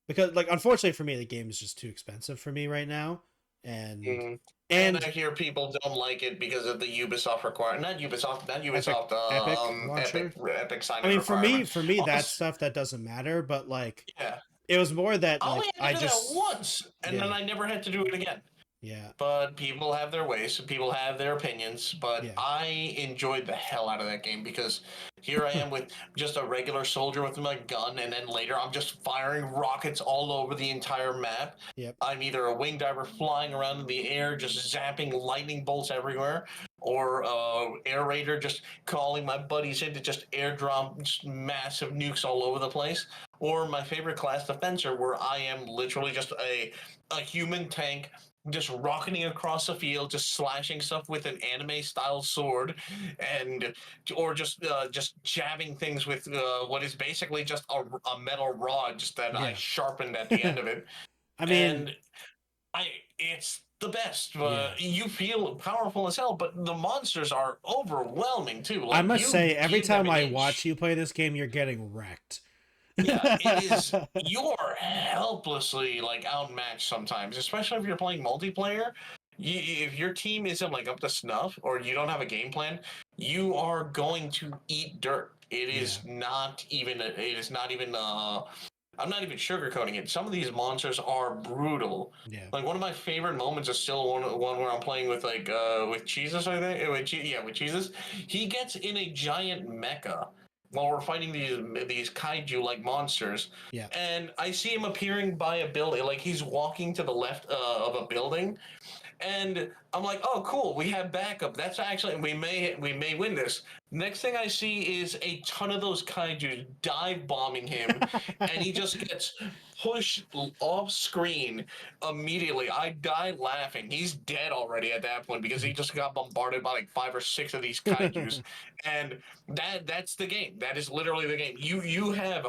[SPEAKER 1] Because like unfortunately for me the game is just too expensive for me right now. And
[SPEAKER 2] Mm. And I
[SPEAKER 1] and
[SPEAKER 2] hear people don't like it because of the Ubisoft requirement. Not Ubisoft.
[SPEAKER 1] Epic launcher.
[SPEAKER 2] Epic
[SPEAKER 1] I
[SPEAKER 2] sign-in
[SPEAKER 1] mean
[SPEAKER 2] requirement.
[SPEAKER 1] for me that
[SPEAKER 2] Also,
[SPEAKER 1] stuff that doesn't matter, but like
[SPEAKER 2] yeah,
[SPEAKER 1] it was more that
[SPEAKER 2] I only
[SPEAKER 1] like
[SPEAKER 2] had
[SPEAKER 1] I
[SPEAKER 2] to do that
[SPEAKER 1] just
[SPEAKER 2] once, and
[SPEAKER 1] yeah.
[SPEAKER 2] then I never had to do it again.
[SPEAKER 1] Yeah.
[SPEAKER 2] But people have their ways, people have their opinions. But
[SPEAKER 1] Yeah.
[SPEAKER 2] I enjoyed the hell out of that game because here I am with just a regular soldier with my gun, and then later I'm just firing rockets all over the entire map.
[SPEAKER 1] Yep.
[SPEAKER 2] I'm either a wing diver flying around in the air, just zapping lightning bolts everywhere, or air raider just calling my buddies in to just airdrop just massive nukes all over the place. Or my favorite class, defensor, where I am literally just a human tank just rocketing across the field, just slashing stuff with an anime style sword, and or just jabbing things with what is basically just a metal rod, just that I
[SPEAKER 1] Yeah.
[SPEAKER 2] sharpened at the end of it,
[SPEAKER 1] I mean,
[SPEAKER 2] and it's the best.
[SPEAKER 1] yeah.
[SPEAKER 2] You feel powerful as hell, but the monsters are overwhelming too.
[SPEAKER 1] I
[SPEAKER 2] Like
[SPEAKER 1] must
[SPEAKER 2] you
[SPEAKER 1] say, every
[SPEAKER 2] give them
[SPEAKER 1] time
[SPEAKER 2] an
[SPEAKER 1] I
[SPEAKER 2] inch.
[SPEAKER 1] watch you play this game, you're getting wrecked.
[SPEAKER 2] Yeah, it is. You're helplessly like outmatched sometimes, especially if you're playing multiplayer. If your team isn't like up to snuff or you don't have a game plan, you are going to eat dirt. It
[SPEAKER 1] Yeah.
[SPEAKER 2] is not even. It is not even. I'm not even sugarcoating it. Some of these monsters are brutal.
[SPEAKER 1] Yeah.
[SPEAKER 2] Like one of my favorite moments is still one where I'm playing with Jesus. I think with Jesus. He gets in a giant mecha while we're fighting these kaiju like monsters,
[SPEAKER 1] Yeah.
[SPEAKER 2] and I see him appearing by a building, like he's walking to the left of a building, and I'm like, oh, cool, we have backup. That's actually we may win this. Next thing I see is a ton of those kaiju dive bombing him, and he just gets pushed off screen immediately. I die laughing. He's dead already at that point because he just got bombarded by like 5 or 6 of these kaiju's, and that's the game. That is literally the game. You have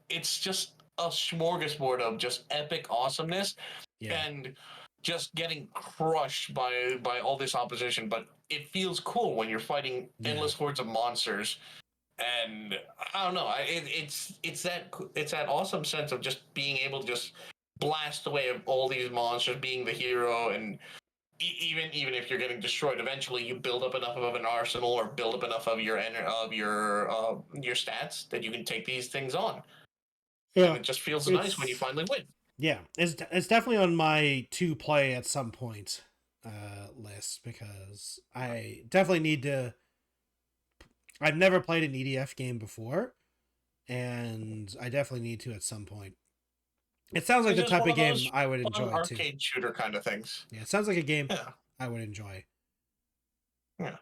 [SPEAKER 2] it's just a smorgasbord of just epic awesomeness,
[SPEAKER 1] Yeah.
[SPEAKER 2] and just getting crushed by all this opposition. But it feels cool when you're fighting
[SPEAKER 1] Yeah.
[SPEAKER 2] endless hordes of monsters, and I don't know. It's that awesome sense of just being able to just blast away all these monsters, being the hero, and even if you're getting destroyed, eventually you build up enough of an arsenal or build up enough of your stats that you can take these things on, and
[SPEAKER 1] Yeah.
[SPEAKER 2] it just feels nice when you
[SPEAKER 1] It's
[SPEAKER 2] finally win.
[SPEAKER 1] yeah. It's definitely on my to play at some point list because I definitely need to. I've never played an EDF game before, and I definitely need to at some point. It sounds like
[SPEAKER 2] It's
[SPEAKER 1] the
[SPEAKER 2] just
[SPEAKER 1] type
[SPEAKER 2] one
[SPEAKER 1] of
[SPEAKER 2] of
[SPEAKER 1] game
[SPEAKER 2] those
[SPEAKER 1] I would
[SPEAKER 2] fun
[SPEAKER 1] enjoy too.
[SPEAKER 2] arcade shooter kind of things.
[SPEAKER 1] Yeah, it sounds like a game
[SPEAKER 2] Yeah,
[SPEAKER 1] I would enjoy.
[SPEAKER 2] yeah.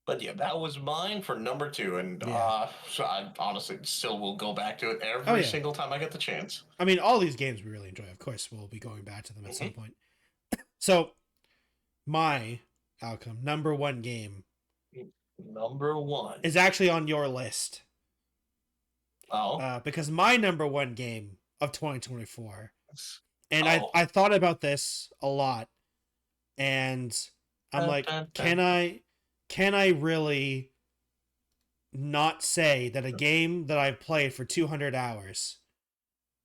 [SPEAKER 2] But yeah, that was mine for number two, and
[SPEAKER 1] Yeah.
[SPEAKER 2] so I honestly still will go back to it
[SPEAKER 1] Oh
[SPEAKER 2] every
[SPEAKER 1] yeah.
[SPEAKER 2] single time I get the chance.
[SPEAKER 1] I mean, all these games we really enjoy. Of course, we'll be going back to them at some
[SPEAKER 2] Hmm.
[SPEAKER 1] point. So, my outcome number one game
[SPEAKER 2] Number one.
[SPEAKER 1] is actually on your list
[SPEAKER 2] Oh,
[SPEAKER 1] because my number one game of 2024, and
[SPEAKER 2] oh.
[SPEAKER 1] I thought about this a lot, and I'm
[SPEAKER 2] Dun,
[SPEAKER 1] like,
[SPEAKER 2] dun, dun.
[SPEAKER 1] can I really not say that a game that I've played for 200 hours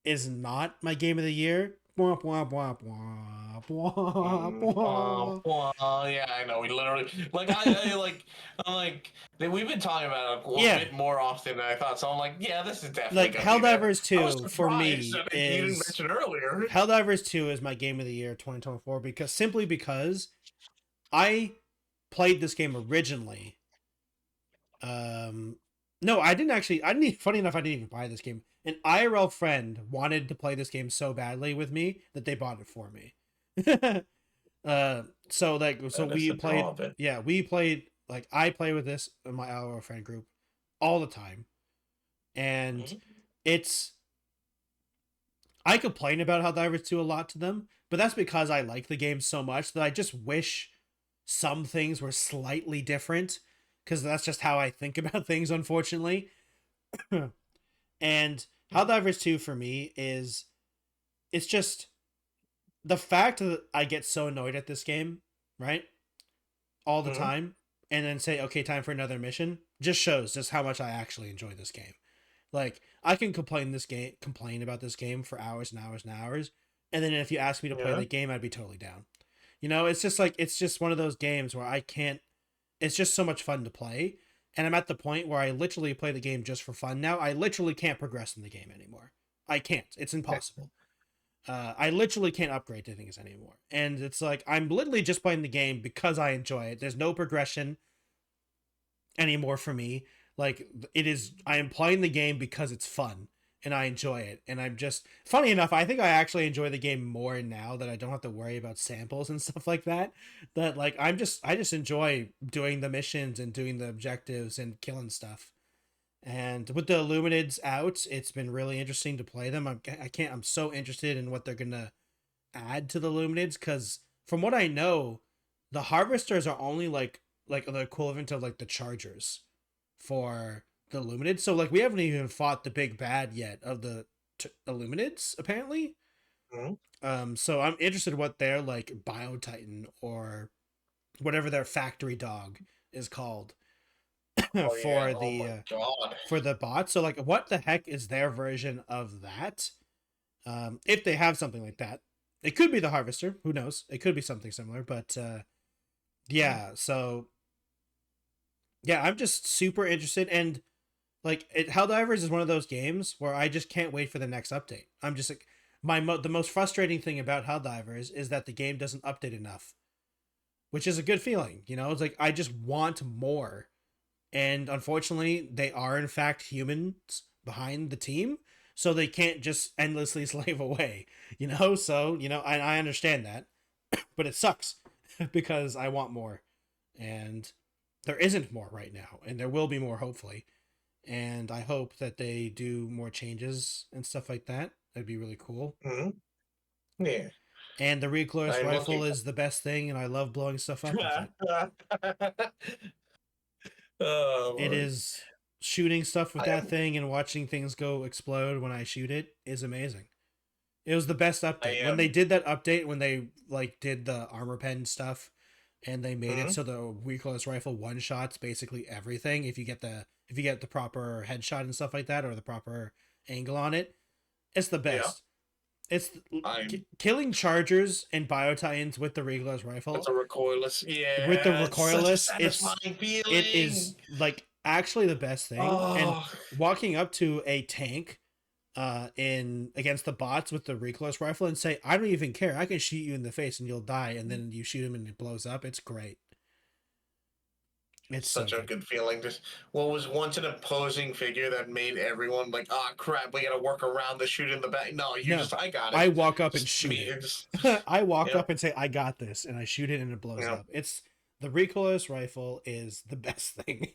[SPEAKER 1] is not my game of the year? Bwah, bwah, bwah, bwah, bwah, bwah.
[SPEAKER 2] Yeah, I know. We literally I'm like we've been talking about it a
[SPEAKER 1] Yeah,
[SPEAKER 2] bit more often than I thought. So I'm like, yeah, this is definitely
[SPEAKER 1] like
[SPEAKER 2] gonna be there.
[SPEAKER 1] Helldivers
[SPEAKER 2] I was
[SPEAKER 1] 2 for
[SPEAKER 2] surprised
[SPEAKER 1] me
[SPEAKER 2] that you didn't
[SPEAKER 1] is
[SPEAKER 2] mention earlier.
[SPEAKER 1] Helldivers 2 is my game of the year 2024 because I played this game originally. No, I didn't actually. I didn't. Funny enough, I didn't even buy this game. An IRL friend wanted to play this game so badly with me that they bought it for me. So
[SPEAKER 2] That is
[SPEAKER 1] we
[SPEAKER 2] the draw
[SPEAKER 1] played.
[SPEAKER 2] of it.
[SPEAKER 1] Yeah, we played. Like I play with this in my IRL friend group all the time, and
[SPEAKER 2] Mhm.
[SPEAKER 1] it's. I complain about Helldivers 2 a lot to them, but that's because I like the game so much that I just wish some things were slightly different because that's just how I think about things, unfortunately. And Helldivers 2 for me is it's just the fact that I get so annoyed at this game, right? All the
[SPEAKER 2] Mhm.
[SPEAKER 1] time, and then say, okay, time for another mission, just shows just how much I actually enjoy this game. Like, I can complain about this game for hours and hours and hours, and then if you ask me to play
[SPEAKER 2] Yeah.
[SPEAKER 1] the game, I'd be totally down. It's just like it's just one of those games where I can't. It's just so much fun to play, and I'm at the point where I literally play the game just for fun now. I literally can't progress in the game anymore. I can't. It's impossible. I literally can't upgrade to things anymore. And it's like, I'm literally just playing the game because I enjoy it. There's no progression anymore for me. Like, I am playing the game because it's fun and I enjoy it. And I'm just, funny enough, I think I actually enjoy the game more now that I don't have to worry about samples and stuff like that. That, like, I just enjoy doing the missions and doing the objectives and killing stuff. And with the Illuminids out, it's been really interesting to play them. I'm so interested in what they're gonna add to the Illuminids, because from what I know, the Harvesters are only like the equivalent of like the Chargers for the Illuminids. So like we haven't even fought the big bad yet of the Illuminids apparently. So I'm interested in what their like Biotitan or whatever their factory dog is called for the bot. So like, what the heck is their version of that? If they have something like that, it could be the Harvester. Who knows? It could be something similar. But yeah. So yeah, I'm just super interested. And like, Helldivers is one of those games where I just can't wait for the next update. I'm just like, the most frustrating thing about Helldivers is that the game doesn't update enough, which is a good feeling. You know, it's like I just want more. And unfortunately, they are in fact humans behind the team, so they can't just endlessly slave away, you know? So, you know, I understand that, but it sucks because I want more. And there isn't more right now, and there will be more, hopefully. And I hope that they do more changes and stuff like that. That'd be really cool.
[SPEAKER 2] Yeah.
[SPEAKER 1] And the recoilless rifle is the best thing, and I love blowing stuff up with it.
[SPEAKER 2] Oh,
[SPEAKER 1] it is shooting stuff with that thing and watching things go explode when I shoot it is amazing. It was the best update. When they did that update, when they like did the armor pen stuff and they made it so the recoilless rifle one shots basically everything if you get the proper headshot and stuff like that, or the proper angle on it. It's the best. It's killing Chargers and Biotitans with the recoilless rifle.
[SPEAKER 2] It's a recoilless, yeah.
[SPEAKER 1] With the recoilless,
[SPEAKER 2] it
[SPEAKER 1] is like actually the best thing. And walking up to a tank, against the bots with the recoilless rifle and say, "I don't even care. I can shoot you in the face and you'll die," and then you shoot him and it blows up. It's great.
[SPEAKER 2] It's such a good feeling. Just what was once an opposing figure that made everyone like, "Oh crap, we got to work around the shoot in the back." No, I got it.
[SPEAKER 1] I walk up and shoot it. I walk up and say, "I got this," and I shoot it and it blows up. It's the recoilless rifle is the best thing.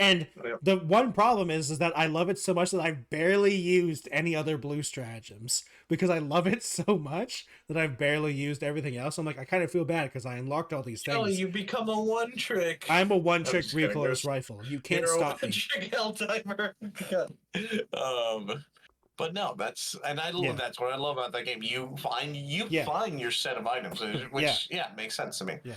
[SPEAKER 1] And the one problem is that I love it so much that I've barely used any other blue stratagems because I love it so much that I've barely used everything else. I'm like, I kind of feel bad because I unlocked all these things.
[SPEAKER 2] Oh, you become a one trick.
[SPEAKER 1] I'm a one trick recoilless rifle. You can't stop me.
[SPEAKER 2] Trick Helldiver. But no, that's that's what I love about that game. You find your set of items, which makes sense to me.
[SPEAKER 1] Yeah.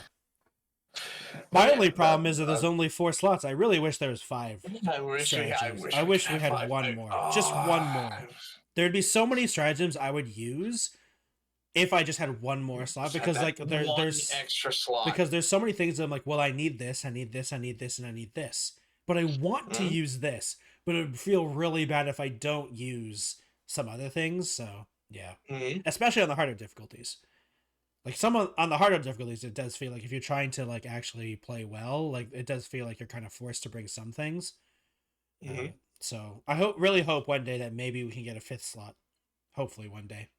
[SPEAKER 1] My only problem is that there's only 4 slots. I really wish there was 5.
[SPEAKER 2] I wish we
[SPEAKER 1] had one more. Just one more. There'd be so many stratagems I would use if I just had one more slot, because like there's
[SPEAKER 2] extra slot.
[SPEAKER 1] Because there's so many things that I'm like, well, I need this, I need this, I need this, and I need this. But I want to use this. But it would feel really bad if I don't use some other things. So yeah. Especially on the harder difficulties. Like on the harder difficulties, it does feel like if you're trying to like actually play well, like it does feel like you're kind of forced to bring some things. So I really hope one day that maybe we can get a 5th slot. Hopefully one day.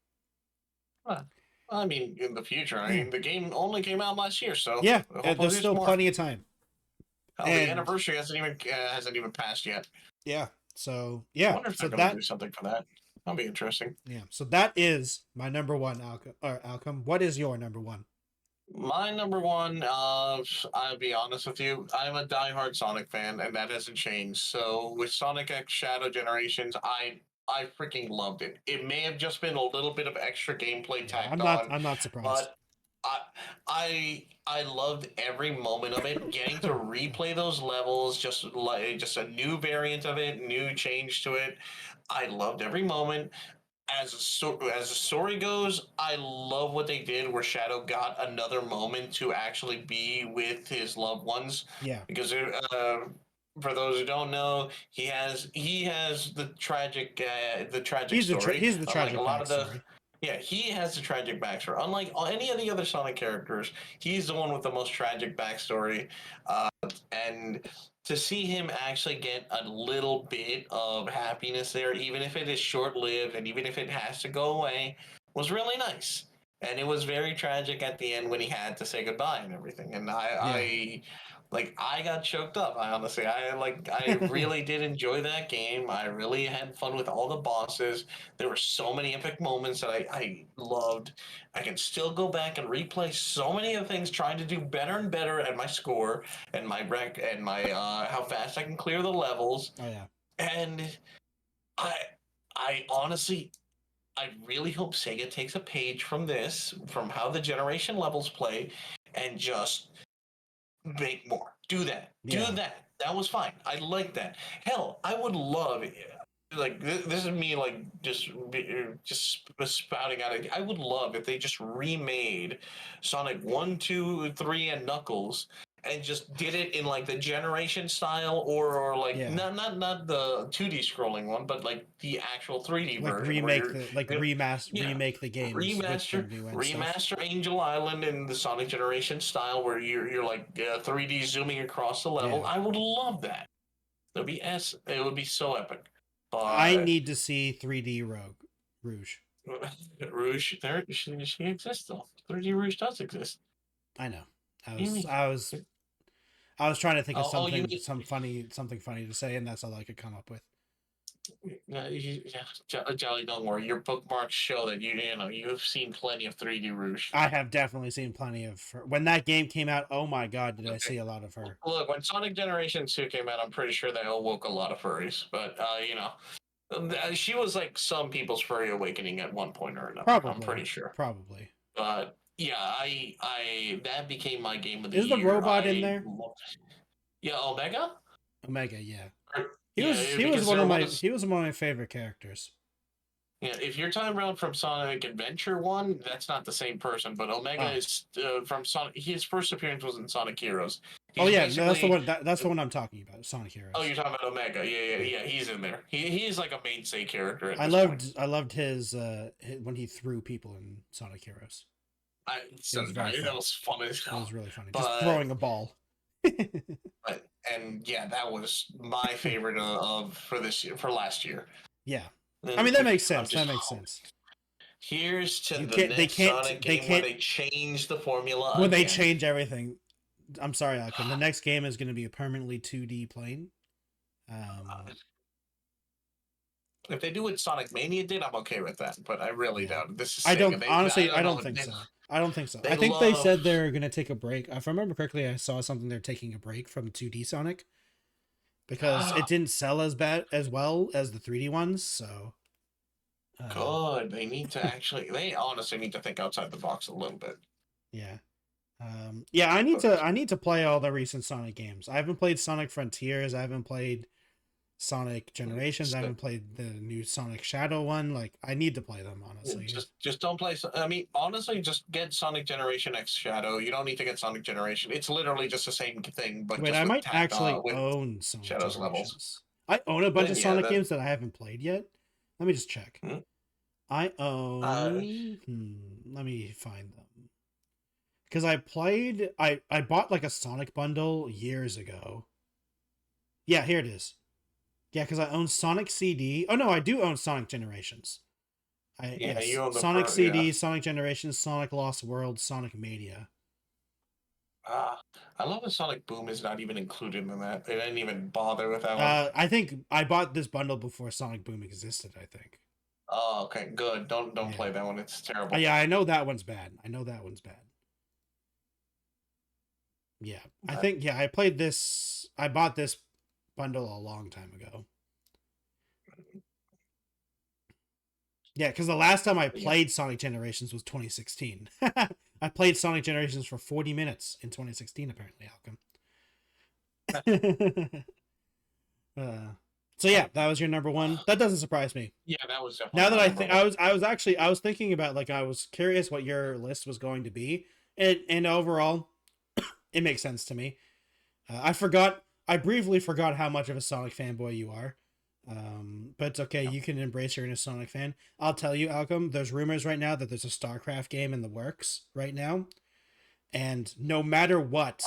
[SPEAKER 2] I mean, in the future. I mean, the game only came out last year, so
[SPEAKER 1] yeah, there's still plenty of time.
[SPEAKER 2] The anniversary hasn't even passed yet.
[SPEAKER 1] Yeah. So yeah.
[SPEAKER 2] I wonder if they're gonna do something for that. That'll be interesting.
[SPEAKER 1] Yeah. So that is my number 1, Alchem. What is your number 1?
[SPEAKER 2] My number 1, I'll be honest with you, I'm a diehard Sonic fan, and that hasn't changed. So with Sonic X Shadow Generations, I freaking loved it. It may have just been a little bit of extra gameplay tacked on.
[SPEAKER 1] I'm not surprised.
[SPEAKER 2] But I loved every moment of it. Getting to replay those levels, just a new variant of it, new change to it. I loved every moment. As the story goes, I love what they did where Shadow got another moment to actually be with his loved ones.
[SPEAKER 1] Yeah.
[SPEAKER 2] Because for those who don't know, he has the tragic story.
[SPEAKER 1] He's the tragic
[SPEAKER 2] a lot of the
[SPEAKER 1] story.
[SPEAKER 2] Yeah, he has a tragic backstory. Unlike any of the other Sonic characters, he's the one with the most tragic backstory. And to see him actually get a little bit of happiness there, even if it is short lived and even if it has to go away, was really nice. And it was very tragic at the end when he had to say goodbye and everything. And I got choked up. I really did enjoy that game. I really had fun with all the bosses. There were so many epic moments that I loved. I can still go back and replay so many of the things, trying to do better and better at my score and my rec and my how fast I can clear the levels.
[SPEAKER 1] Oh yeah.
[SPEAKER 2] And I I honestly I really hope Sega takes a page from this, from how the generation levels play, and just make more. Do that.
[SPEAKER 1] Yeah.
[SPEAKER 2] Do that. That was fine. I like that. Hell, I would love, like this is me like just spouting out. I would love if they just remade Sonic 1, 2, 3, and Knuckles and just did it in like the generation style, or like
[SPEAKER 1] Yeah.
[SPEAKER 2] not the 2D scrolling one, but like the actual 3D
[SPEAKER 1] Like
[SPEAKER 2] version.
[SPEAKER 1] remake remake the games.
[SPEAKER 2] Remaster Angel Island in the Sonic Generation style, where you're like 3D zooming across the level.
[SPEAKER 1] Yeah.
[SPEAKER 2] I would love that. It would be so epic. But
[SPEAKER 1] I need to see 3D Rouge.
[SPEAKER 2] Rouge, she exists though. 3D Rouge does exist.
[SPEAKER 1] I know. I was trying to think of something funny to say, and that's all I could come up with.
[SPEAKER 2] Jolly, don't worry. Your bookmarks show that you've seen plenty of 3D Rouge.
[SPEAKER 1] I have definitely seen plenty of her. When that game came out, oh my god, did I see a lot of her.
[SPEAKER 2] Look, when Sonic Generation 2 came out, I'm pretty sure they awoke a lot of furries. But she was like some people's furry awakening at one point or another.
[SPEAKER 1] Probably,
[SPEAKER 2] I'm pretty sure.
[SPEAKER 1] Probably.
[SPEAKER 2] But yeah, I that became my game of the year.
[SPEAKER 1] Is the robot in there?
[SPEAKER 2] Yeah, Omega.
[SPEAKER 1] Omega, yeah. He was one of my favorite characters.
[SPEAKER 2] Yeah, if you're talking about from Sonic Adventure 1, that's not the same person, but Omega is from Sonic. His first appearance was in Sonic Heroes.
[SPEAKER 1] No, that's the one. That's the one I'm talking about. Sonic Heroes.
[SPEAKER 2] Oh, you're talking about Omega? Yeah. He's in there. He's like a mainstay character.
[SPEAKER 1] I loved his when he threw people in Sonic Heroes.
[SPEAKER 2] That was funny.
[SPEAKER 1] That was really funny. Just throwing a ball.
[SPEAKER 2] That was my favorite for last year.
[SPEAKER 1] Yeah, I mean that makes sense.
[SPEAKER 2] Here's to the next Sonic game where they change the formula.
[SPEAKER 1] When they change everything. I'm sorry, Alchem. The next game is going to be a permanently 2D plane.
[SPEAKER 2] If they do what Sonic Mania did, I'm okay with that. But I really doubt this is.
[SPEAKER 1] I don't think so. I don't think so. I think they said they're going to take a break. If I remember correctly, I saw something they're taking a break from 2D Sonic because it didn't sell as well as the 3D ones. So
[SPEAKER 2] good. They need to they honestly need to think outside the box a little bit.
[SPEAKER 1] Yeah. I need to play all the recent Sonic games. I haven't played Sonic Frontiers. I haven't played Sonic Generations. I haven't played the new Sonic Shadow one. Like, I need to play them, honestly.
[SPEAKER 2] Just don't play. I mean, honestly, just get Sonic Generation X Shadow. You don't need to get Sonic Generation. It's literally just the same thing. But
[SPEAKER 1] wait, I might actually own Sonic
[SPEAKER 2] Shadow's
[SPEAKER 1] levels. I own a bunch of Sonic games that I haven't played yet. Let me just check. I own. Let me find them. Because I bought like a Sonic bundle years ago. Yeah, here it is. Yeah, because I own Sonic CD. Oh no, I do own Sonic Generations.
[SPEAKER 2] You own the
[SPEAKER 1] Sonic CD, Sonic Generations, Sonic Lost World, Sonic Mania.
[SPEAKER 2] I love that Sonic Boom is not even included in that. They didn't even bother with that one.
[SPEAKER 1] I think I bought this bundle before Sonic Boom existed, I think.
[SPEAKER 2] Oh, okay, good. Don't play that one. It's terrible.
[SPEAKER 1] Yeah, I know that one's bad. Yeah, I think I played this. I bought this bundle a long time ago. Yeah, because the last time I played Sonic Generations was 2016. I played Sonic Generations for 40 minutes in 2016, apparently, Alchem. So yeah, that was your number one. That doesn't surprise me.
[SPEAKER 2] Yeah, that was definitely.
[SPEAKER 1] Now that I was thinking about, like, I was curious what your list was going to be, and overall, it makes sense to me. I briefly forgot how much of a Sonic fanboy you are. But it's okay. You can embrace your inner Sonic fan. I'll tell you, Alchem, there's rumors right now that there's a StarCraft game in the works right now. And no matter what,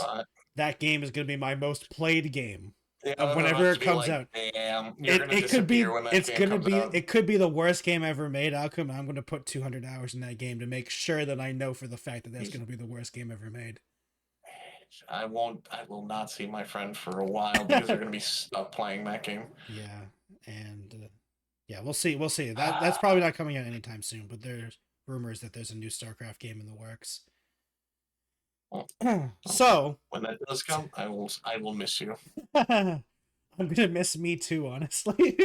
[SPEAKER 1] that game is going to be my most played game of whenever it comes out.
[SPEAKER 2] Damn, you're gonna disappear when that game comes out.
[SPEAKER 1] It could be the worst game ever made, Alchem. I'm going to put 200 hours in that game to make sure that I know for the fact that that's going to be the worst game ever made.
[SPEAKER 2] I will not see my friend for a while because they're going to be stuck playing that game.
[SPEAKER 1] Yeah, and yeah, we'll see. We'll see. That's probably not coming out anytime soon, but there's rumors that there's a new StarCraft game in the works. So
[SPEAKER 2] when that does come, I will miss you.
[SPEAKER 1] I'm gonna miss me too, honestly.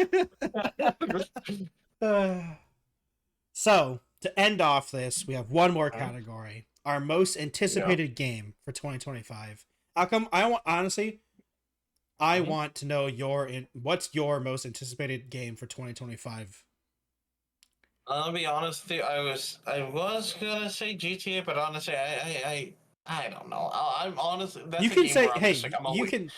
[SPEAKER 1] So to end off this, we have one more category: our most anticipated game for 2025. How come? I want to know what's your most anticipated game for 2025.
[SPEAKER 2] I'll be honest with you. I was gonna say GTA, but honestly, I don't know. I'm honestly. That's
[SPEAKER 1] you can say, hey,
[SPEAKER 2] I'm wait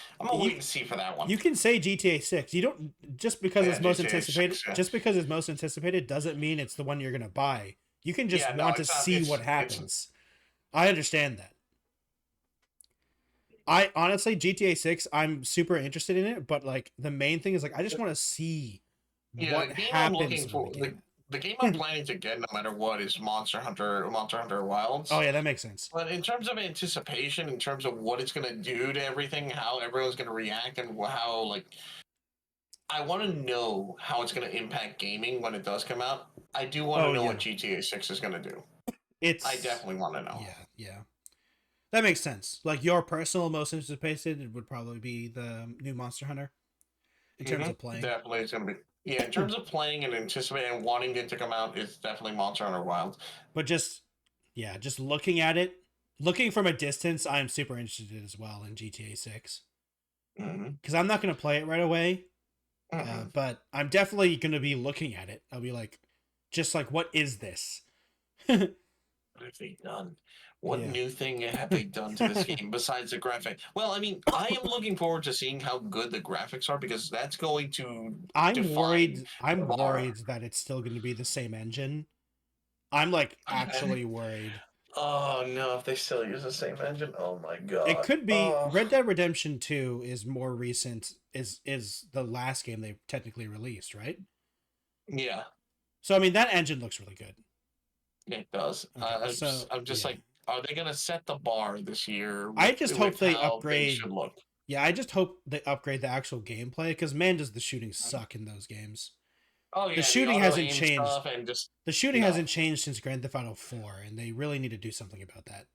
[SPEAKER 2] and see for that one.
[SPEAKER 1] You can say GTA 6. You don't just because it's most anticipated. 6, yeah. Just because it's most anticipated doesn't mean it's the one you're gonna buy. You can just want to see what happens. I understand that. I honestly GTA 6. I'm super interested in it, but like the main thing is like I just want to see what happens.
[SPEAKER 2] The game I'm planning to get, no matter what, is Monster Hunter Wilds.
[SPEAKER 1] Oh yeah, that makes sense.
[SPEAKER 2] But in terms of anticipation, in terms of what it's gonna do to everything, how everyone's gonna react, and how I want to know how it's gonna impact gaming when it does come out. I do want to know what GTA 6 is gonna do. I definitely want to know.
[SPEAKER 1] Yeah. That makes sense. Like your personal most anticipated would probably be the new Monster Hunter. In terms of playing,
[SPEAKER 2] definitely it's gonna be. Yeah, in terms of playing and anticipating and wanting it to come out, it's definitely Monster Hunter Wilds.
[SPEAKER 1] But just looking at it, looking from a distance, I'm super interested as well in GTA 6. Because I'm not going to play it right away, but I'm definitely going to be looking at it. I'll be like, what is this?
[SPEAKER 2] What have they done? What new thing have they done to this game besides the graphic? Well, I mean, I am looking forward to seeing how good the graphics are because that's going to.
[SPEAKER 1] I'm worried that it's still going to be the same engine. I'm actually worried.
[SPEAKER 2] Oh no! If they still use the same engine, oh my god!
[SPEAKER 1] It could be. Red Dead Redemption 2 is more recent. Is the last game they technically released, right?
[SPEAKER 2] Yeah.
[SPEAKER 1] So I mean, that engine looks really good.
[SPEAKER 2] It does. Okay, I'm just like. Are they going to set the bar this year?
[SPEAKER 1] I just hope they upgrade. Yeah, I just hope they upgrade the actual gameplay because man, does the shooting suck in those games.
[SPEAKER 2] Oh yeah,
[SPEAKER 1] the shooting hasn't changed. The shooting hasn't changed since Grand Theft Auto 4, and they really need to do something about that.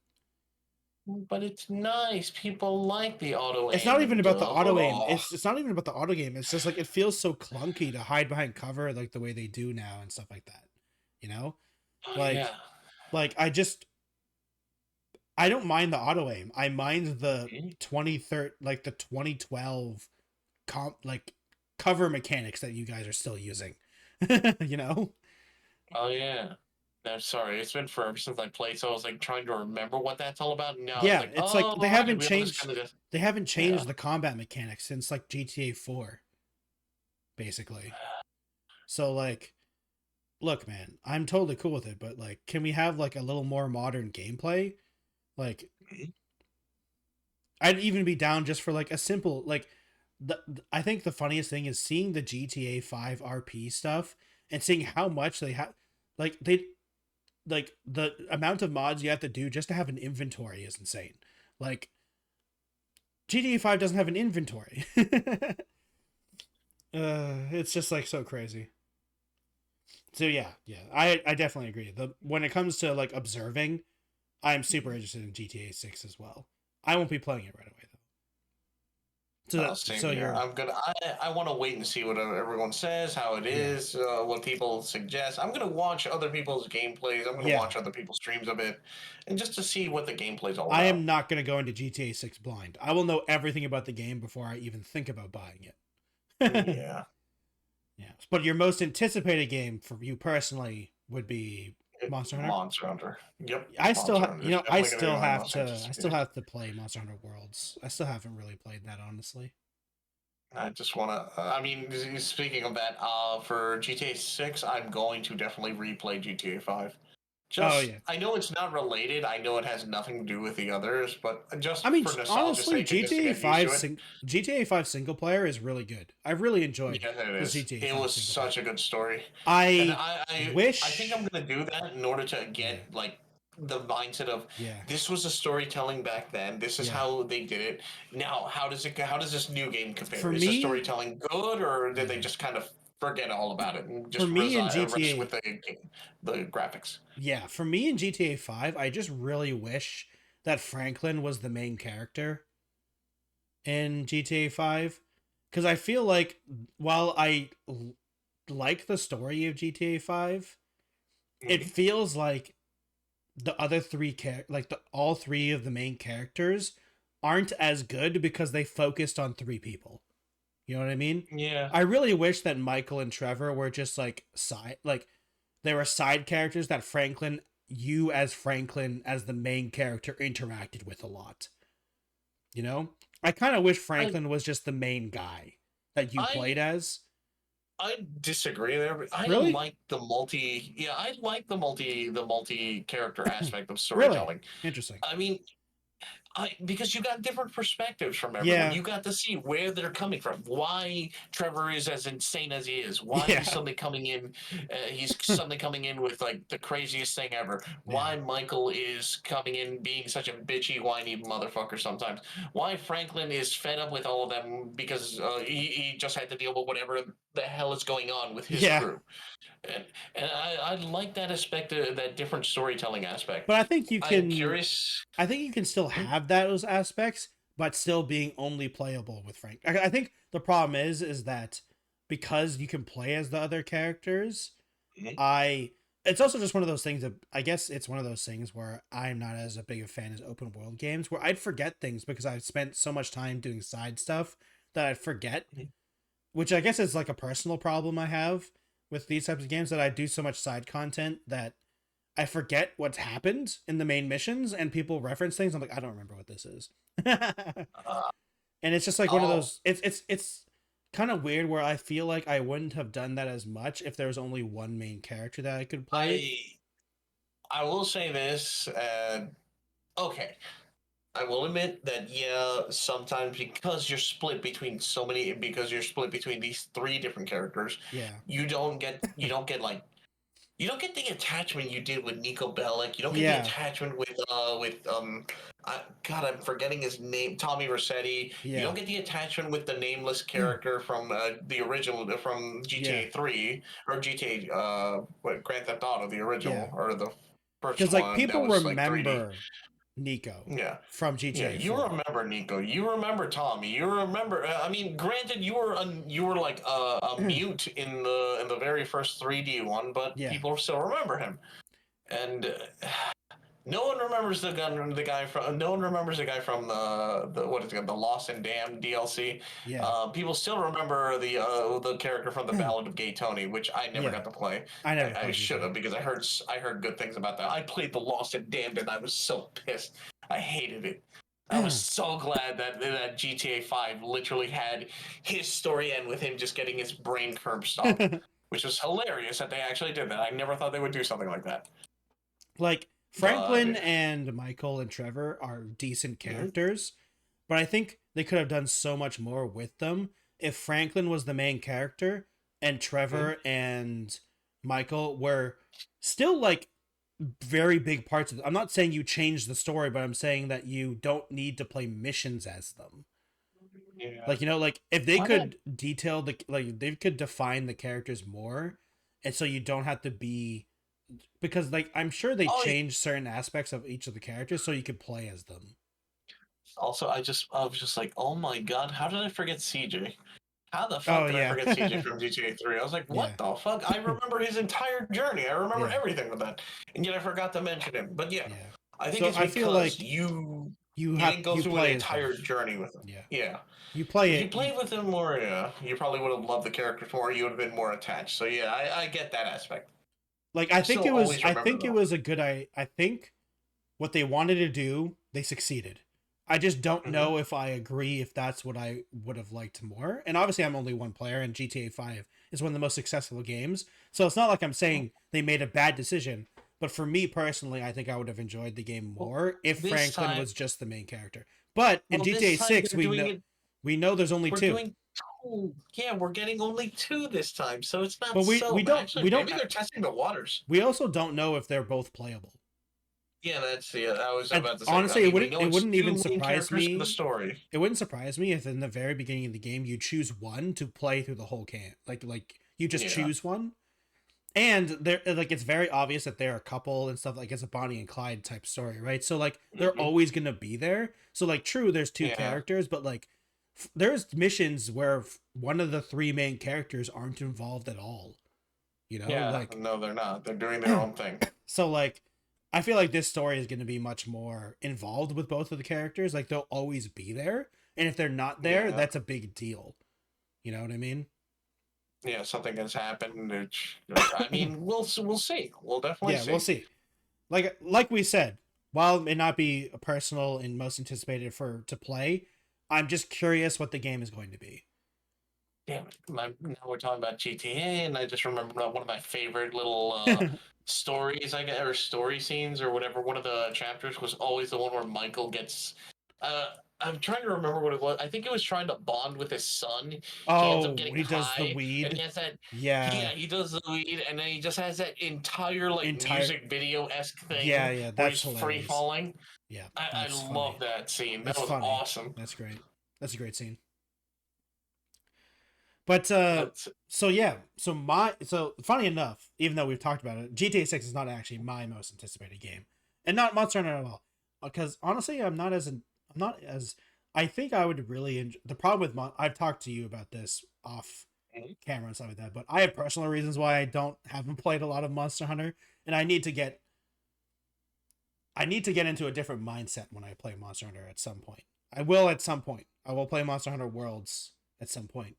[SPEAKER 2] But it's nice. People like the auto aim.
[SPEAKER 1] It's not even about the auto aim. It's not even about the auto game. It's just like it feels so clunky to hide behind cover like the way they do now and stuff like that. You know, I don't mind the auto aim. I mind the 2012 cover mechanics that you guys are still using. You know?
[SPEAKER 2] Oh yeah. I'm sorry. It's been forever since I played, so I was trying to remember what that's all about. Now
[SPEAKER 1] yeah, they haven't changed. They haven't changed the combat mechanics since GTA 4, basically. So look, man, I'm totally cool with it, but can we have a little more modern gameplay? I'd even be down just for a simple I think the funniest thing is seeing the GTA 5 RP stuff and seeing how much they have the amount of mods you have to do just to have an inventory is insane. GTA 5 doesn't have an inventory. It's just so crazy. So yeah, I definitely agree. When it comes to observing, I'm super interested in GTA 6 as well. I won't be playing it right away though.
[SPEAKER 2] I want to wait and see what everyone says, how it is, what people suggest. I'm gonna watch other people's gameplays. I'm gonna watch other people's streams of it, and just to see what the gameplay's all about.
[SPEAKER 1] I am not gonna go into GTA 6 blind. I will know everything about the game before I even think about buying it.
[SPEAKER 2] Yeah.
[SPEAKER 1] Yeah. But your most anticipated game for you personally would be Monster Hunter.
[SPEAKER 2] Monster Hunter. Yep.
[SPEAKER 1] I still have to play Monster Hunter Worlds. I still haven't really played that, honestly.
[SPEAKER 2] I just want to. I mean, speaking of that, for GTA 6, I'm going to definitely replay GTA 5.
[SPEAKER 1] Oh
[SPEAKER 2] Just,
[SPEAKER 1] yeah.
[SPEAKER 2] I know it's not related. I know it has nothing to do with the others, but
[SPEAKER 1] I
[SPEAKER 2] just
[SPEAKER 1] mean,
[SPEAKER 2] for nostalgia's
[SPEAKER 1] honestly,
[SPEAKER 2] sake and just to get used to it.
[SPEAKER 1] GTA 5 single player is really good. I really enjoyed
[SPEAKER 2] Yes, it
[SPEAKER 1] the
[SPEAKER 2] is.
[SPEAKER 1] GTA
[SPEAKER 2] It
[SPEAKER 1] 5
[SPEAKER 2] was
[SPEAKER 1] single player.
[SPEAKER 2] such a good story, and
[SPEAKER 1] I
[SPEAKER 2] I think I'm
[SPEAKER 1] wish.
[SPEAKER 2] gonna do that in order to
[SPEAKER 1] Yeah,
[SPEAKER 2] get like the mindset of
[SPEAKER 1] yeah,
[SPEAKER 2] this was the storytelling back then. This is
[SPEAKER 1] yeah.
[SPEAKER 2] how they did it. Now, how does it? How does this new game compare?
[SPEAKER 1] For
[SPEAKER 2] Is the
[SPEAKER 1] me,
[SPEAKER 2] storytelling good, or did they
[SPEAKER 1] yeah.
[SPEAKER 2] just kind of forget all about it and
[SPEAKER 1] For
[SPEAKER 2] just
[SPEAKER 1] me in
[SPEAKER 2] rest with
[SPEAKER 1] GTA,
[SPEAKER 2] the graphics?
[SPEAKER 1] yeah, for me in GTA 5, I just really wish that Franklin was the main character in GTA 5 cuz I feel like while like the story of GTA 5, it
[SPEAKER 2] Mhm.
[SPEAKER 1] feels like the other like the all three of the main characters aren't as good because they focused on three people. You know what I mean?
[SPEAKER 2] Yeah.
[SPEAKER 1] I really wish that Michael and Trevor were just like they were side characters that you as Franklin as the main character interacted with a lot. You know? I kind of wish
[SPEAKER 2] I
[SPEAKER 1] Franklin was just the main guy that you
[SPEAKER 2] I
[SPEAKER 1] played as.
[SPEAKER 2] I disagree there. I
[SPEAKER 1] Really?
[SPEAKER 2] like the multi. Yeah, I like the multi character aspect of
[SPEAKER 1] Really?
[SPEAKER 2] storytelling.
[SPEAKER 1] Interesting.
[SPEAKER 2] I mean, because you got different perspectives from everyone.
[SPEAKER 1] Yeah.
[SPEAKER 2] You got to see where they're coming from. Why Trevor is as insane as he is. Why he's
[SPEAKER 1] Yeah.
[SPEAKER 2] suddenly coming in. He's suddenly coming in with like the craziest thing ever.
[SPEAKER 1] Yeah.
[SPEAKER 2] Why Michael is coming in being such a bitchy, whiny motherfucker sometimes. Why Franklin is fed up with all of them because he just had to deal with whatever the hell is going on with his
[SPEAKER 1] Yeah.
[SPEAKER 2] crew. And, and I like that aspect, that different storytelling aspect.
[SPEAKER 1] But
[SPEAKER 2] I'm curious.
[SPEAKER 1] I think you can still
[SPEAKER 2] Hmm?
[SPEAKER 1] have those aspects, but still being only playable with Frank. I think the problem is that because you can play as the other characters,
[SPEAKER 2] Mhm.
[SPEAKER 1] I it's also just one of those things that I guess it's one of those things where I'm not as a big a fan as open world games where I'd forget things because I've spent so much time doing side stuff that I'd forget,
[SPEAKER 2] Mhm.
[SPEAKER 1] which I guess is like a personal problem I have with these types of games that I do so much side content that I forget what's happened in the main missions and people reference things. I'm like, I don't remember what this is. And
[SPEAKER 2] Uh,
[SPEAKER 1] it's just like one of
[SPEAKER 2] oh,
[SPEAKER 1] those it's kind of weird where I feel like I wouldn't have done that as much if there was only one main character that I could play.
[SPEAKER 2] I I will say this. Okay, I will admit that yeah, sometimes because you're split between these three different characters,
[SPEAKER 1] Yeah.
[SPEAKER 2] you don't get like you don't get the attachment you did with Nico Bellic. You don't get the
[SPEAKER 1] Yeah.
[SPEAKER 2] attachment God, I'm forgetting his name, Tommy Rossetti. You
[SPEAKER 1] Yeah.
[SPEAKER 2] don't get the attachment with the nameless character from the original from
[SPEAKER 1] Yeah.
[SPEAKER 2] GTA 3 or GTA Grand Theft Auto, the
[SPEAKER 1] Yeah.
[SPEAKER 2] original or the first
[SPEAKER 1] Cuz like
[SPEAKER 2] one that
[SPEAKER 1] people
[SPEAKER 2] was like 3D.
[SPEAKER 1] remember Nico
[SPEAKER 2] Yeah.
[SPEAKER 1] from
[SPEAKER 2] Yeah,
[SPEAKER 1] GTA
[SPEAKER 2] you
[SPEAKER 1] 4.
[SPEAKER 2] remember Nico. You remember Tommy. You remember. I mean, granted, you were like a mute in the very first 3D one, but
[SPEAKER 1] Yeah.
[SPEAKER 2] people still remember him. And no one remembers the guy from no one remembers the guy from the what is it, the Lost and Damned DLC.
[SPEAKER 1] Yeah.
[SPEAKER 2] People still remember the character from the Ballad of Gay Tony, which I never
[SPEAKER 1] Yeah.
[SPEAKER 2] got to play.
[SPEAKER 1] I never
[SPEAKER 2] I
[SPEAKER 1] played
[SPEAKER 2] should
[SPEAKER 1] either.
[SPEAKER 2] have because I heard good things about that. I played the Lost and Damned and I was so pissed. I hated it. I was so glad that GTA 5 literally had his story end with him just getting his brain curb stomped, which was hilarious that they actually did that. I never thought they would do something like that.
[SPEAKER 1] Like
[SPEAKER 2] But
[SPEAKER 1] Franklin and Michael and Trevor are decent
[SPEAKER 2] mhm.
[SPEAKER 1] characters, but I think they could have done so much more with them if Franklin was the main character and
[SPEAKER 2] Mhm.
[SPEAKER 1] Trevor and Michael were still like very big parts of it. I'm not saying you change the story, but I'm saying that you don't need to play missions as them.
[SPEAKER 2] Yeah.
[SPEAKER 1] Like, like if they
[SPEAKER 2] Why not?
[SPEAKER 1] could detail like they could define the characters more and so you don't have to be because like I'm sure they
[SPEAKER 2] Oh,
[SPEAKER 1] changed certain aspects of each of the characters so you could play as them.
[SPEAKER 2] also, I was just like, oh my god, how did I forget CJ? How the
[SPEAKER 1] Oh
[SPEAKER 2] fuck did I
[SPEAKER 1] yeah.
[SPEAKER 2] forget CJ from GTA 3? I was like,
[SPEAKER 1] Yeah.
[SPEAKER 2] what the fuck? I remember his entire journey. I remember
[SPEAKER 1] Yeah.
[SPEAKER 2] everything with that, and yet I forgot to mention him. But yeah,
[SPEAKER 1] Yeah.
[SPEAKER 2] I think
[SPEAKER 1] So
[SPEAKER 2] it's
[SPEAKER 1] I feel
[SPEAKER 2] because
[SPEAKER 1] like you
[SPEAKER 2] you
[SPEAKER 1] have
[SPEAKER 2] didn't go
[SPEAKER 1] you
[SPEAKER 2] through an
[SPEAKER 1] play as
[SPEAKER 2] entire
[SPEAKER 1] both.
[SPEAKER 2] journey with him.
[SPEAKER 1] Yeah.
[SPEAKER 2] Yeah,
[SPEAKER 1] You play
[SPEAKER 2] if you
[SPEAKER 1] it you,
[SPEAKER 2] played with him more, yeah, you probably would have loved the character more. You would have been more attached. So yeah, I get that aspect.
[SPEAKER 1] like
[SPEAKER 2] I still always
[SPEAKER 1] I
[SPEAKER 2] remember
[SPEAKER 1] think it
[SPEAKER 2] though.
[SPEAKER 1] was a good I think what they wanted to do, they succeeded. I just don't know if I agree if that's what I would have liked more. And obviously, I'm only one player, and GTA 5 is one of the most successful games. So it's not like I'm saying they made a bad decision. But for me personally, I think I would have enjoyed the game more if Franklin was just the main character. But in GTA 6, we know there's only two.
[SPEAKER 2] Doing two. Yeah, we're getting only two this time, so it's not
[SPEAKER 1] but we don't.
[SPEAKER 2] Maybe they're testing the waters.
[SPEAKER 1] We also don't know if they're both playable.
[SPEAKER 2] Yeah, that's I was about to say.
[SPEAKER 1] Honestly, it wouldn't even surprise me.
[SPEAKER 2] The story.
[SPEAKER 1] It wouldn't surprise me if in the very beginning of the game you choose one to play through the whole camp. Like you just choose one. And they're like, it's very obvious that they're a couple and stuff. Like, it's a Bonnie and Clyde type story, right? So like they're always gonna be there. So like, true, there's two characters, but like there's missions where one of the three main characters aren't involved at all. You know, like,
[SPEAKER 2] no, they're not. They're doing their own thing.
[SPEAKER 1] So like, I feel like this story is going to be much more involved with both of the characters. Like, they'll always be there, and if they're not there, that's a big deal. You know what I mean?
[SPEAKER 2] Yeah, something has happened. I mean, we'll see. We'll definitely see.
[SPEAKER 1] Yeah, we'll see. Like we said, while it may not be a personal and most anticipated to play, I'm just curious what the game is going to be.
[SPEAKER 2] Damn it. Now we're talking about GTA, and I just remember one of my favorite little stories, or story scenes, or whatever. One of the chapters was always the one where Michael gets... I'm trying to remember what it was. I think it was trying to bond with his son.
[SPEAKER 1] Oh, he does the weed.
[SPEAKER 2] And he has that,
[SPEAKER 1] yeah,
[SPEAKER 2] he does the weed, and then he just has that entire music video-esque thing.
[SPEAKER 1] Yeah, that's
[SPEAKER 2] free falling.
[SPEAKER 1] Yeah,
[SPEAKER 2] I love that scene. That was awesome.
[SPEAKER 1] That's great. That's a great scene. But so funny enough, even though we've talked about it, GTA 6 is not actually my most anticipated game, and not Monster Hunter at all. Because honestly, I think I would really enjoy. The problem with I've talked to you about this off camera and stuff like that, but I have personal reasons why I haven't played a lot of Monster Hunter, and I need to get into a different mindset when I play Monster Hunter at some point. I will at some point. I will play Monster Hunter Worlds at some point.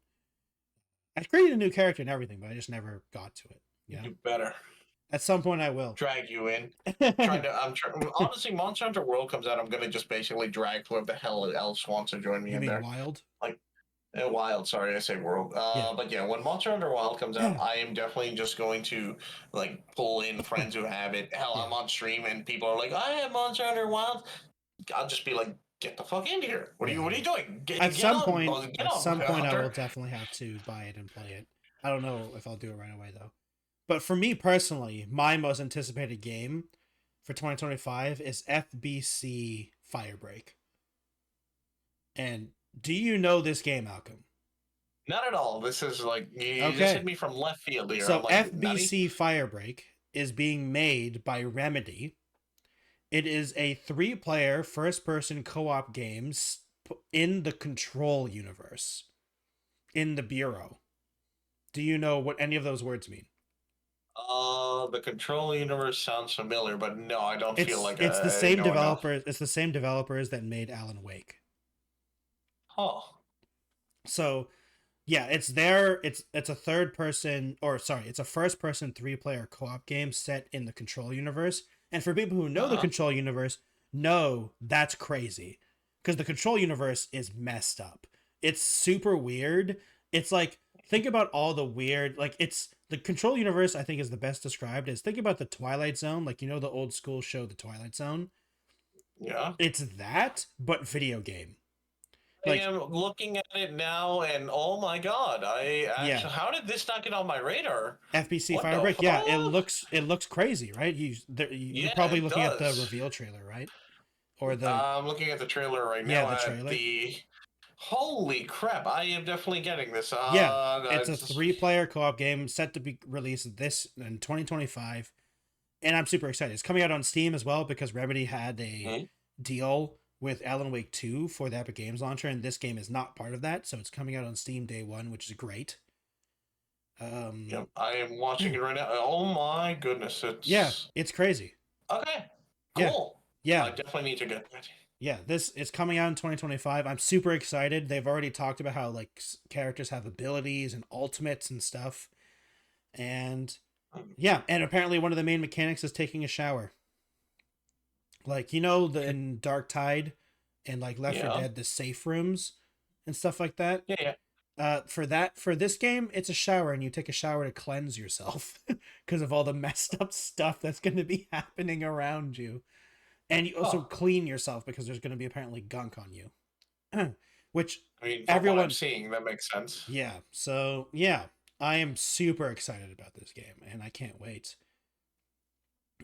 [SPEAKER 1] I created a new character and everything, but I just never got to it.
[SPEAKER 2] You better.
[SPEAKER 1] At some point, I will
[SPEAKER 2] drag you in. Honestly, Monster Hunter World comes out, I'm gonna just basically drag whoever the hell else wants to join me in there.
[SPEAKER 1] Wild?
[SPEAKER 2] Wild. Sorry, I say World. But yeah, when Monster Hunter Wild comes out, I am definitely just going to pull in friends who have it. Hell, I'm on stream and people are like, "I have Monster Hunter Wild." I'll just be like, "Get the fuck in here! What are you doing?"
[SPEAKER 1] At some point, I will definitely have to buy it and play it. I don't know if I'll do it right away though. But for me personally, my most anticipated game for 2025 is FBC Firebreak. And do you know this game, Alchem?
[SPEAKER 2] Not at all. This is you just hit me from left field here.
[SPEAKER 1] So FBC Firebreak is being made by Remedy. It is a 3-player first-person co-op game in the Control universe, in the Bureau. Do you know what any of those words mean?
[SPEAKER 2] The Control universe sounds familiar, but no, I don't feel like
[SPEAKER 1] it's the same developers. It's the same developers that made Alan Wake.
[SPEAKER 2] Oh,
[SPEAKER 1] so yeah, it's a third-person, it's a first-person 3-player co-op game set in the Control universe. And for people who know the Control universe, know that's crazy, because the Control universe is messed up. It's super weird. It's like, think about all the weird, it's the Control universe, I think, is the best described as, think about the Twilight Zone, the old school show, The Twilight Zone.
[SPEAKER 2] Yeah.
[SPEAKER 1] It's that, but video game.
[SPEAKER 2] I am looking at it now, and oh my god, how did this not get on my radar?
[SPEAKER 1] FBC Firebreak, it looks crazy, right? You're probably looking at the reveal trailer, right? Or
[SPEAKER 2] I'm looking at the trailer right now.
[SPEAKER 1] Yeah, the trailer.
[SPEAKER 2] Holy crap, I am definitely getting this.
[SPEAKER 1] It's a 3-player co-op game set to be released in 2025, and I'm super excited. It's coming out on Steam as well, because Remedy had a deal with Alan Wake 2 for the Epic Games launcher, and this game is not part of that, so it's coming out on Steam day one, which is great.
[SPEAKER 2] Yep, I am watching it right now. Oh my goodness,
[SPEAKER 1] it's crazy.
[SPEAKER 2] Okay, cool.
[SPEAKER 1] Yeah,
[SPEAKER 2] I definitely need to get that.
[SPEAKER 1] Yeah, this is coming out in 2025. I'm super excited. They've already talked about how characters have abilities and ultimates and stuff. And and apparently one of the main mechanics is taking a shower. In Dark Tide, and like Left 4
[SPEAKER 2] Yeah.
[SPEAKER 1] Dead, the safe rooms and stuff like that.
[SPEAKER 2] Yeah.
[SPEAKER 1] For this game, it's a shower, and you take a shower to cleanse yourself because of all the messed up stuff that's going to be happening around you, and you also clean yourself because there's going to be apparently gunk on you, which
[SPEAKER 2] I mean, from what I'm seeing, that makes sense.
[SPEAKER 1] Yeah. So yeah, I am super excited about this game, and I can't wait.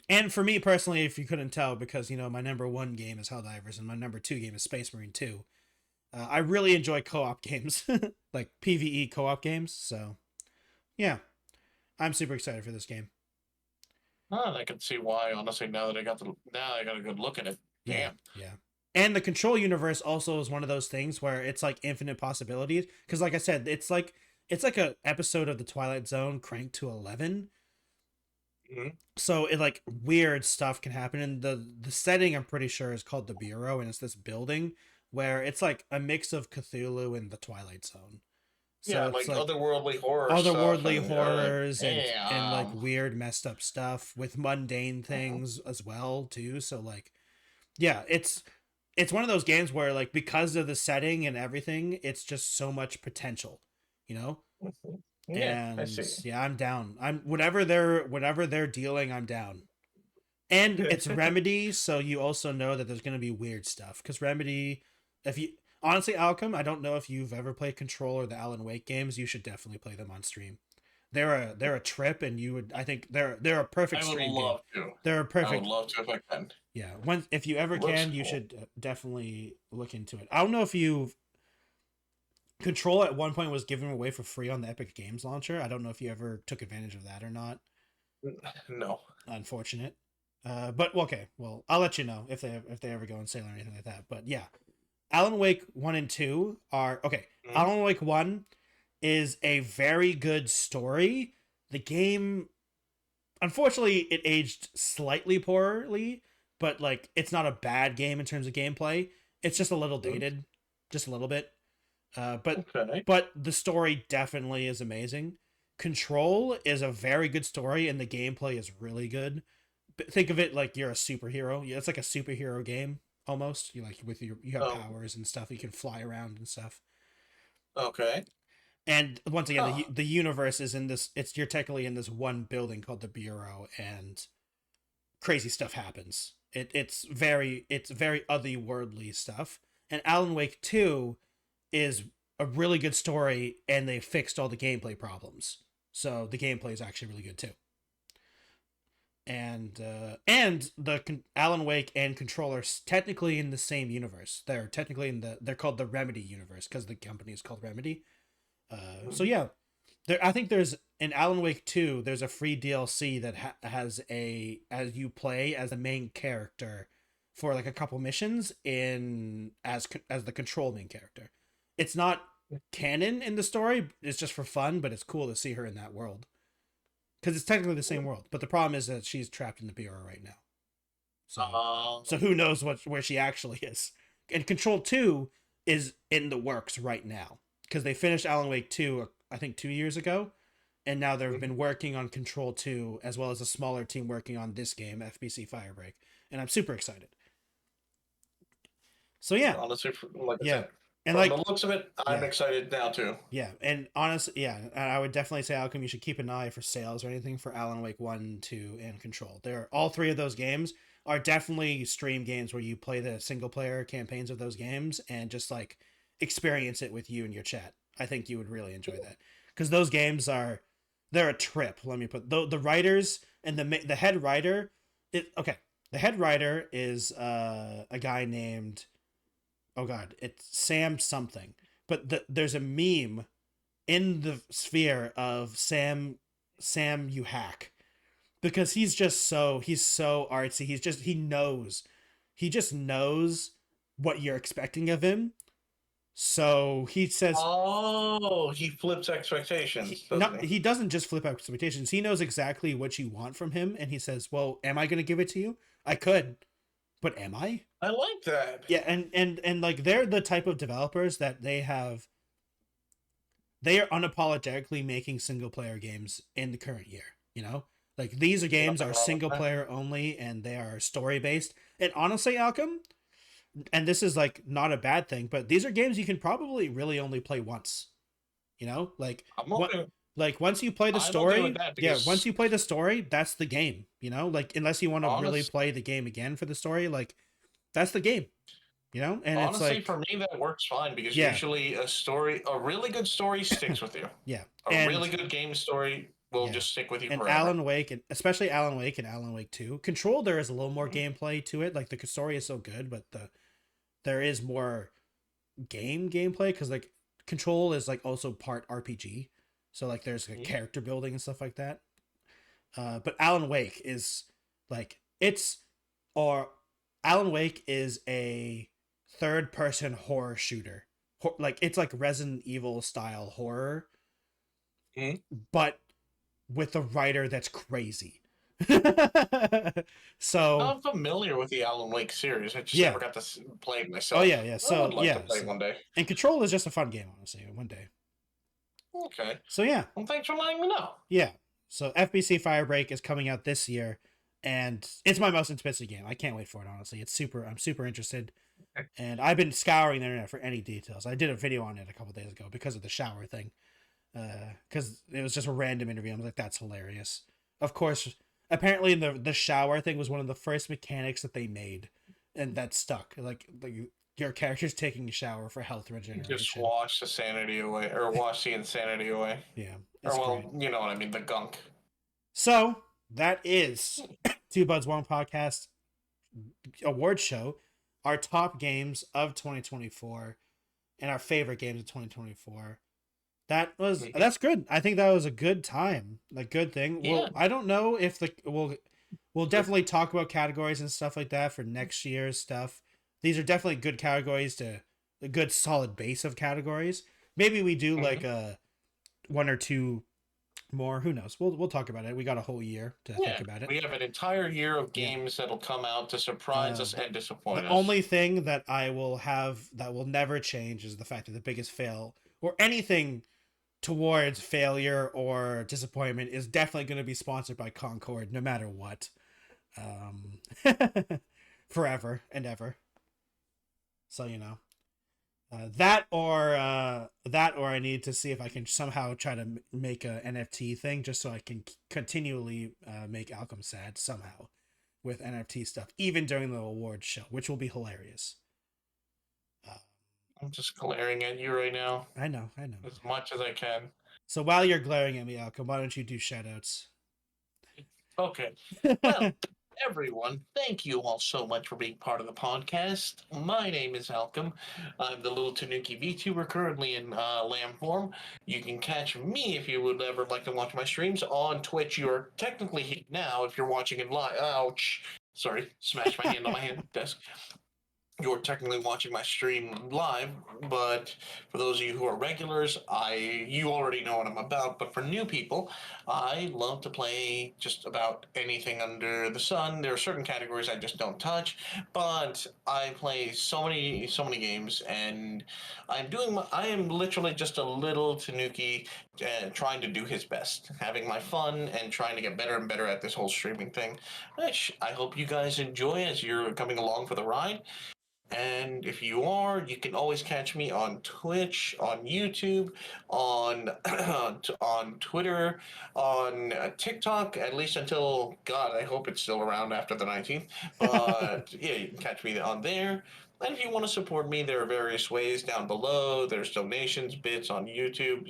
[SPEAKER 1] And for me personally, if you couldn't tell, because my number 1 game is Helldivers and my number 2 game is Space Marine 2. I really enjoy co-op games, like PvE co-op games. So, yeah, I'm super excited for this game.
[SPEAKER 2] I can see why. Honestly, now I got a good look at it. Damn.
[SPEAKER 1] Yeah. And the Control universe also is one of those things where it's like infinite possibilities. Because, like I said, it's like a episode of the Twilight Zone cranked to 11.
[SPEAKER 2] Mm-hmm.
[SPEAKER 1] So it like weird stuff can happen, and the setting I'm pretty sure is called the Bureau, and it's this building where it's like a mix of Cthulhu and the Twilight Zone.
[SPEAKER 2] So yeah, like otherworldly horrors.
[SPEAKER 1] And like weird messed up stuff with mundane things as well too. So like, yeah, it's one of those games where like because of the setting and everything, it's just so much potential,
[SPEAKER 2] Yeah, I see.
[SPEAKER 1] Yeah, I'm down. I'm whatever they're dealing, I'm down. And it's Remedy, so you also know that there's going to be weird stuff because Remedy, honestly, Alchem, I don't know if you've ever played Control or the Alan Wake games. You should definitely play them on stream. They're a trip, and I think they're a perfect stream game. I would love to. They're a perfect.
[SPEAKER 2] I would love to if I can.
[SPEAKER 1] Yeah, if you ever can, you should definitely look into it. I don't know if Control at one point was given away for free on the Epic Games launcher. I don't know if you ever took advantage of that or not.
[SPEAKER 2] No.
[SPEAKER 1] Unfortunate. But okay, well, I'll let you know if they ever go on sale or anything like that. But yeah, Alan Wake 1 and 2 are okay. Mm-hmm. Alan Wake 1 is a very good story. The game, unfortunately, it aged slightly poorly, but like it's not a bad game in terms of gameplay. It's just a little dated, just a little bit. But the story definitely is amazing. Control is a very good story, and the gameplay is really good. Think of it like you're a superhero. It's like a superhero game almost. You have powers and stuff. You can fly around and stuff.
[SPEAKER 2] Okay.
[SPEAKER 1] And once again, the universe is in this. You're technically in this one building called the Bureau, and crazy stuff happens. It's very otherworldly stuff. And Alan Wake 2 is a really good story, and they fixed all the gameplay problems. So the gameplay is actually really good too. And the Alan Wake and Control are technically in the same universe. They're technically they're called the Remedy universe because the company is called Remedy. So yeah, I think there's in Alan Wake 2, there's a free DLC that has as you play as the main character for like a couple missions as the Control main character. It's not canon in the story. It's just for fun, but it's cool to see her in that world. Because it's technically the same world, but the problem is that she's trapped in the Bureau right now. So who knows where she actually is? And Control 2 is in the works right now because they finished Alan Wake 2, I think 2 years ago, and now they've been working on Control 2 as well as a smaller team working on this game, FBC Firebreak, and I'm super excited. So yeah,
[SPEAKER 2] honestly, like I said,
[SPEAKER 1] and
[SPEAKER 2] from the looks of it, I'm excited now too.
[SPEAKER 1] Yeah, and honestly, I would definitely say, Alchem, you should keep an eye for sales or anything for Alan Wake 1, 2, and Control. All three of those games are definitely stream games where you play the single player campaigns of those games and just like experience it with you and your chat. I think you would really enjoy that because those games they're a trip. Let me put the writers and the head writer. The head writer is a guy named. Oh God, it's Sam something. But there's a meme in the sphere of Sam you hack. Because he's so artsy. He just knows what you're expecting of him. So he says
[SPEAKER 2] he flips expectations.
[SPEAKER 1] He doesn't just flip expectations. He knows exactly what you want from him, and he says, well, am I gonna give it to you? I could. But am I?
[SPEAKER 2] I like that.
[SPEAKER 1] Yeah, and like they're the type of developers that they are unapologetically making single player games in the current year, Like these games are single player only and they are story based. And honestly, Alchem, and this is like not a bad thing, but these are games you can probably really only play once. You know, like
[SPEAKER 2] I'm
[SPEAKER 1] what,
[SPEAKER 2] okay.
[SPEAKER 1] like once you play the
[SPEAKER 2] I'm okay with
[SPEAKER 1] story,
[SPEAKER 2] that
[SPEAKER 1] yeah, once
[SPEAKER 2] because
[SPEAKER 1] you play the story, that's the game. You know, like unless you want to really
[SPEAKER 2] honest,
[SPEAKER 1] play the game again for the story, like that's the game. You know, and it's
[SPEAKER 2] honestly, for
[SPEAKER 1] like,
[SPEAKER 2] me, that works fine because
[SPEAKER 1] yeah,
[SPEAKER 2] usually a really good story sticks with you.
[SPEAKER 1] yeah,
[SPEAKER 2] A really
[SPEAKER 1] and
[SPEAKER 2] good game story will
[SPEAKER 1] yeah,
[SPEAKER 2] just stick with you
[SPEAKER 1] and
[SPEAKER 2] forever.
[SPEAKER 1] Alan Wake, and especially Alan Wake and Alan Wake 2. Control, there is a little more gameplay to it. Like the story is so good, but there is more gameplay because like Control is like also part RPG, so like there's like
[SPEAKER 2] Mhm.
[SPEAKER 1] character building and stuff like that. But Alan Wake is like or Alan Wake is a third person horror shooter. Like it's like Resident Evil style horror,
[SPEAKER 2] Mhm.
[SPEAKER 1] but with a writer that's crazy. So
[SPEAKER 2] I'm familiar with the Alan Wake series. I just
[SPEAKER 1] yeah,
[SPEAKER 2] never got to play it
[SPEAKER 1] oh
[SPEAKER 2] myself.
[SPEAKER 1] yeah, yeah.
[SPEAKER 2] I would
[SPEAKER 1] So
[SPEAKER 2] like to
[SPEAKER 1] yeah,
[SPEAKER 2] play it
[SPEAKER 1] so
[SPEAKER 2] one day.
[SPEAKER 1] and Control is just a fun game, honestly. One day.
[SPEAKER 2] Okay.
[SPEAKER 1] So yeah,
[SPEAKER 2] Well, thanks for letting me know.
[SPEAKER 1] yeah. So FBC Firebreak is coming out this year, and it's my most anticipated game. I can't wait for it. Honestly, I'm super interested, and I've been scouring the internet for any details. I did a video on it a couple days ago because of the shower thing, because it was just a random interview. I was like, that's hilarious. Of course, apparently the shower thing was one of the first mechanics that they made, and that stuck. Like your character's taking a shower for health
[SPEAKER 2] Just
[SPEAKER 1] regeneration.
[SPEAKER 2] wash the sanity away, or wash the insanity away.
[SPEAKER 1] Yeah,
[SPEAKER 2] Or,
[SPEAKER 1] it's great.
[SPEAKER 2] well, you know what I mean, the gunk.
[SPEAKER 1] So that is Two Buds One Podcast award show, our top games of 2024 and our favorite games of 2024.
[SPEAKER 2] Mhm.
[SPEAKER 1] That's good. I think that was a good time, a good thing.
[SPEAKER 2] Yeah.
[SPEAKER 1] Well, I don't know if we'll
[SPEAKER 2] Good.
[SPEAKER 1] definitely talk about categories and stuff like that for next year's stuff. These are definitely good categories to a good solid base of categories. Maybe we do like
[SPEAKER 2] Mhm.
[SPEAKER 1] a one or two more. Who knows? We'll talk about it. We got a whole year to think
[SPEAKER 2] Yeah.
[SPEAKER 1] about it.
[SPEAKER 2] We have an entire year of
[SPEAKER 1] Yeah.
[SPEAKER 2] games that'll come out to surprise
[SPEAKER 1] Uh,
[SPEAKER 2] us and
[SPEAKER 1] the
[SPEAKER 2] disappoint us.
[SPEAKER 1] only thing that I will have that will never change is the fact that the biggest fail or anything towards failure or disappointment is definitely going to be sponsored by Concord, no matter what. Um, forever and ever. So you know that or I need to see if I can somehow try to make a NFT thing just so I can continually make Alchem sad somehow with NFT stuff, even during the awards show, which will be hilarious. Uh,
[SPEAKER 2] I'm just glaring at you right now
[SPEAKER 1] I know, I know.
[SPEAKER 2] as much as I can.
[SPEAKER 1] So while you're glaring at me, Alchem, why don't you do shoutouts?
[SPEAKER 2] Okay. Well, everyone, thank you all so much for being part of the podcast. My name is Alchem. I'm the little Tanuki VTuber currently in lamb form. You can catch me if you would ever like to watch my streams on Twitch. You're technically here now if you're watching it live. Ouch. Sorry, smashed my hand on my hand desk. You're technically watching my stream live, but for those of you who are regulars, you already know what I'm about. But for new people, I love to play just about anything under the sun. There are certain categories I just don't touch, but I play so many games, and I am literally just a little Tanuki trying to do his best, having my fun and trying to get better and better at this whole streaming thing, which I hope you guys enjoy as you're coming along for the ride. And if you are, you can always catch me on Twitch, on YouTube, on on Twitter, on TikTok. At least until God, I hope it's still around after the 19th. But yeah, you can catch me on there. And if you want to support me, there are various ways down below. There's donations, bits on YouTube,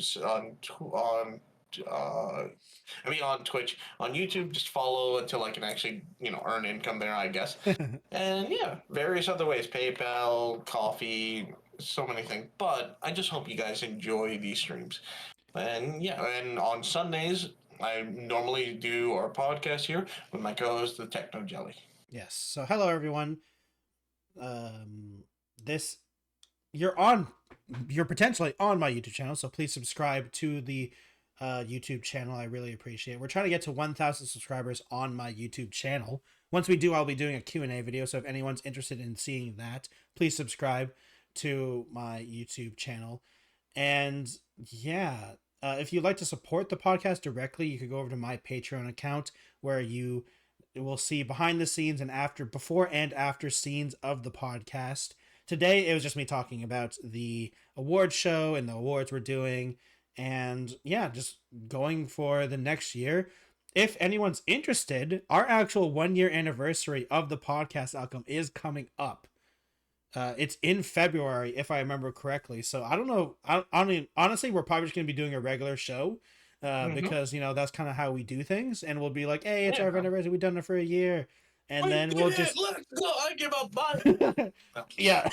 [SPEAKER 2] uh, on Twitch, on YouTube. Just follow until I can actually, earn income there, I guess. And yeah, various other ways, PayPal, coffee, so many things. But I just hope you guys enjoy these streams. And yeah, and on Sundays, I normally do our podcast here with my co-host, the Techno Jelly.
[SPEAKER 1] Yes. So hello everyone. Um, this you're potentially on my YouTube channel, so please subscribe to the YouTube channel. I really appreciate it. We're trying to get to 1,000 subscribers on my YouTube channel. Once we do, I'll be doing a Q&A video, so if anyone's interested in seeing that, please subscribe to my YouTube channel. And yeah, if you'd like to support the podcast directly, you could go over to my Patreon account where you will see behind the scenes and before and after scenes of the podcast. today it was just me talking about the award show and the awards we're doing, and yeah, just going for the next year. If anyone's interested, our actual 1 year anniversary of the podcast Alchem is coming up. It's in February, if I remember correctly. So I don't know. I mean, honestly, we're probably just going to be doing a regular show because, that's kind of how we do things. And we'll be like, hey, it's our anniversary. We've done it for a year. And then we'll just...
[SPEAKER 2] Let's go. I give up mine.
[SPEAKER 1] Yeah.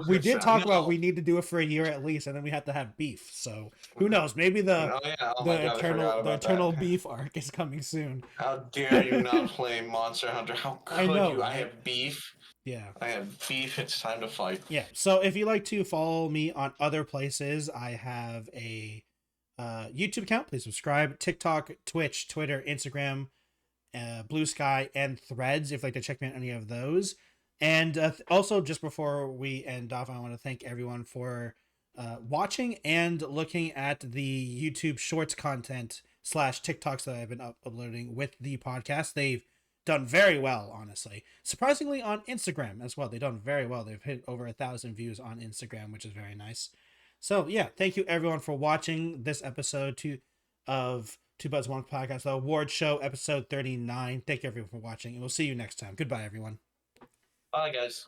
[SPEAKER 1] We did talk about we need to do it for a year at least. And then we have to have beef. So who knows? Maybe the eternal beef arc is coming soon.
[SPEAKER 2] How dare you not play Monster Hunter? How could you? I have beef.
[SPEAKER 1] Yeah.
[SPEAKER 2] I have beef. It's time to fight.
[SPEAKER 1] Yeah. So if you like to follow me on other places, I have a YouTube account. Please subscribe. TikTok, Twitch, Twitter, Instagram, Blue Sky, and Threads if you'd like to check me on any of those. And also, just before we end off, I want to thank everyone for watching and looking at the YouTube Shorts content / TikToks that I've been uploading with the podcast. They've done very well, honestly. Surprisingly, on Instagram as well. They've done very well. They've hit over 1,000 views on Instagram, which is very nice. So, yeah, thank you everyone for watching this episode of Two Buds One Podcast, the award show, episode 39. Thank you everyone for watching, and we'll see you next time. Goodbye, everyone.
[SPEAKER 2] Bye, guys.